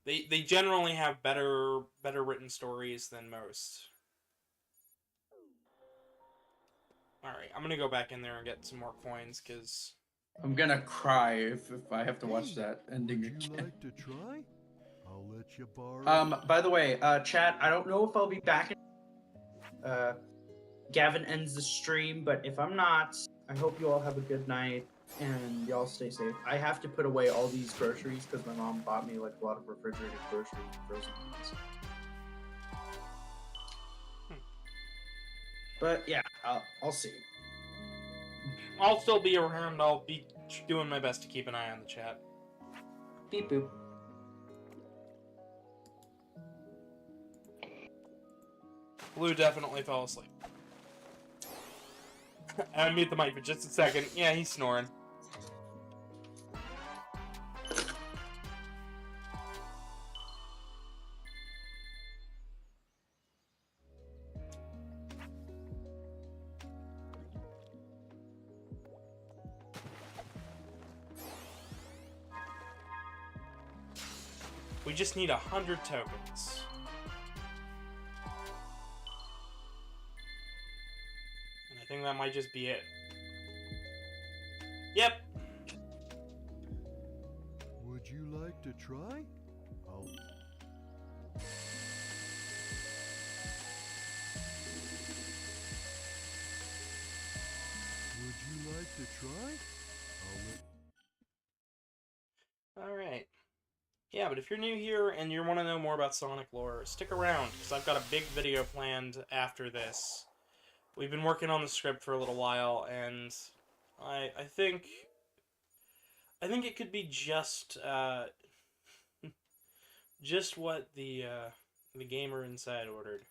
They generally have better written stories than most. All right, I'm gonna go back in there and get some more coins, because I'm gonna cry if I have to watch that ending Would you again. like to try? I'll let you borrow. By the way, chat, I don't know if I'll be back. Gavin ends the stream, but if I'm not, I hope you all have a good night and y'all stay safe. I have to put away all these groceries because my mom bought me like a lot of refrigerated groceries and frozen things. But yeah, I'll see. I'll still be around. I'll be doing my best to keep an eye on the chat. Beep boop. Blue definitely fell asleep. I mute the mic for just a second. Yeah, he's snoring. We just need 100 tokens. And I think that might just be it. Yep. Would you like to try? I'll... like to try? Alright. Yeah, but if you're new here and you want to know more about Sonic lore, stick around, because I've got a big video planned after this. We've been working on the script for a little while, and I think it could be just just what the gamer inside ordered.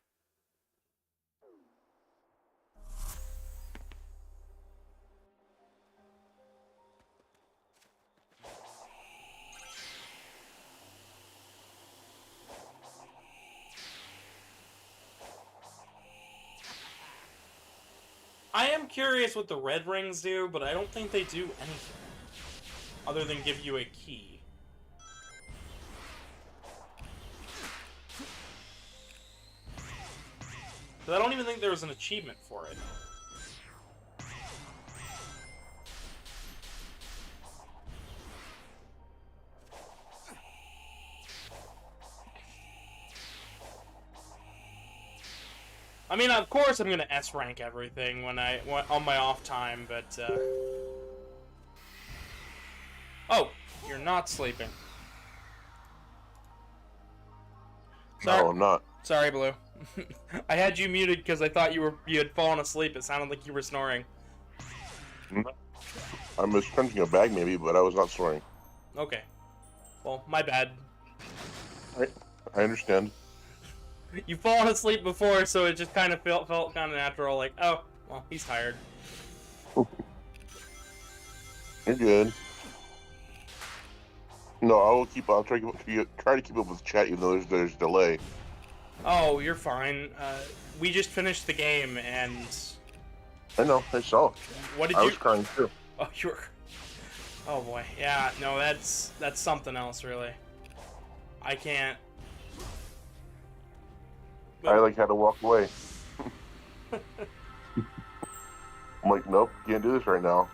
I am curious what the red rings do, but I don't think they do anything other than give you a key. But I don't even think there was an achievement for it. I mean, of course I'm gonna S rank everything when on my off time, but oh, you're not sleeping. Sorry. No, I'm not. Sorry, Blue. I had you muted because I thought you had fallen asleep. It sounded like you were snoring. I was crunching a bag maybe, but I was not snoring. Okay. Well, my bad. I understand. You've fallen asleep before, so it just kind of felt kind of natural. Like, oh, well, he's tired. You're good. No, I'll try to keep up with chat even though there's delay. Oh, you're fine. We just finished the game, and I know, I saw. What did I was crying too. Oh, you were. Oh boy, yeah. No, that's something else, really. I can't. I had to walk away. I'm like, nope, can't do this right now.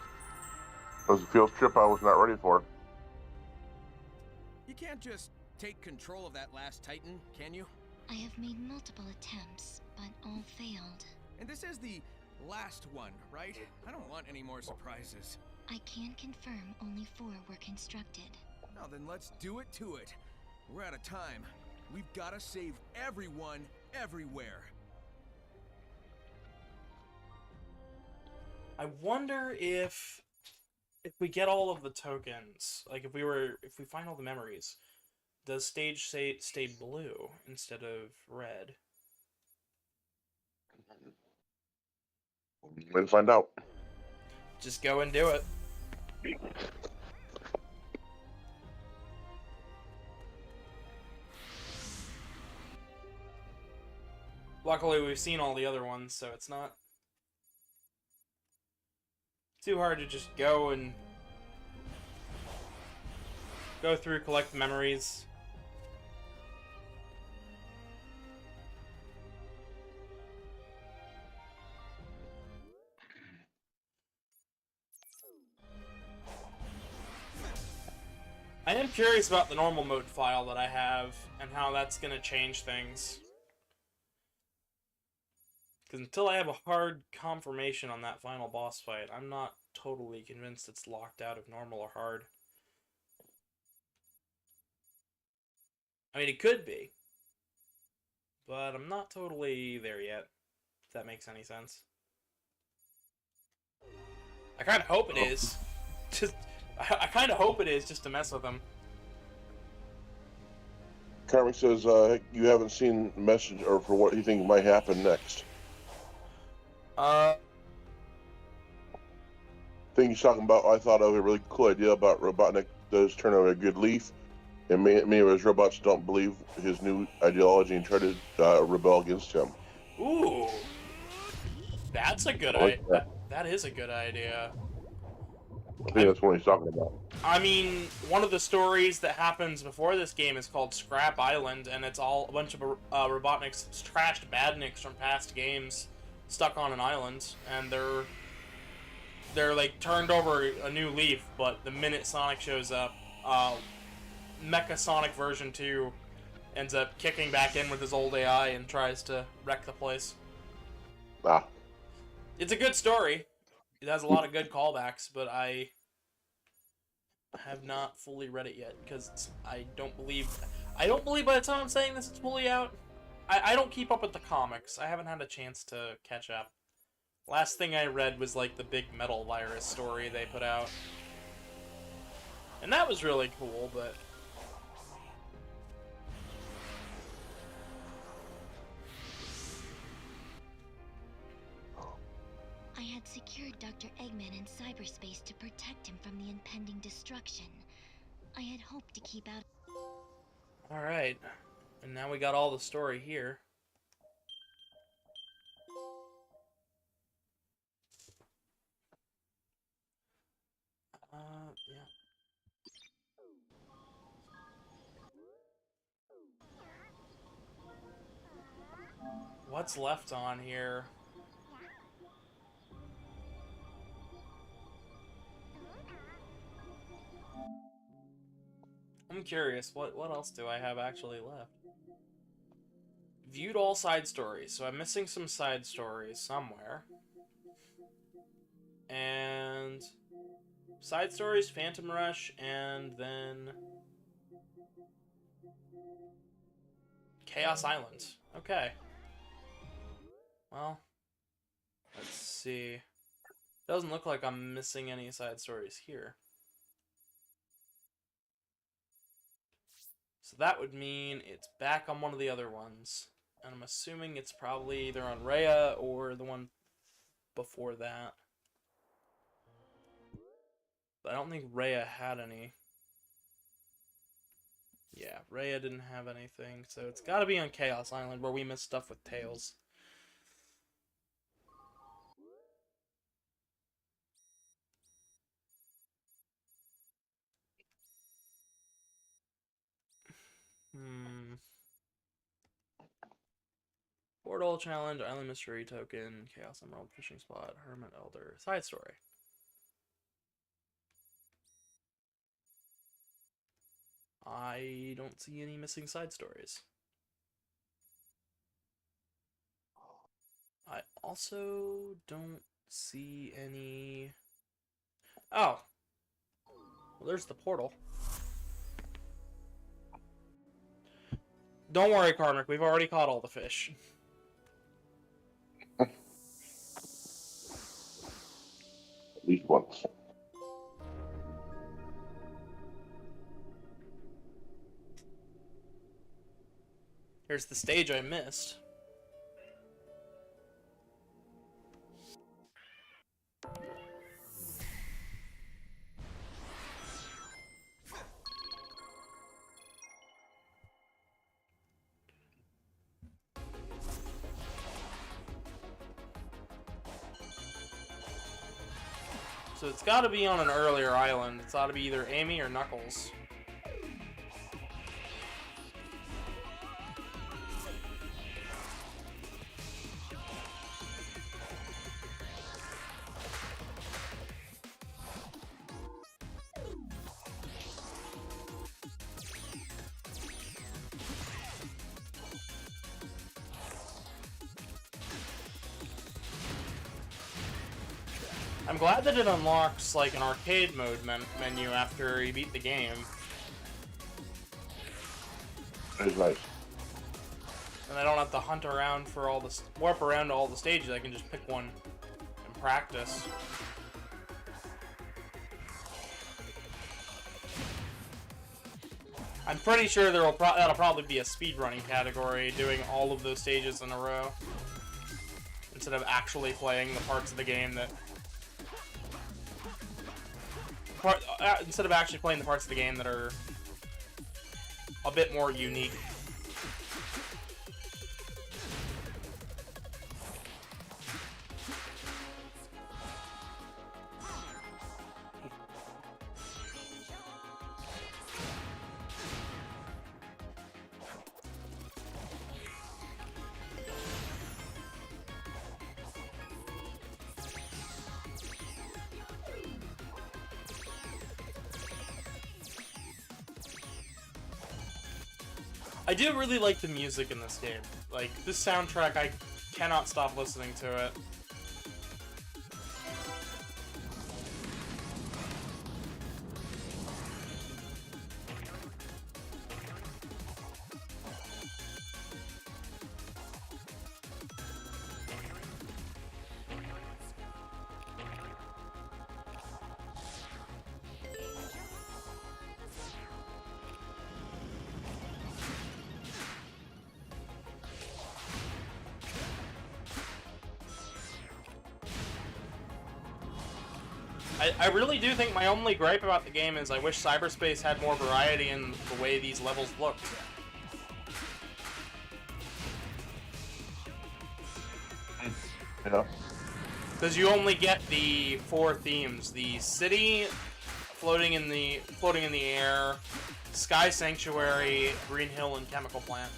It was a field trip I was not ready for. You can't just take control of that last Titan, can you? I have made multiple attempts, but all failed. And this is the last one, right? I don't want any more surprises. I can confirm only 4 were constructed. Now then, let's do it to it. We're out of time. We've got to save everyone, everywhere. I wonder if we get all of the tokens, like if we find all the memories, does stage stay blue instead of red? We'll find out. Just go and do it. Luckily, we've seen all the other ones, so it's not too hard to just go and go through, collect the memories. I am curious about the normal mode file that I have and how that's going to change things. Because until I have a hard confirmation on that final boss fight, I'm not totally convinced it's locked out of normal or hard. I mean, it could be. But I'm not totally there yet, if that makes any sense. I kind of hope it is. I kind of hope it is, just to mess with them. Carmen says you haven't seen the message or for what you think might happen next. Thing he's talking about, I thought of a really cool idea about Robotnik does turn out a good leaf, and many of his robots don't believe his new ideology and try to rebel against him. Ooh, that's a good idea. That is a good idea. I think that's what he's talking about. I mean, one of the stories that happens before this game is called Scrap Island, and it's all a bunch of Robotnik's trashed badniks from past games stuck on an island, and they're like turned over a new leaf. But the minute Sonic shows up, Mecha Sonic version 2 ends up kicking back in with his old AI and tries to wreck the place. Ah. It's a good story. It has a lot of good callbacks, but I have not fully read it yet because I don't believe by the time I'm saying this it's fully out. I don't keep up with the comics. I haven't had a chance to catch up. Last thing I read was like the big metal virus story they put out. And that was really cool, but I had secured Dr. Eggman in cyberspace to protect him from the impending destruction. I had hoped to keep out. alright. And now we got all the story here. Yeah. What's left on here? I'm curious, what else do I have actually left? Viewed all side stories, so I'm missing some side stories somewhere. And side stories, Phantom Rush, and then Chaos Island. Okay. Well, let's see. Doesn't look like I'm missing any side stories here. So that would mean it's back on one of the other ones. And I'm assuming it's probably either on Rhea or the one before that. But I don't think Rhea had any. Yeah, Rhea didn't have anything, so it's gotta be on Chaos Island where we missed stuff with Tails. Portal Challenge, Island Mystery Token, Chaos Emerald, Fishing Spot, Hermit Elder, Side Story. I don't see any missing side stories. I also don't see any... Oh! Well, there's the portal. Don't worry, Karmic, we've already caught all the fish. At least once. Here's the stage I missed. So it's got to be on an earlier island. It's got to be either Amy or Knuckles. I'm glad that it unlocks like an arcade mode menu after you beat the game. It's nice. And I don't have to hunt around for all the warp around to all the stages. I can just pick one and practice. I'm pretty sure that'll probably be a speedrunning category, doing all of those stages in a row, instead of actually playing the parts of the game that. Instead of actually playing the parts of the game that are a bit more unique. I do really like the music in this game. Like, this soundtrack, I cannot stop listening to it. I really do think my only gripe about the game is I wish cyberspace had more variety in the way these levels looked. Yeah. Because you only get the 4 themes: the city, floating in the air, sky sanctuary, green hill, and chemical plant.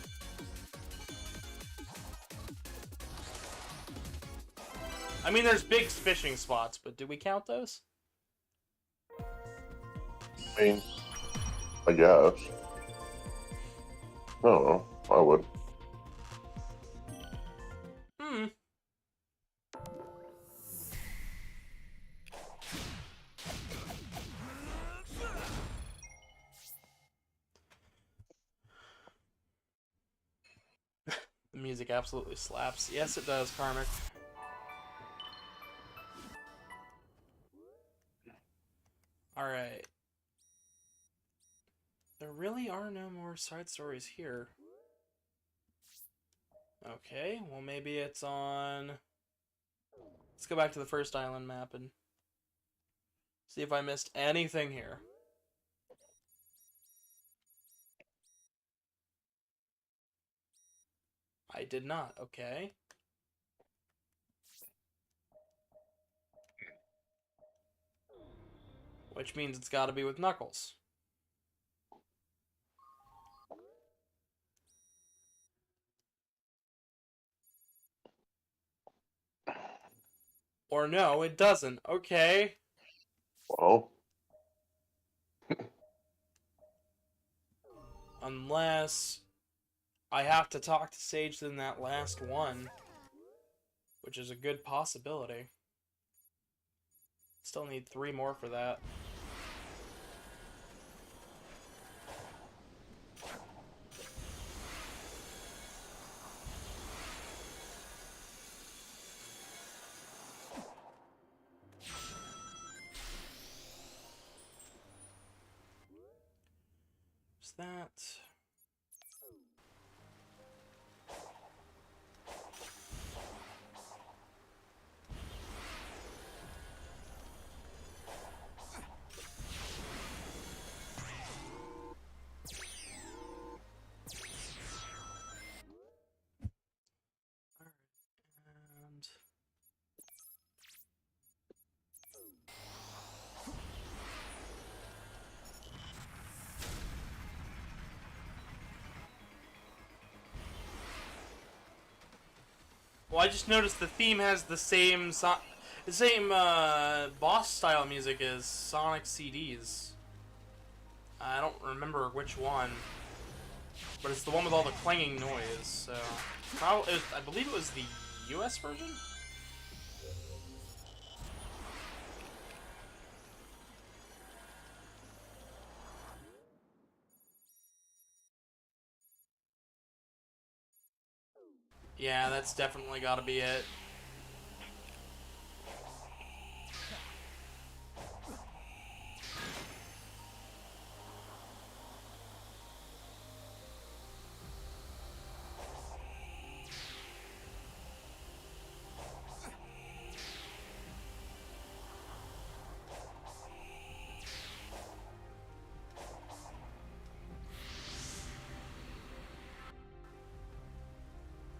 I mean, there's big fishing spots, but do we count those? I mean, I guess. I don't know. I would. Hmm. The music absolutely slaps. Yes, it does, Karmic. Alright. There really are no more side stories here. Okay, well maybe it's on... Let's go back to the first island map and see if I missed anything here. I did not, okay. Which means it's gotta be with Knuckles. Or no, it doesn't. Okay. Well. Unless I have to talk to Sage in that last one, which is a good possibility. Still need 3 more for that. Is that... And... Well, I just noticed the theme has the same boss style music as Sonic CDs. I don't remember which one, but it's the one with all the clanging noise. So, probably I believe it was the US version. Yeah, that's definitely got to be it.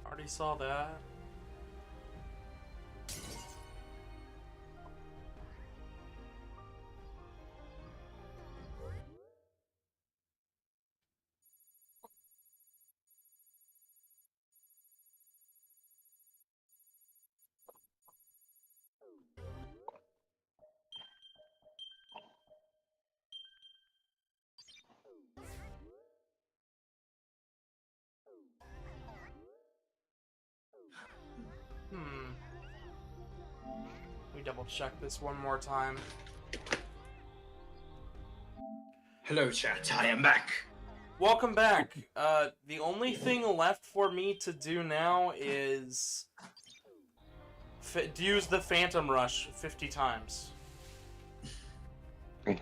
Already saw that. Let me double check this one more time. Hello, chat. I am back. Welcome back. The only thing left for me to do now is use the Phantom Rush 50 times. Are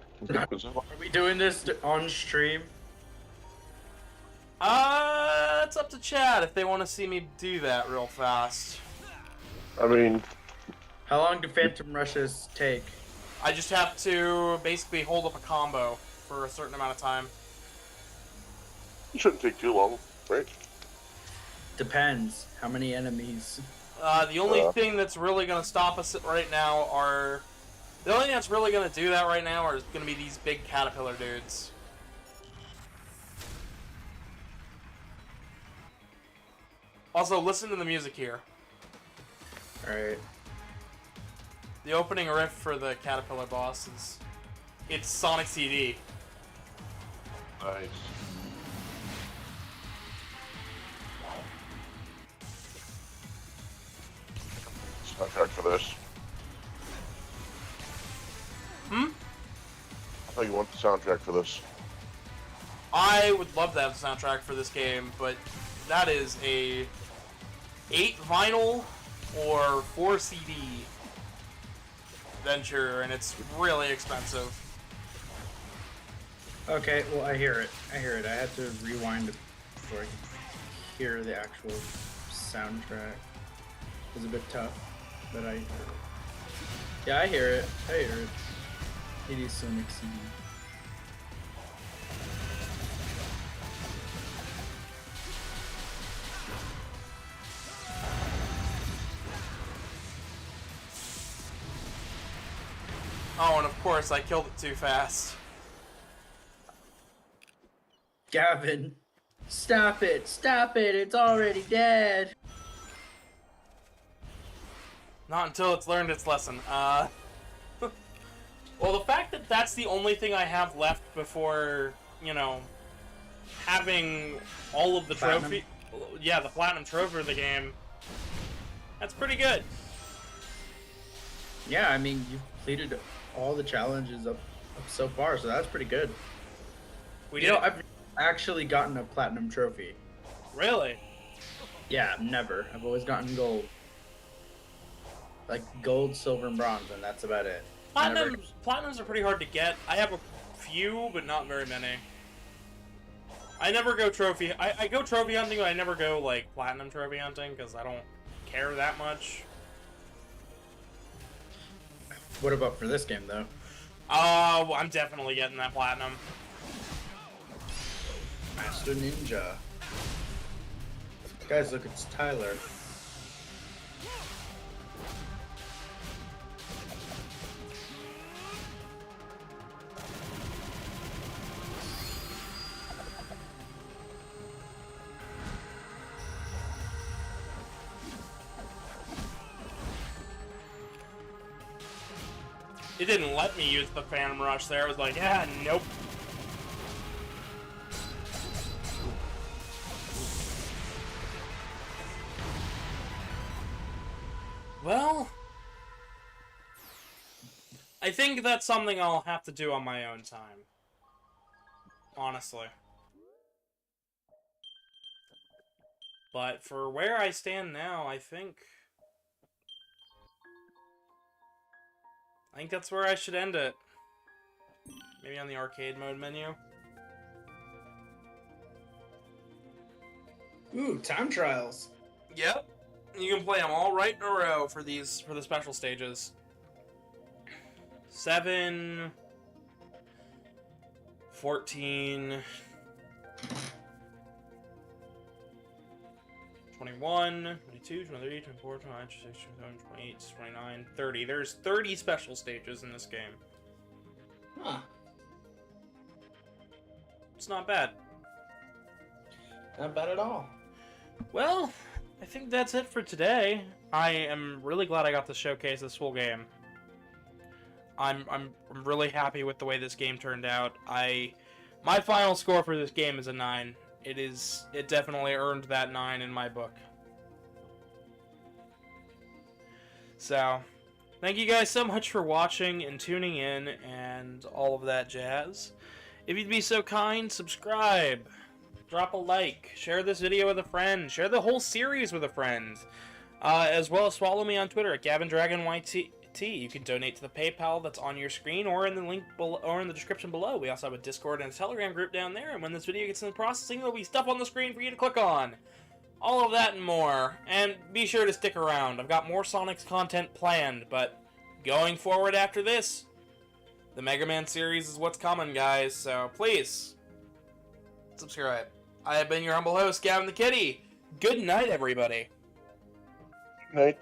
we doing this on stream? It's up to Chad if they want to see me do that real fast. I mean... How long do Phantom Rushes take? I just have to basically hold up a combo for a certain amount of time. It shouldn't take too long, right? Depends. How many enemies? The only thing that's really going to stop us right now are... The only thing that's really going to do that right now are going to be these big caterpillar dudes. Also, listen to the music here. Alright. The opening riff for the caterpillar boss is... It's Sonic CD. Nice. Soundtrack for this. Hmm? I thought you want the soundtrack for this. I would love to have the soundtrack for this game, but that is a 8 vinyl or 4 CD venture, and it's really expensive. Okay, well, I hear it. I hear it. I had to rewind it before I could hear the actual soundtrack. It was a bit tough, but I hear it. Yeah, I hear it. I hear it. It is Sonic CD. Oh, and of course, I killed it too fast. Gavin, stop it! Stop it! It's already dead! Not until it's learned its lesson. Well, the fact that that's the only thing I have left before, you know, having all of the trophy... Yeah, the platinum trophy of the game. That's pretty good. Yeah, I mean, you've completed all the challenges up so far, so that's pretty good. You know, I've actually gotten a platinum trophy. Really? Yeah, never. I've always gotten gold. Like gold, silver, and bronze, and that's about it. Platinums are pretty hard to get. I have a few, but not very many. I never go trophy... I go trophy hunting, but I never go, like, platinum trophy hunting, because I don't care that much. What about for this game, though? Oh, I'm definitely getting that platinum. Master Ninja. Guys, look, it's Tyler. It didn't let me use the Phantom Rush there. I was like, yeah, nope. Well, I think that's something I'll have to do on my own time. Honestly. But for where I stand now, I think that's where I should end it. Maybe on the arcade mode menu. Ooh, time trials. Yep. You can play them all right in a row for the special stages. 7, 14, 21, 22, 23, 24, 25, 26, 27, 28, 29, 30. There's 30 special stages in this game. Huh. It's not bad. Not bad at all. Well, I think that's it for today. I am really glad I got to showcase this full game. I'm really happy with the way this game turned out. My final score for this game is a 9. It definitely earned that 9 in my book. So, thank you guys so much for watching and tuning in and all of that jazz. If you'd be so kind, subscribe, drop a like, share this video with a friend, share the whole series with a friend, as well as follow me on Twitter at GavinDragonYT. You can donate to the PayPal that's on your screen or in the link below, or in the description below. We also have a Discord and a Telegram group down there, and when this video gets into processing, there'll be stuff on the screen for you to click on. All of that and more. And be sure to stick around. I've got more Sonic's content planned, but going forward after this, The Mega Man series is what's coming, guys, so please subscribe. I have been your humble host, Gavin the Kitty. Good night, everybody. Night.